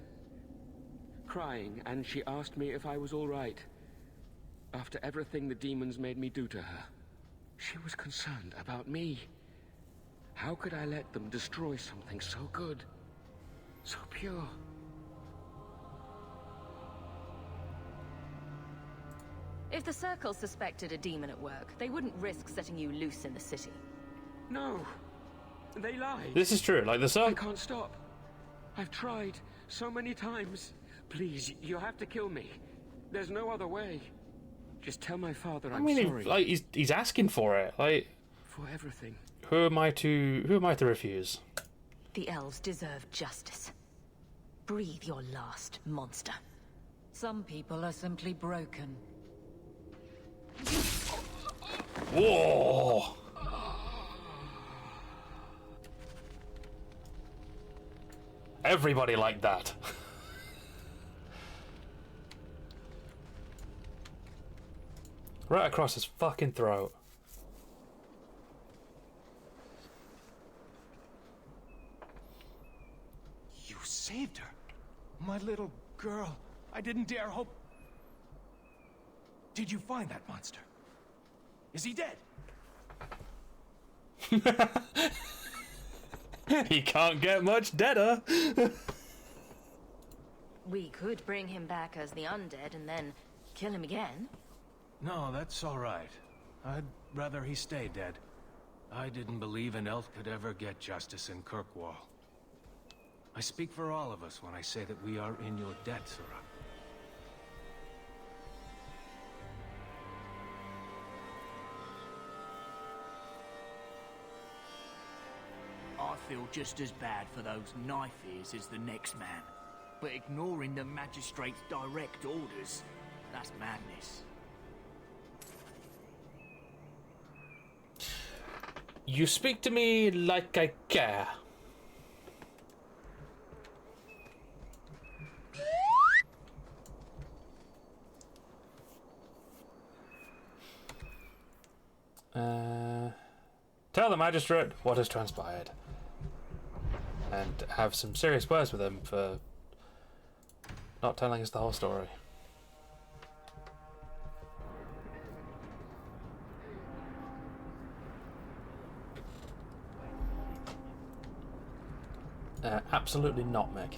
crying, and she asked me if I was all right. After everything the demons made me do to her. She was concerned about me. How could I let them destroy something so good? So pure? If the Circle suspected a demon at work, they wouldn't risk setting you loose in the city. No. They lied. This is true, like the Circle. I can't stop. I've tried so many times. Please, you have to kill me. There's no other way. Just tell my father I'm sorry. Like he's asking for it. Like, for everything. Who am I to refuse? The elves deserve justice. Breathe your last, monster. Some people are simply broken. Whoa! Everybody liked that. Right across his fucking throat. You saved her. My little girl. I didn't dare hope. Did you find that monster? Is he dead? He can't get much deader. We could bring him back as the undead and then kill him again. No, that's all right. I'd rather he stay dead. I didn't believe an elf could ever get justice in Kirkwall. I speak for all of us when I say that we are in your debt, Sura. I feel just as bad for those knife ears as the next man. But ignoring the magistrate's direct orders, that's madness. You speak to me like I care. Tell the magistrate what has transpired. And have some serious words with him for not telling us the whole story. Absolutely not, Meg.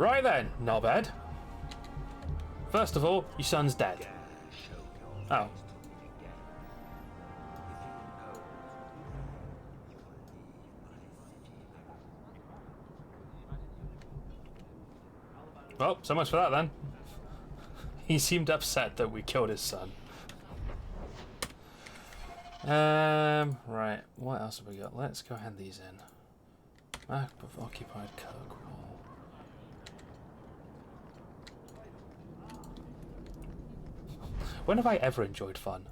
Right then, not bad. First of all, your son's dead. Oh. Well, so much for that then. He seemed upset that we killed his son. Right, what else have we got? Let's go hand these in. Map of occupied Kirkwall. When have I ever enjoyed fun?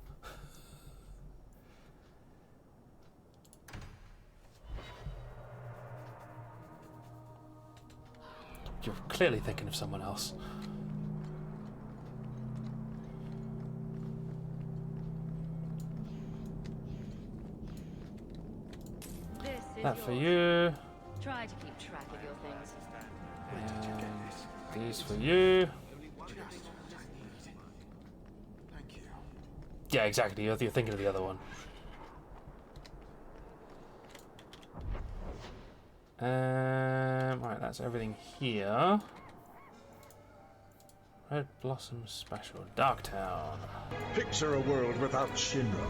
You're clearly thinking of someone else. That for you. Try to keep track of your things. And these for you. Yeah, exactly. You're thinking of the other one. Right, that's everything here. Red Blossom Special, Darktown. Picture a world without Shinra.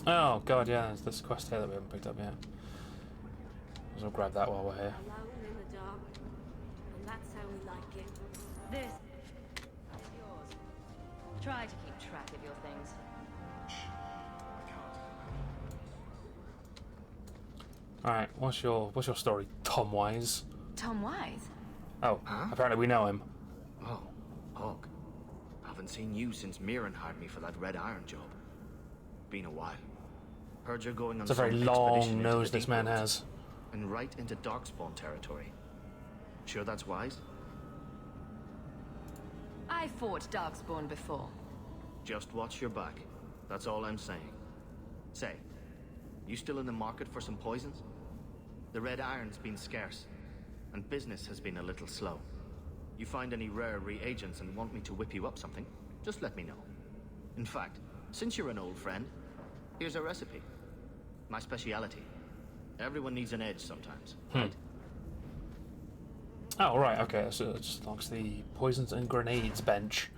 Oh god, yeah, there's this quest here that we haven't picked up yet. So I'll grab that while we're here. Alone in the dark, and that's how we like it. This is yours. Try to keep track of your things. Alright, what's your story, Tom Wise? Tom Wise? Oh, apparently we know him. Oh, Hawk. Haven't seen you since Mirren hired me for that Red Iron job. Been a while. Heard you're going on It's a very some long expedition into nose the this man Deep Woods, has. and right into Darkspawn territory. Sure that's wise? I fought Darkspawn before. Just watch your back. That's all I'm saying. Say, you still in the market for some poisons? The Red Iron's been scarce, and business has been a little slow. You find any rare reagents and want me to whip you up something, just let me know. In fact, since you're an old friend, here's a recipe. My speciality. Everyone needs an edge sometimes, right? Oh, right, okay, so it just unlocks the poisons and grenades bench.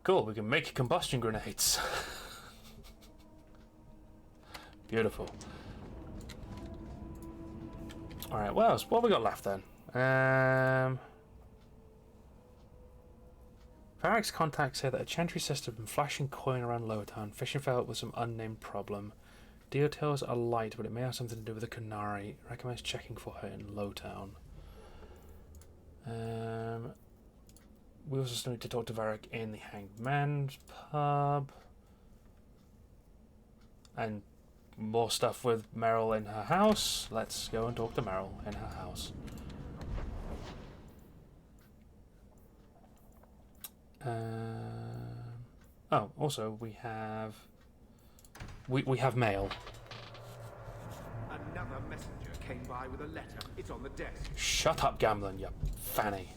Cool, we can make combustion grenades. Beautiful. Alright, what else? What have we got left then? Varric's contacts say that a Chantry sister has been flashing coin around Lowtown, fishing for help with some unnamed problem. Details are light, but it may have something to do with the Canary. Recommends checking for her in Lowtown. We also still need to talk to Varric in the Hanged Man's pub. And more stuff with Meryl in her house. Let's go and talk to Meryl in her house. Oh, also we have mail. Another messenger came by with a letter. It's on the desk. Shut up, Gamblin, you fanny.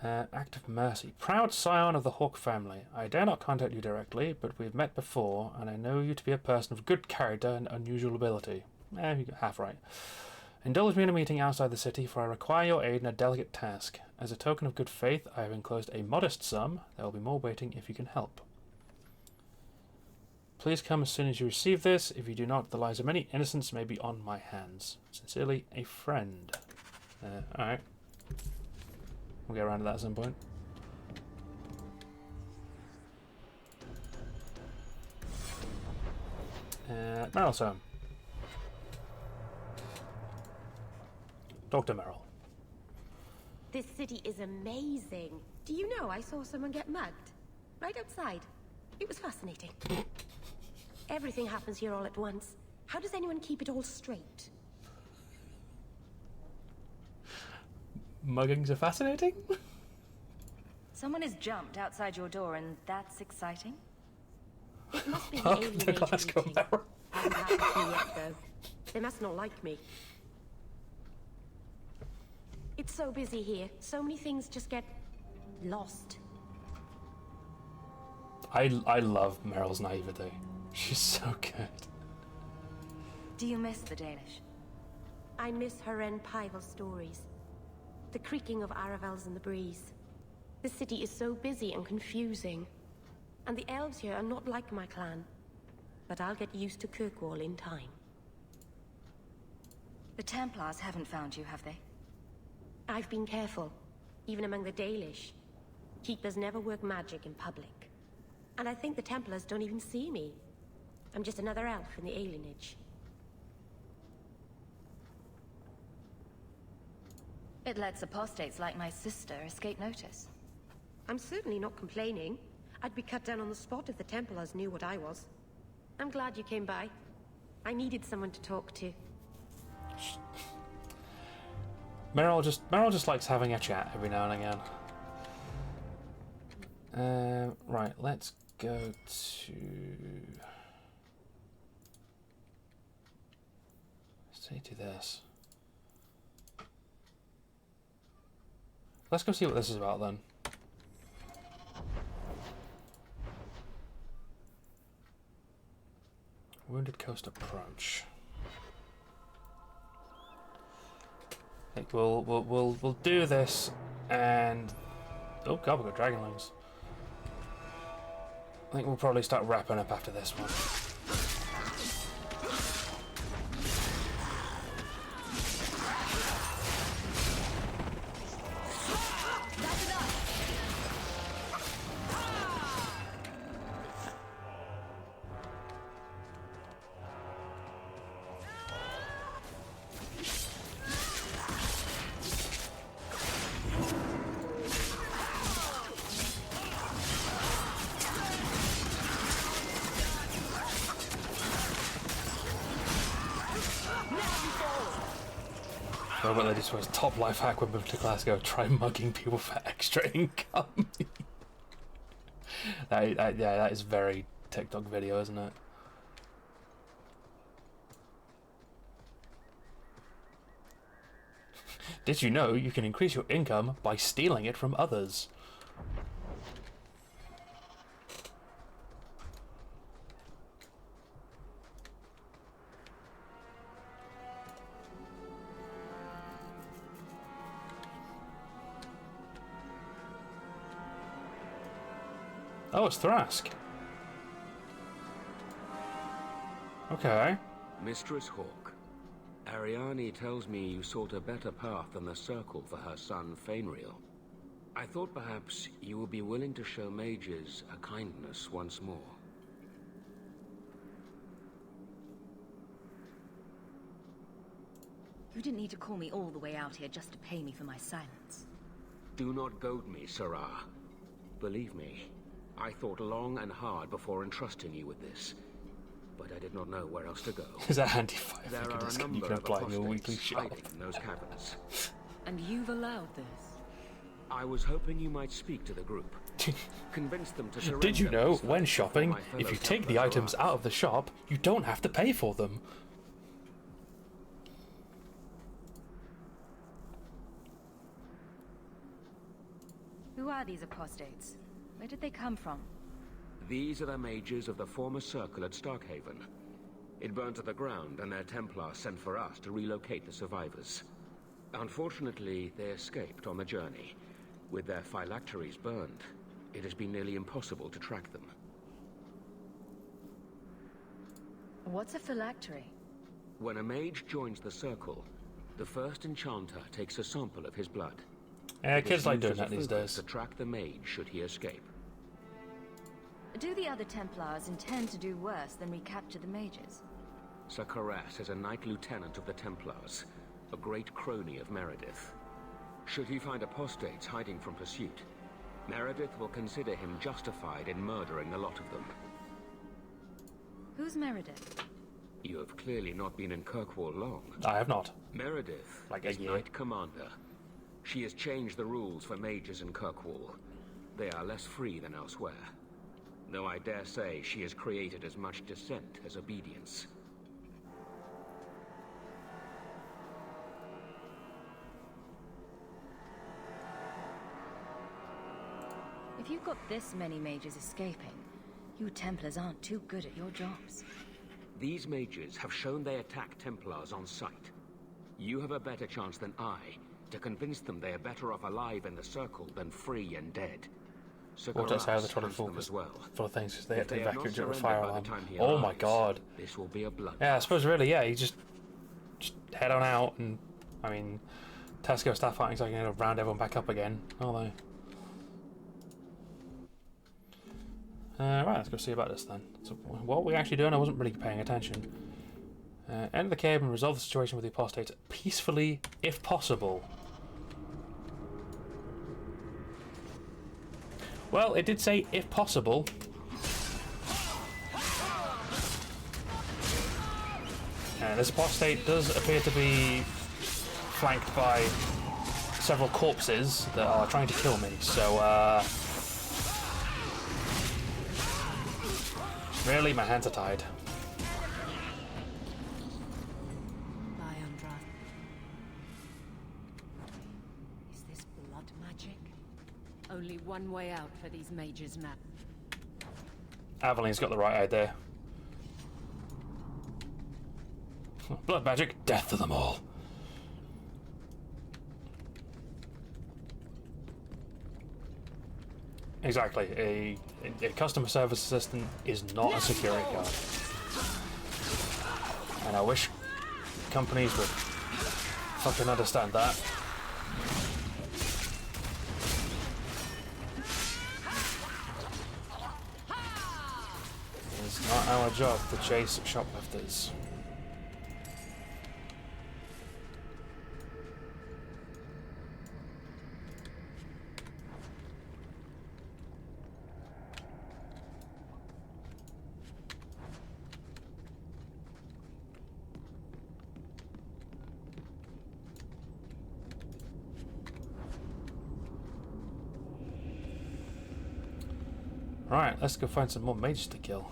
Act of mercy. Proud scion of the Hawk family. I dare not contact you directly, but we've met before, and I know you to be a person of good character and unusual ability. You got half right. Indulge me in a meeting outside the city, for I require your aid in a delicate task. As a token of good faith, I have enclosed a modest sum. There will be more waiting if you can help. Please come as soon as you receive this. If you do not, the lives of many innocents may be on my hands. Sincerely, a friend. Alright. We'll get around to that at some point. Meryl's home. Dr. Meryl. This city is amazing. Do you know I saw someone get mugged? Right outside. It was fascinating. Everything happens here all at once. How does anyone keep it all straight? Muggings are fascinating? Someone has jumped outside your door and that's exciting? It must be the alien age meeting. Hasn't happened to me yet, though. They must not like me. It's so busy here. So many things just get lost. I love Meryl's naivety. She's so good. Do you miss the Danish? I miss Haren Paival's stories. The creaking of Aravels in the breeze. The city is so busy and confusing. And the elves here are not like my clan. But I'll get used to Kirkwall in time. The Templars haven't found you, have they? I've been careful, even among the Dalish. Keepers never work magic in public. And I think the Templars don't even see me. I'm just another elf in the alienage. It lets apostates like my sister escape notice. I'm certainly not complaining. I'd be cut down on the spot if the Templars knew what I was. I'm glad you came by. I needed someone to talk to. Meryl just likes having a chat every now and again. Right, let's go to... Let's do this. Let's go see what this is about then. Wounded Coast approach. I think we'll do this and oh god, we've got dragonlings. I think we'll probably start wrapping up after this one. Robert Lady Swear's top life hack when moved to Glasgow, try mugging people for extra income. that is very TikTok video, isn't it? Did you know you can increase your income by stealing it from others? Oh, it's Thrask. Okay. Mistress Hawk, Ariane tells me you sought a better path than the Circle for her son, Fainriel. I thought perhaps you would be willing to show mages a kindness once more. You didn't need to call me all the way out here just to pay me for my silence. Do not goad me, Sarah. Believe me, I thought long and hard before entrusting you with this, but I did not know where else to go. Is that anti-fire? There are a number of apostates hiding in those caverns. And you've allowed this? I was hoping you might speak to the group. Convince them to surrender. Did you know, when shopping, if you take the items out of the shop, you don't have to pay for them? Who are these apostates? Where did they come from? These are the mages of the former Circle at Starkhaven. It burned to the ground, and their Templars sent for us to relocate the survivors. Unfortunately, they escaped on the journey. With their phylacteries burned, it has been nearly impossible to track them. What's a phylactery? When a mage joins the Circle, the first enchanter takes a sample of his blood. Yeah, kids like doing that these days. To track the mage should he escape. Do the other Templars intend to do worse than recapture the mages? Sir Karas is a Knight Lieutenant of the Templars, a great crony of Meredith. Should he find apostates hiding from pursuit, Meredith will consider him justified in murdering the lot of them. Who's Meredith? You have clearly not been in Kirkwall long. I have not. Meredith like is Knight Commander. She has changed the rules for mages in Kirkwall. They are less free than elsewhere. Though I dare say she has created as much dissent as obedience. If you've got this many mages escaping, you Templars aren't too good at your jobs. These mages have shown they attack Templars on sight. You have a better chance than I to convince them they are better off alive in the Circle than free and dead. Well, that's how they're trying to focus for things, because they have to evacuate during a fire alarm. Oh my god. This will be a blood. Yeah, I suppose really, yeah, you just head on out, and I mean, Tesco staff aren't exactly going to round everyone back up again, are they? Right, let's go see about this then. So, what we're actually doing, I wasn't really paying attention. Enter the cave and resolve the situation with the apostates peacefully, if possible. Well, it did say, if possible. And this apostate does appear to be flanked by several corpses that are trying to kill me, so, really, my hands are tied. Is this blood magic? Only one way out for these mages, Matt. Aveline's got the right idea. Blood magic, death to them all. Exactly. A customer service assistant is not a security guard. And I wish companies would fucking understand that. It's not our job to chase shoplifters. Right, let's go find some more mages to kill.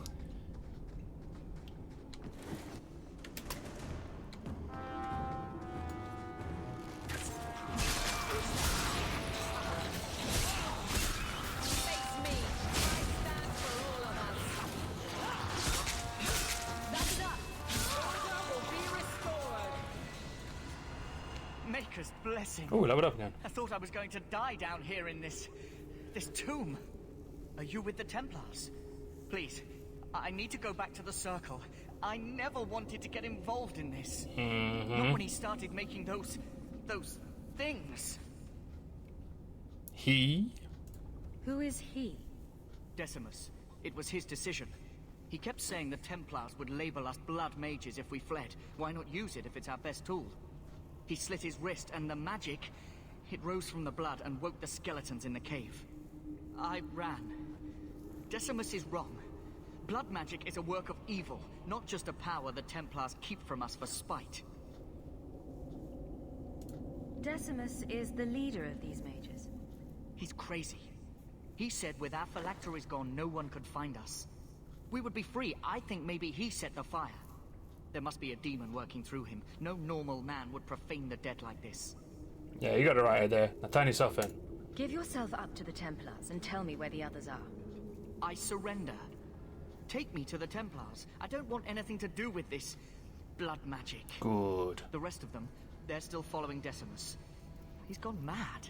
Maker's blessing. Oh, leveled up again. I thought I was going to die down here in this tomb. Are you with the Templars? Please, I need to go back to the Circle. I never wanted to get involved in this. Not when he started making those things. He? Who is he? Decimus. It was his decision. He kept saying the Templars would label us blood mages if we fled. Why not use it if it's our best tool? He slit his wrist, and the magic, it rose from the blood and woke the skeletons in the cave. I ran. Decimus is wrong. Blood magic is a work of evil, not just a power the Templars keep from us for spite. Decimus is the leader of these mages. He's crazy. He said with our phylacteries gone, no one could find us. We would be free. I think maybe he set the fire. There must be a demon working through him. No normal man would profane the dead like this. Yeah, you got it right there. Now turn yourself in. Give yourself up to the Templars and tell me where the others are. I surrender. Take me to the Templars. I don't want anything to do with this blood magic. Good. The rest of them, they're still following Decimus. He's gone mad.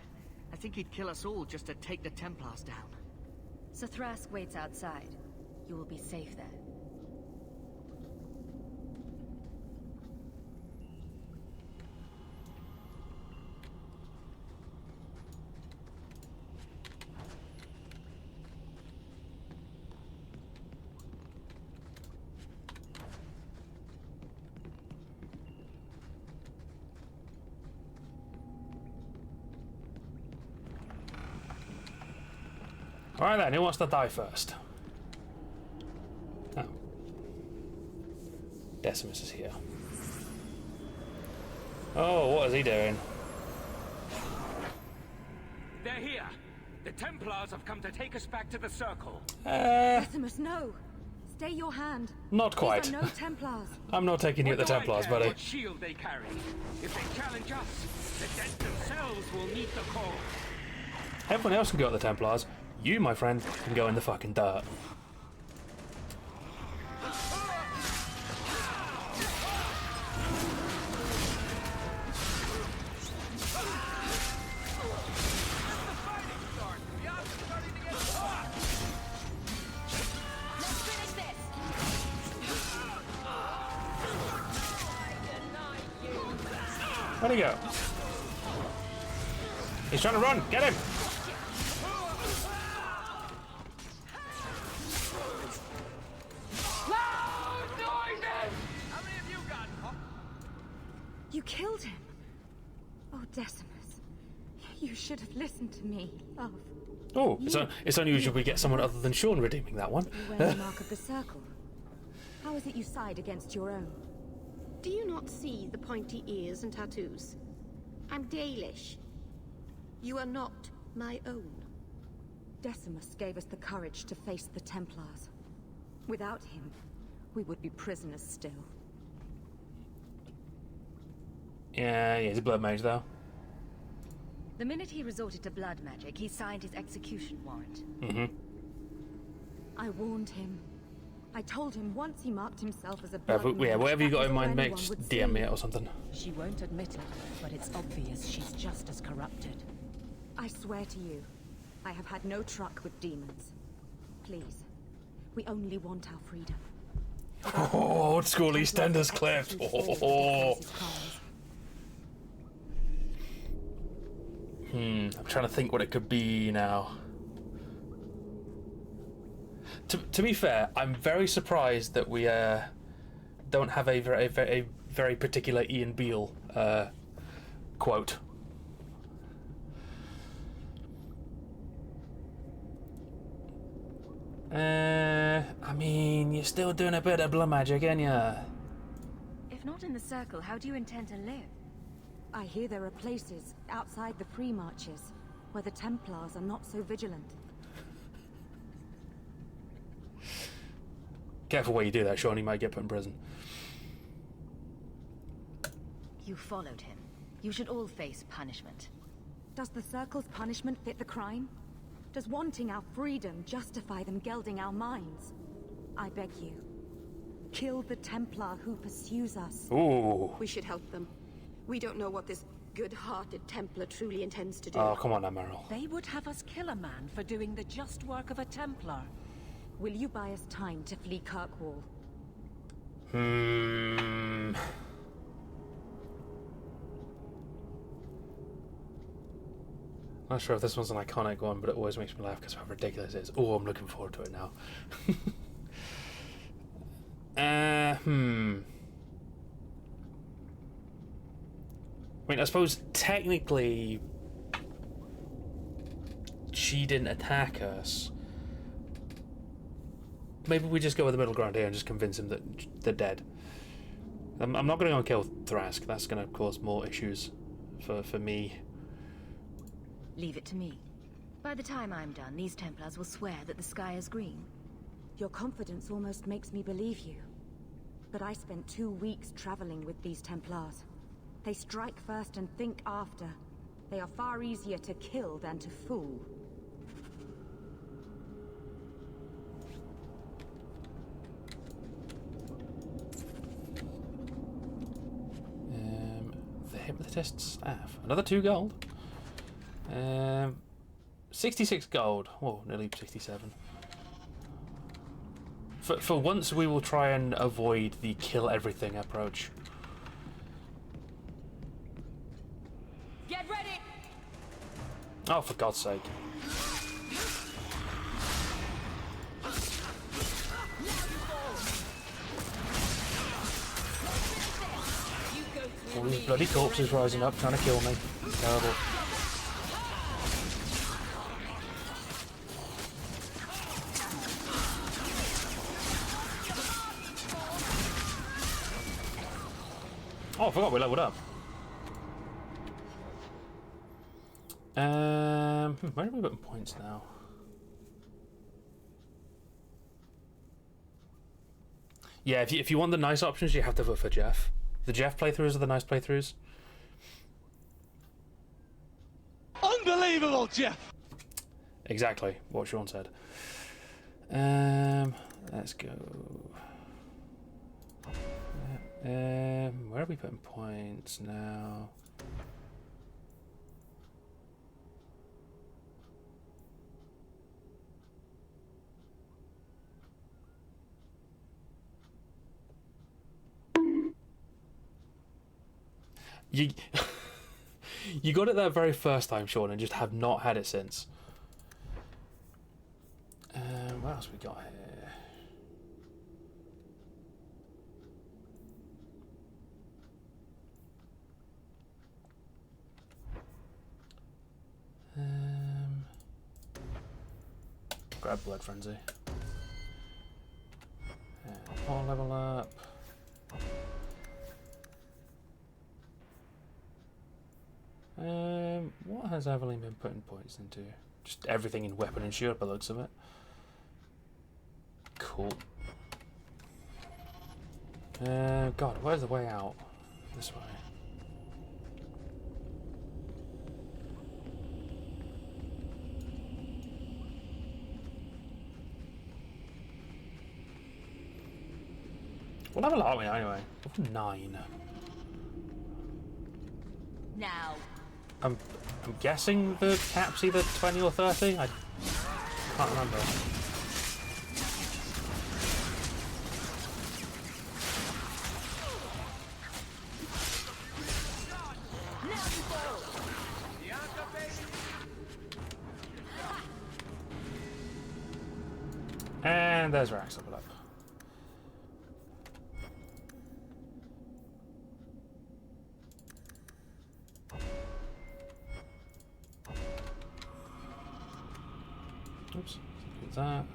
I think he'd kill us all just to take the Templars down. Sir Thrask waits outside. You will be safe there. Alright then, who wants to die first? Oh. Decimus is here. Oh, what is he doing? They're here! The Templars have come to take us back to the Circle. Decimus, no! Stay your hand. Not quite. These are no Templars. I'm not taking you at the Templars, buddy. What shield they carry. If they challenge us, the dead themselves will meet the call. Everyone else can go at the Templars. You, my friend, can go in the fucking dirt. Where'd he go? He's trying to run! Get him! You killed him. Oh, Decimus. You should have listened to me, love. Oh, it's unusual we get someone other than Sean redeeming that one. You wear the mark of the circle. How is it you side against your own? Do you not see the pointy ears and tattoos? I'm Dalish. You are not my own. Decimus gave us the courage to face the Templars. Without him, we would be prisoners still. Yeah, he's a blood mage though. The minute he resorted to blood magic, he signed his execution warrant. Mm-hmm. I warned him. I told him once he marked himself as a blood mage, yeah, whatever you got in mind, mate, anyone just would DM me see. it or something. She won't admit it, but it's obvious she's just as corrupted. I swear to you, I have had no truck with demons. Please, we only want our freedom. Oh, old school EastEnders clips. Oh. I'm trying to think what it could be now. To be fair, I'm very surprised that we don't have a very particular Ian Beale quote. I mean, you're still doing a bit of blood magic, ain't ya? If not in the circle, how do you intend to live? I hear there are places outside the free marches where the Templars are not so vigilant. Careful where you do that, Sean. He might get put in prison. You followed him. You should all face punishment. Does the Circle's punishment fit the crime? Does wanting our freedom justify them gelding our minds? I beg you, kill the Templar who pursues us. Ooh. We should help them. We don't know what this good-hearted Templar truly intends to do. Oh, come on now, Meryl. They would have us kill a man for doing the just work of a Templar. Will you buy us time to flee Kirkwall? Not sure if this one's an iconic one, but it always makes me laugh because of how ridiculous it is. Oh, I'm looking forward to it now. I mean, I suppose technically she didn't attack us. Maybe we just go with the middle ground here and just convince him that they're dead. I'm not going to go and kill Thrask. That's going to cause more issues for me. Leave it to me. By the time I'm done, these Templars will swear that the sky is green. Your confidence almost makes me believe you. But I spent 2 weeks traveling with these Templars. They strike first and think after. They are far easier to kill than to fool. The Hypnotist staff. Another 2 gold. 66 gold. Oh, nearly 67. For once, we will try and avoid the kill everything approach. Get ready! Oh, for God's sake. All these bloody corpses rising up, trying to kill me. Terrible. Oh, I forgot we leveled up. Where are we putting points now? Yeah, if you want the nice options, you have to vote for Jeff. The Jeff playthroughs are the nice playthroughs. Unbelievable, Jeff! exactly what Sean said. Let's go. Where are we putting points now? You you got it that very first time, Sean, and just have not had it since. What else we got here? Grab Blood Frenzy. And all level up. What has Evelyn been putting points into? Just everything in weapon and shield by the looks of it. Cool. God, where's the way out? This way. What level are we anyway? Level 9. Now. I'm guessing the cap's either 20 or 30. I can't remember. And there's Rax level up. Oops, get that.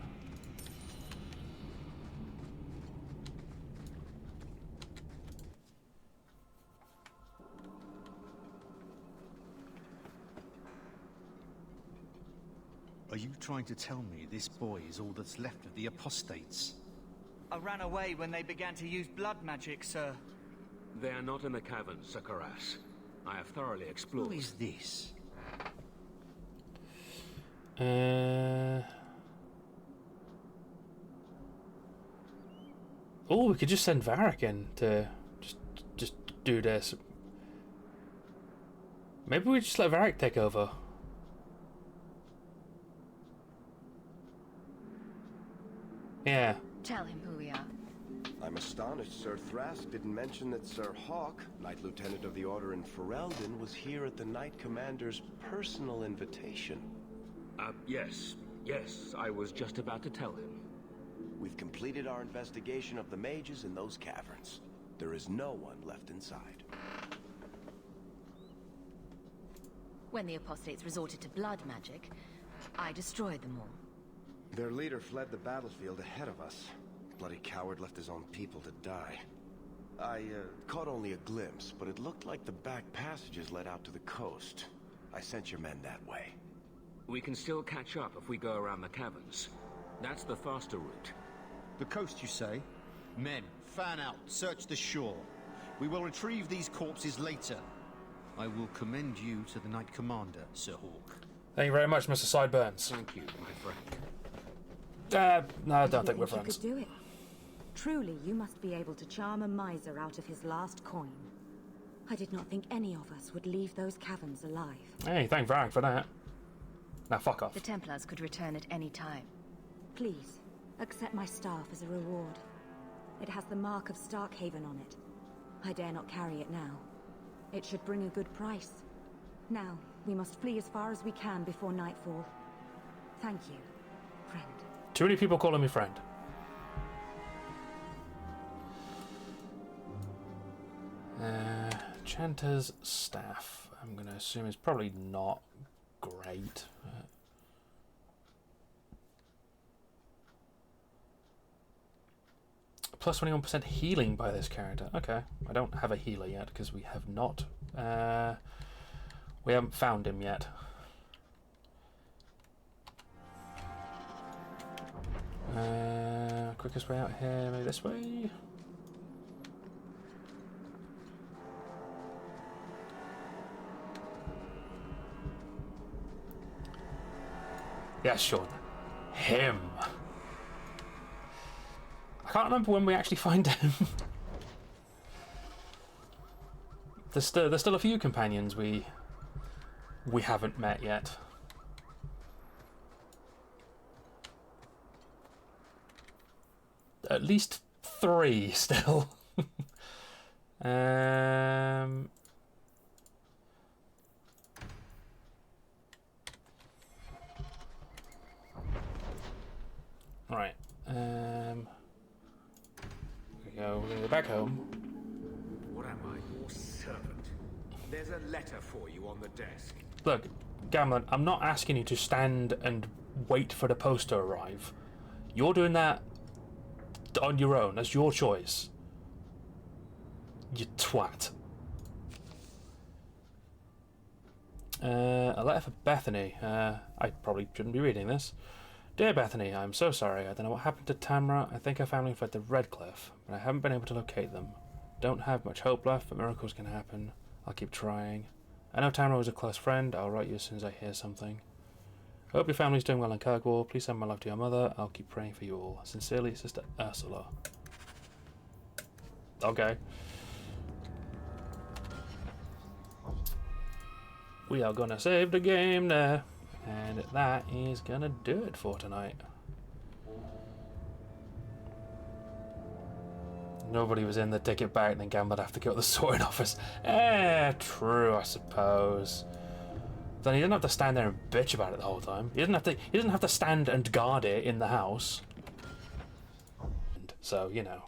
Are you trying to tell me this boy is all that's left of the apostates? I ran away when they began to use blood magic, sir. They are not in the caverns, Sakaras. I have thoroughly explored. Who is this? Oh, we could just send Varric in to just do this. Maybe we just let Varric take over. Yeah. Tell him who we are. I'm astonished Sir Thrask didn't mention that Sir Hawk, Knight Lieutenant of the Order in Ferelden, was here at the Knight Commander's personal invitation. Yes, I was just about to tell him. We've completed our investigation of the mages in those caverns. There is no one left inside. When the apostates resorted to blood magic, I destroyed them all. Their leader fled the battlefield ahead of us. Bloody coward left his own people to die. I caught only a glimpse, but it looked like the back passages led out to the coast. I sent your men that way. We can still catch up if we go around the caverns. That's the faster route. The coast, you say? Men, fan out, search the shore. We will retrieve these corpses later. I will commend you to the Knight Commander, Sir Hawk. Thank you very much, Mr. Sideburns. Thank you, my friend. No, I don't think we're friends. You could do it. Truly, you must be able to charm a miser out of his last coin. I did not think any of us would leave those caverns alive. Hey, thank Varric for that. Now fuck off. The Templars could return at any time. Please, accept my staff as a reward. It has the mark of Starkhaven on it. I dare not carry it now. It should bring a good price. Now, we must flee as far as we can before nightfall. Thank you, friend. Too many people calling me friend. Chanter's staff. I'm going to assume is probably not great. Plus 21% healing by this character. Okay, I don't have a healer yet because we have not. We haven't found him yet. Quickest way out here, maybe this way. Yeah, sure. Him. I can't remember when we actually find him. There's still a few companions we haven't met yet. At least 3 still. Right. We're gonna go back home. What am I, your servant? There's a letter for you on the desk. Look, Gamlen, I'm not asking you to stand and wait for the post to arrive. You're doing that on your own. That's your choice. You twat. A letter for Bethany. I probably shouldn't be reading this. Dear Bethany, I'm so sorry. I don't know what happened to Tamra. I think her family fled to Redcliffe, but I haven't been able to locate them. Don't have much hope left, but miracles can happen. I'll keep trying. I know Tamra was a close friend. I'll write you as soon as I hear something. Hope your family's doing well in Kirkwall. Please send my love to your mother. I'll keep praying for you all. Sincerely, Sister Ursula. Okay. We are gonna save the game there. And that is gonna do it for tonight. Nobody was in the ticket back, then Gambled have to go to the sorting office. True, I suppose. Then he didn't have to stand there and bitch about it the whole time. He didn't have to stand and guard it in the house. So, you know.